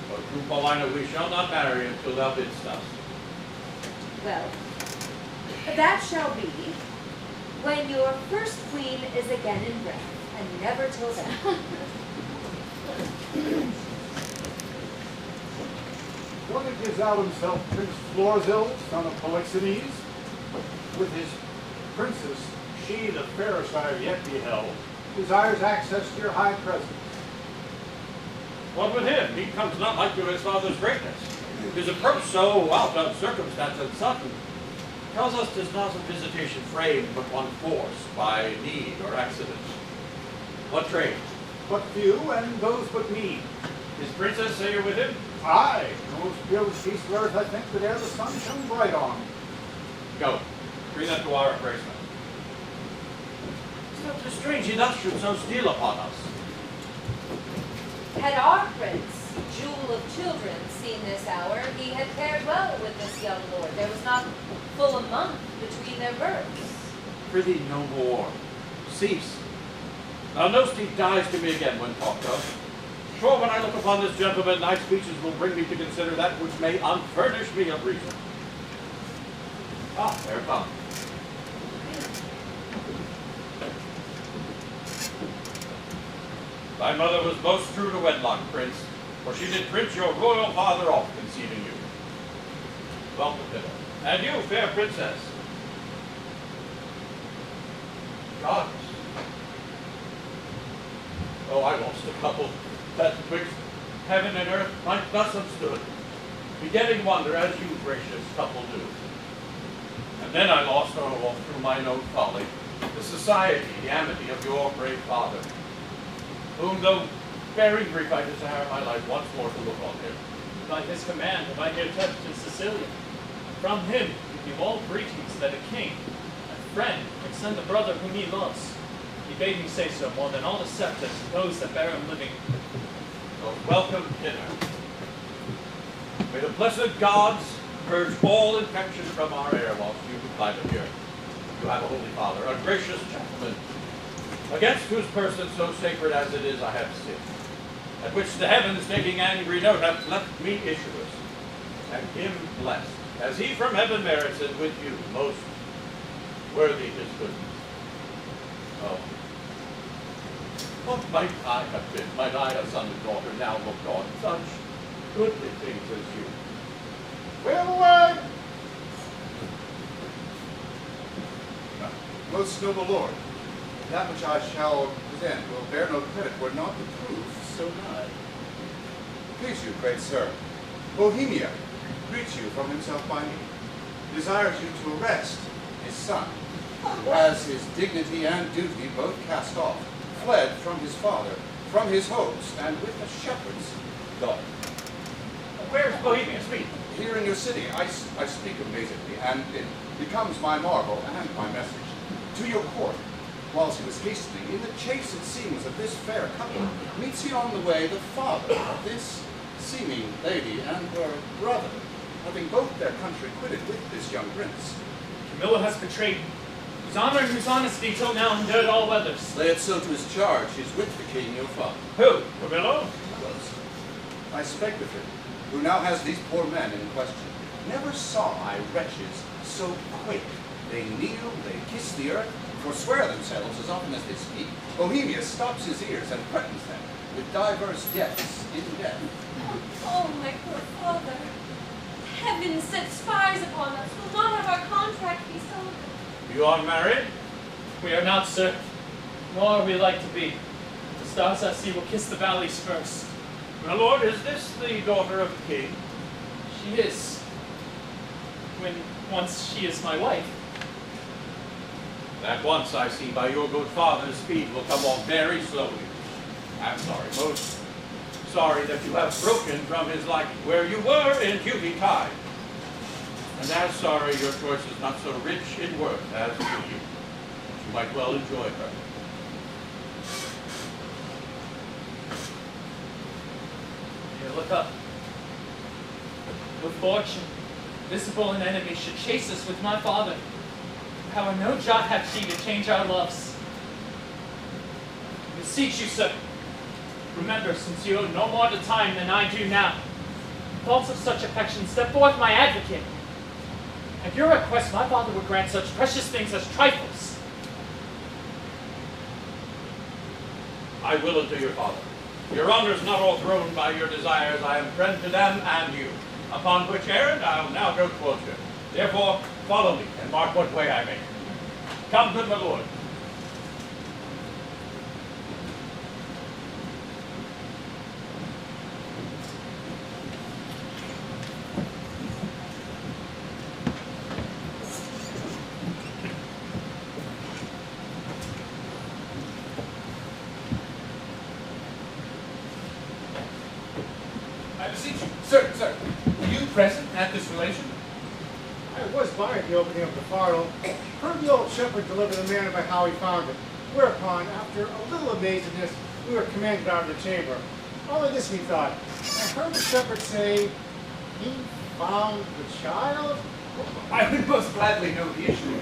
But true, Paulina, we shall not marry until thou bidst us. Well, that shall be when your first queen is again in breath, and never till then. One that gives out himself Prince Florizel, son of Polixenes, with his princess, she the fairest I have yet beheld, desires access to your high presence. What with him? He comes not like to his father's greatness. His approach so out of circumstance and sudden tells us 'tis not a visitation framed but one forced by need or accident. What trade? But few, and those but need. His princess, say you're with him? Aye, the most fearless piece of earth I think that e'er the sun shone bright on. Go, bring that to our embracement. It's not too strange he thus should so steal upon us. Had our prince, jewel of children, seen this hour, he had fared well with this young lord. There was not full a month between their births. Prithee no more. Cease. Thou know'st he dies to me again when talked of. Sure, when I look upon this gentleman, thy speeches will bring me to consider that which may unfurnish me of reason. Ah, there it comes. Thy mother was most true to wedlock, Prince, for she did print your royal father off conceiving you. Welcome hither. And you, fair princess. Gods. Oh, I lost a couple that twixt heaven and earth might thus have stood, begetting wonder as you, gracious couple, do. And then I lost, oh, through mine own folly, the society, the amity of your brave father, whom, though very brief, I desire my life once more to look on him. By his command have I here touched in Sicilia. From him we give all greetings that a king, a friend, can send a brother whom he loves. He bade me say so more than all the scepters, those that bear him living. So welcome hither. May the blessed gods purge all infection from our air whilst you abide here. You have a holy father, a gracious gentleman, against whose person so sacred as it is I have sinned, at which the heavens, taking angry note, have left me issuers, and him blessed, as he from heaven merits it with you, most worthy his goodness. Oh, what might I have been, might I, a son and daughter, now looked on such goodly things as you? Wheel away! Most noble lord, that which I shall present will bear no credit were not the proof so nigh. Please you, great sir, Bohemia greets you from himself by me, desires you to arrest his son, who has his dignity and duty both cast off, fled from his father, from his host and with a shepherd's dog. Where's Bohemia? Speak. Here in your city, I speak amazingly, and it becomes my marvel and my message. To your court, whilst he was hastening, in the chase it seems of this fair couple, meets he on the way the father of this seeming lady and her brother, having both their country quitted with this young prince. Camillo has betrayed me, whose honor and whose honesty till now endured all weathers. Lay it so to his charge, he's with the king your father. Who? Camillo? I spake with him, who now has these poor men in question. Never saw I wretches so quake. They kneel, they kiss the earth, forswear themselves as often as they speak. Bohemia stops his ears and threatens them with diverse deaths in death. Oh, my poor father. Heaven set spies upon us. Will not have our contract be celibate. You are married? We are not, sir, nor are we like to be. The stars I see will kiss the valleys first. My lord, is this the daughter of the king? She is. When once she is my wife. That once I see by your good father's speed will come on very slowly. I'm sorry, most sorry that you have broken from his liking where you were in duty time. And as sorry your choice is not so rich in worth as to you. You might well enjoy her. Here, look up. With fortune, visible and enemy, should chase us with my father. Power no jot hath she to change our loves. I beseech you, sir, remember, since you owe no more to time than I do now, thoughts of such affection, step forth my advocate. At your request, my father would grant such precious things as trifles. I will unto your father. Your honor is not all thrown by your desires. I am friend to them and you. Upon which errand I will now go towards you. Therefore, follow me and mark what way I may. Come, good my lord. I beseech you, sir, were you present at this relation? I was by at the opening of the fardel, heard the old shepherd deliver the manner by how he found it, whereupon, after a little amazedness, we were commanded out of the chamber. Only this we thought. I heard the shepherd say, he found the child? I would most gladly know the issue.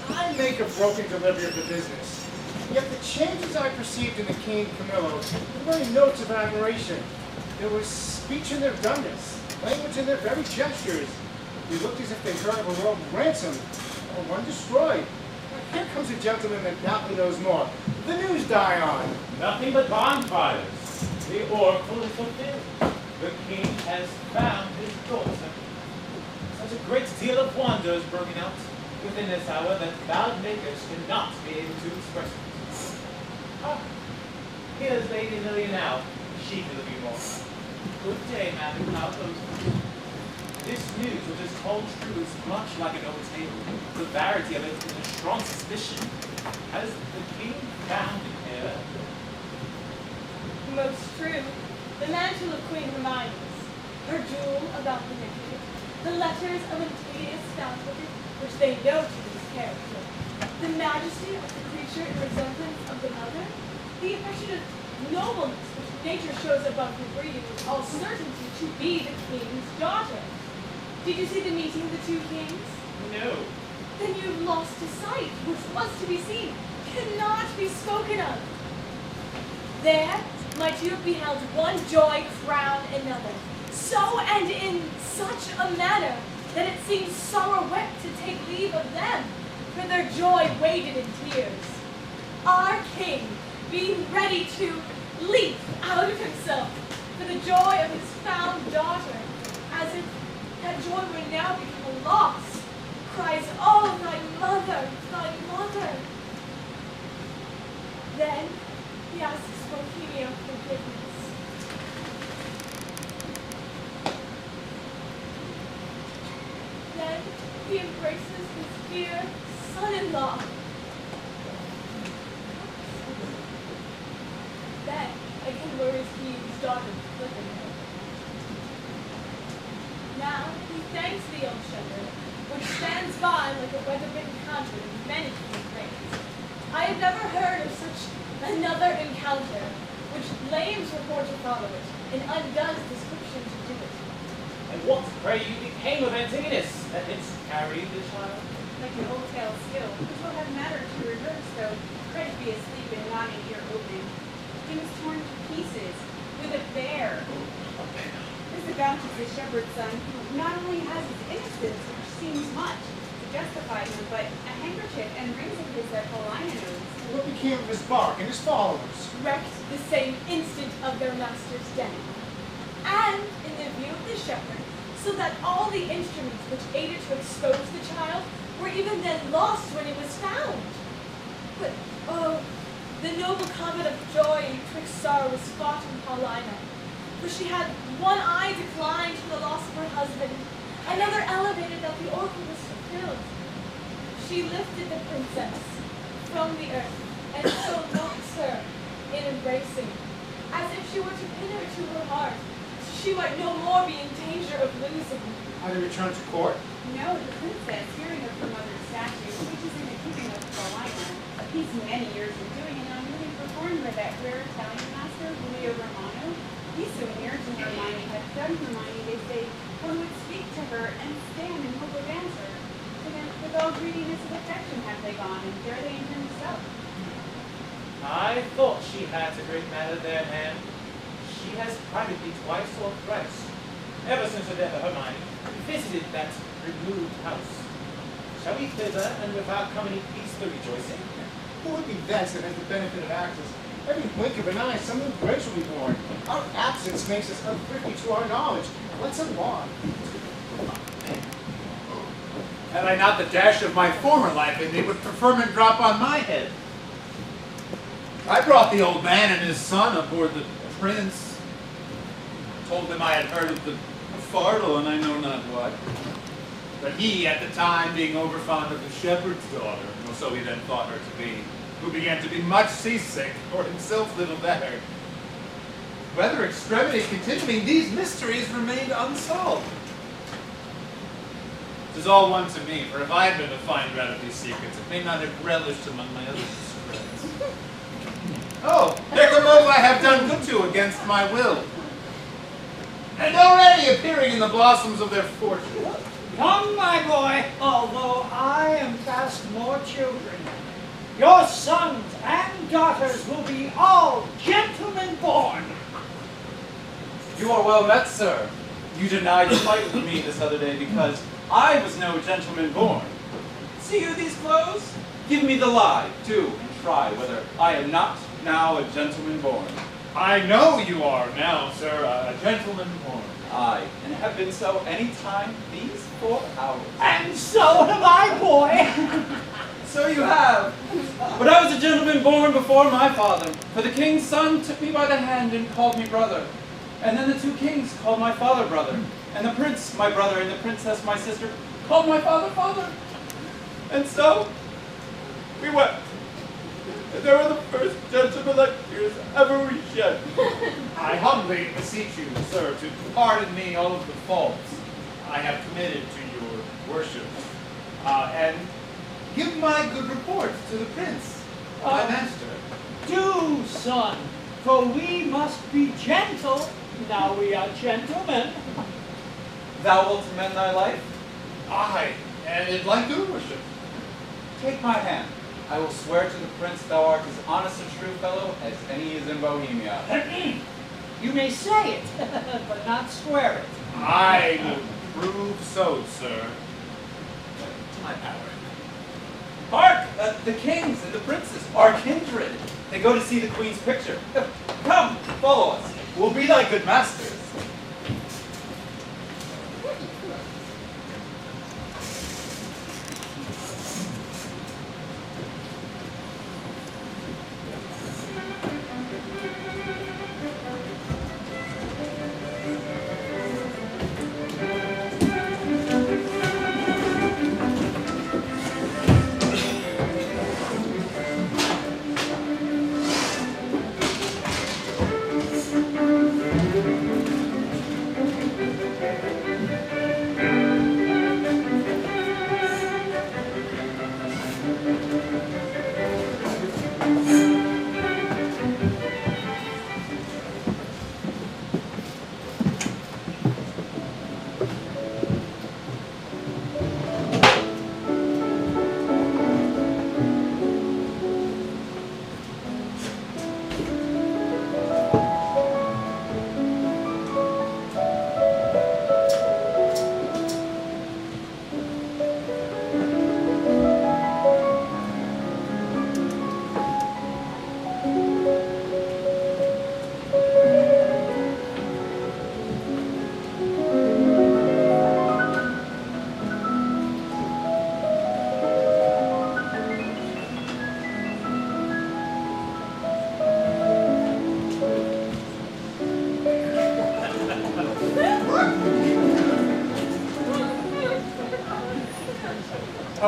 I make a broken delivery of the business. Yet the changes I perceived in the king and Camillo were very notes of admiration. There was speech in their dumbness, language in their very gestures. They looked as if they heard of a world ransomed or one destroyed. Here comes a gentleman that doubtless knows more. The news die on. Nothing but bonfires. The oracle is fulfilled. The king has found his daughter. Such a great deal of wonder is broken out within this hour that vowed makers cannot be able to express it. Ah, here's Lady Lily now. She will be more. Good day, madam. How goes it? This news, which is told true, is much like an old tale. The verity of it is a strong suspicion. Has the king found it here? Most true. The mantle of Queen Hermione, her jewel about the neck, the letters of Antigonus found with it, which they know to be his character, the majesty of the creature in resemblance of the mother, the affection of nobleness which nature shows above her breeding, with all certainty to be the king's daughter. Did you see the meeting of the two kings? No. Then you've lost to sight, which was to be seen, cannot be spoken of. There might you have beheld one joy crown another, so and in such a manner that it seems sorrow wept to take leave of them, for their joy waded in tears. Our king being ready to leap out of himself for the joy of his found daughter, as if that joy were now become a loss, cries, "Oh, thy mother, thy mother!" Then he asks Bohemia forgiveness. Then he embraces his dear son-in-law. Then, daughter living there. Now he thanks the old shepherd, which stands by like a weather-bitten counter in many praise. I have never heard of such another encounter, which lames report to follow it, and undoes description to do it. And what, pray you, became of Antigonus that didst carry the child? Like an old tale still, which will have matter to rehearse, though credit be asleep and not an ear open. He was torn to pieces with a bear. This Leontes, the shepherd's son, who not only has his innocence, which seems much to justify him, but a handkerchief and rings of his that Paulina knows. What became of his bark and his followers? Wrecked the same instant of their master's death. And in the view of the shepherd, so that all the instruments which aided to expose the child were even then lost when it was found. But, oh, the noble combat of joy twixt sorrow was fought in Paulina, for she had one eye declined for the loss of her husband, another elevated that the oracle was fulfilled. She lifted the princess from the earth, and so locks her in embracing, as if she were to pin her to her heart, so she might no more be in danger of losing. Are they returned to court? No, the princess, hearing of her mother's statue, which is in the keeping of Paulina, he's many years in doing, and now newly performed by that rare Italian master, Wm Romano. He's so near to Hermione, had done Hermione, they say, one would speak to her and stand in hope of answer. So then, with all greediness of affection have they gone, and dare they enter himself? I thought she had a great matter there in hand. She has privately twice or thrice, ever since her death of Hermione, visited that removed house. Shall we thither, and without company peace the rejoicing? Who would be vexed that has the benefit of actors? Every blink of an eye, some new grace will be born. Our absence makes us unprivy to our knowledge. Let's unlock. Had I not the dash of my former life, and they would preferment drop on my head. I brought the old man and his son aboard the Prince. Told them I had heard of the fardel, and I know not what. But he, at the time, being overfond of the shepherd's daughter, or so he then thought her to be, who began to be much seasick, or himself little better. Whether extremity continuing, these mysteries remained unsolved. 'Tis all one to me, for if I had been to find out of these secrets, it may not have relished among my other friends. Oh, there come those I have done good to against my will, and already appearing in the blossoms of their fortune. Come, my boy, although I am past more children, your sons and daughters will be all gentlemen born. You are well met, sir. You denied fight with me this other day because I was no gentleman born. See you these clothes? Give me the lie, too, and try whether I am not now a gentleman born. I know you are now, sir, a gentleman born. Aye, and have been so any time these 4 hours. And so have I, boy. So you have. But I was a gentleman born before my father, for the king's son took me by the hand and called me brother. And then the 2 kings called my father brother, and the prince my brother, and the princess my sister called my father father. And so we wept. And they were the first gentleman tears ever we shed. I humbly beseech you, sir, to pardon me all of the faults I have committed to your worship, and give my good report to the prince, my master. Do, son, for we must be gentle. Now we are gentlemen. Thou wilt amend thy life? I, and it like your worship. Take my hand. I will swear to the prince thou art as honest a true fellow as any is in Bohemia. You may say it, but not swear it. I will prove so, sir. To my power. Hark! The kings and the princes are kindred. They go to see the queen's picture. Come, follow us. We'll be thy good masters.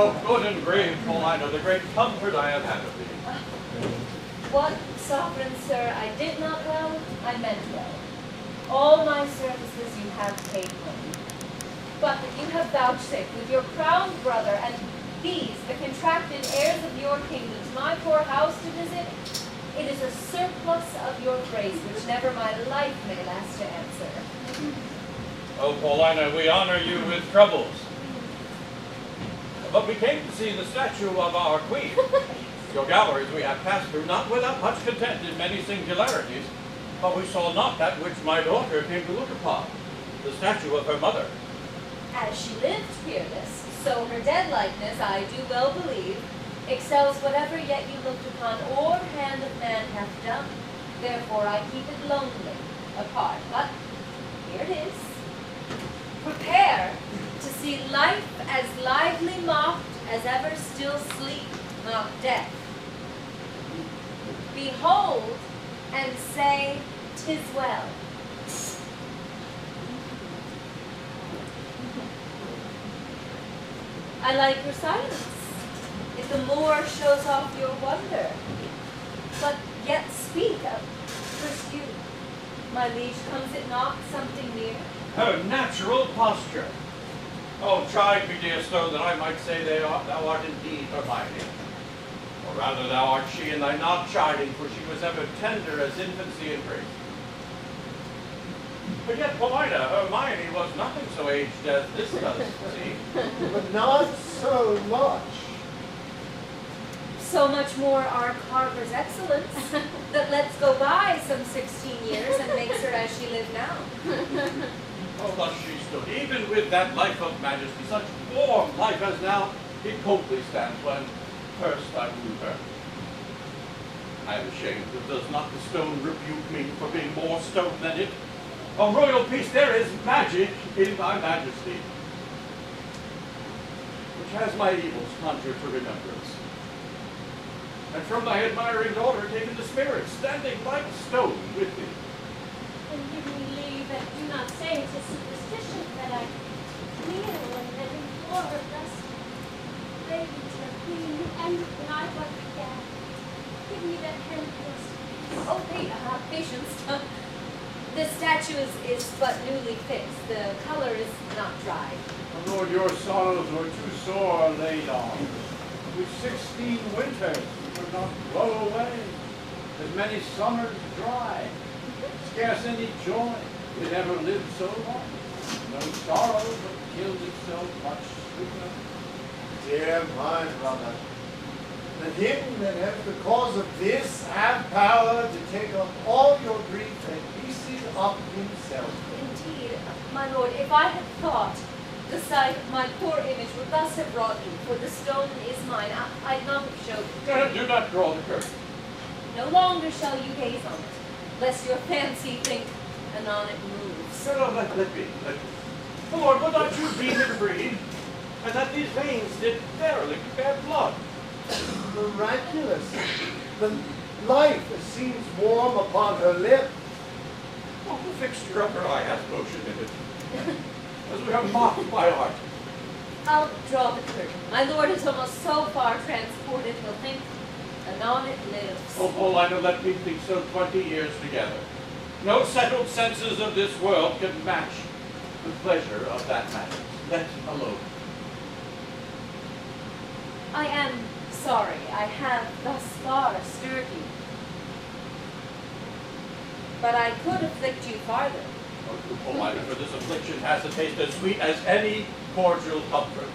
Oh, good and brave, Paulina, the great comfort I have had of thee. What, sovereign sir, I did not well, I meant well. All my services you have paid well. But that you have vouchsafed with your crowned brother and these, the contracted heirs of your kingdom, to my poor house to visit, it is a surplus of your grace which never my life may last to answer. Oh, Paulina, we honor you with troubles. But we came to see the statue of our queen. Your galleries we have passed through, not without much content in many singularities, but we saw not that which my daughter came to look upon, the statue of her mother. As she lived peerless, so her dead likeness, I do well believe, excels whatever yet you looked upon or hand of man hath done. Therefore I keep it lonely apart. But here it is. Prepare to see life as lively mocked as ever still sleep mocked death. Behold and say, 'tis well. I like your silence. If the Moor shows off your wonder, but yet speak of first you, my liege, comes it not something near? Her natural posture. Oh, chide me, dear Snow, that I might say thou art indeed Hermione. Or rather, thou art she, and thy not chiding, for she was ever tender as infancy and grace. But yet, Paulina, Hermione was nothing so aged as this does seem. But not so much. So much more our carver's excellence that lets go by some 16 years and makes her as she lived now. Oh, thus she stood, even with that life of majesty, such warm life as now it coldly stands when first I wooed her. I am ashamed that does not the stone rebuke me for being more stone than it. O royal peace, there is magic in thy majesty, which has my evils conjured to remembrance. And from thy admiring daughter taken the spirit, standing like stone with thee. And give me leave, and do not say it is superstition that I kneel and implore her blessing. Lady to the queen, and when I but began, give me that hand first. Oh, patience. The statue is but newly fixed. The color is not dried. Oh, Lord, your sorrows were too sore laid on. With 16 winters you could not blow away, as many summers dry. Scarce any joy did ever live so long. No sorrow but killed itself much sooner. Dear my brother, let him that hath the cause of this have power to take up all your grief and piece it up himself. Indeed, my lord, if I had thought the sight of my poor image would thus have brought you, for the stone is mine, I'd not have showed it. Do not draw the curtain. No longer shall you gaze on it, lest your fancy think anon it moves. No, let be. The Lord, will not you be and breed, and that these veins did verily bear blood? Miraculous. The life seems warm upon her lip. Oh, the fixture of her eye has motion in it, as we have mocked by art. I'll draw the curtain. My lord is almost so far transported, he'll think anon it lives. Oh, Paulina, let me think so 20 years together. No settled senses of this world can match the pleasure of that madness. Let alone. I am sorry I have thus far stirred you. But I could afflict you farther. Oh, Paulina, for this affliction has a taste as sweet as any cordial comfort.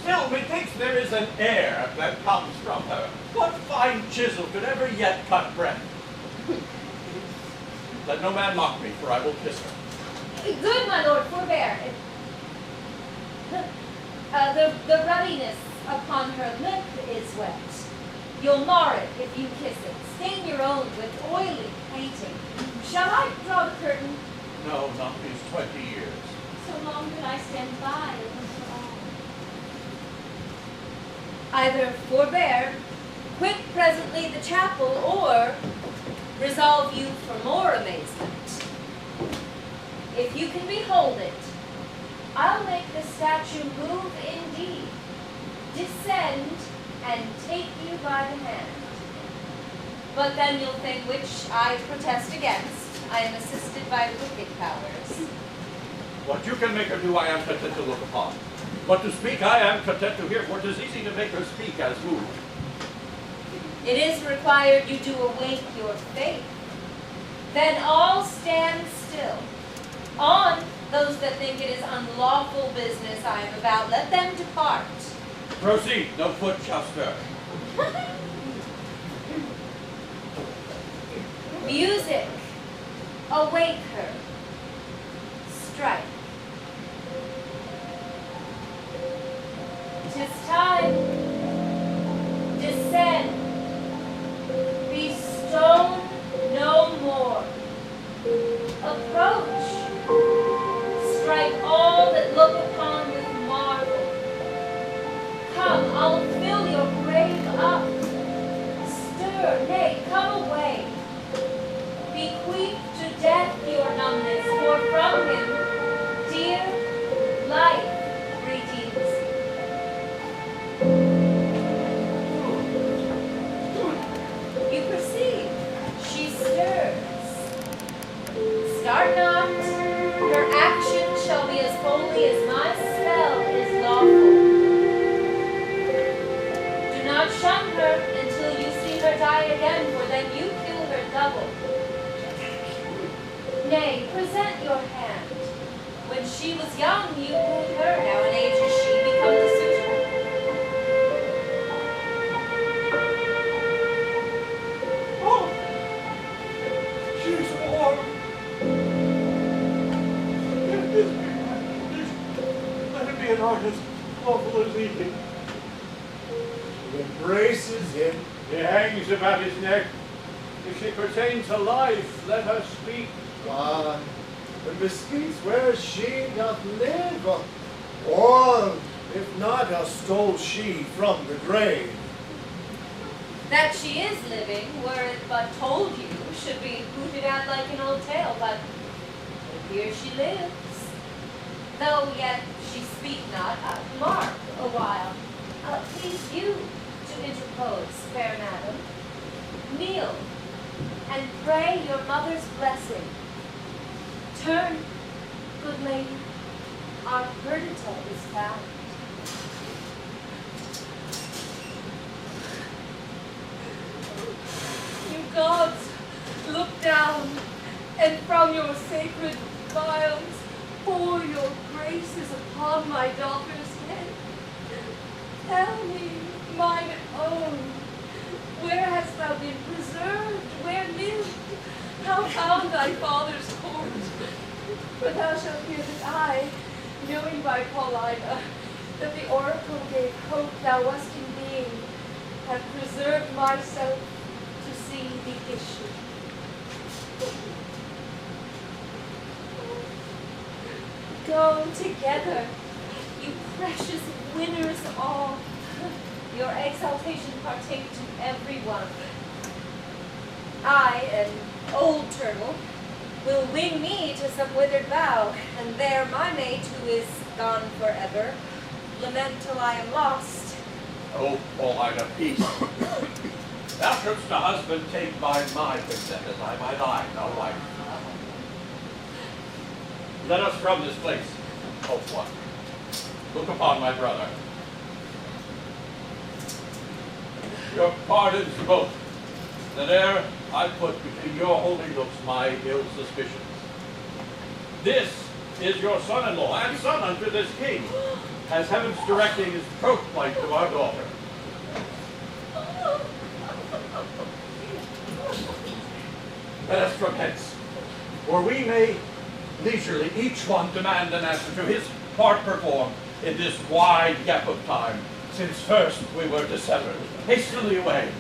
Still, methinks there is an air that comes from her. What fine chisel could ever yet cut breath? Let no man mock me, for I will kiss her. Good, my lord, forbear. The ruddiness upon her lip is wet. You'll mar it if you kiss it. Stain your own with oily painting. Shall I draw the curtain? No, not these 20 years. So long that I stand by and look for all. Either forbear, quit presently the chapel, or resolve you for more amazement. If you can behold it, I'll make the statue move indeed, descend and take you by the hand. But then you'll think, which I protest against, I am assisted by wicked powers. What you can make her do, I am content to look upon. But to speak, I am content to hear, for 'tis easy to make her speak as moved. It is required you do awake your faith. Then all stand still. On those that think it is unlawful business I am about, let them depart. Proceed, no foot shall stir. Music, awake her. Strike. 'Tis time. Descend. Be stone no more. Approach. Strike all that look upon with marvel. Come, I'll fill your grave up. Stir, nay, come away. Bequeath to death your numbness, for from him dear life redeems. You perceive, she stirs. Start not, her action shall be as holy as my spell is lawful. Do not shun her until you see her die again, for then you kill her double. Nay, present your hand. When she was young, you wooed her. Now in age is she become the suitor. Oh, she's warm. Let it be an art as awful as eating. She embraces him. He hangs about his neck. If she pertain to life, let her speak. Why, the mesquites where she doth live, or if not, stole she from the grave. That she is living, were it but told you, should be hooted at like an old tale, but here she lives. Though yet she speak not, mark a while. Please you to interpose, fair madam. Kneel, and pray your mother's blessing. Turn, good lady, our Perdita is found. You gods, look down, and from your sacred vials pour your graces upon my daughter's head. Tell me, mine own, where hast thou been preserved? Where lived? How found thy father's court? But thou shalt hear that I, knowing by Paulina that the oracle gave hope thou wast in being, have preserved myself to see the issue. Go together, you precious winners all. Your exaltation partake to everyone. I, an old turtle, will wing me to some withered bough, and there my mate, who is gone forever, lament till I am lost. Oh, Paulina, peace. Thou shouldst a husband take by my consent as I by thine, no wife. Let us from this place, oh one. Look upon my brother. Your pardons both, that ere I put between your holy looks my ill suspicions. This is your son-in-law, and son unto this king, as heaven's directing his throat plight to our daughter. Let us from hence, for we may leisurely each one demand an answer to his part performed in this wide gap of time, since first we were dissevered. Hastily away.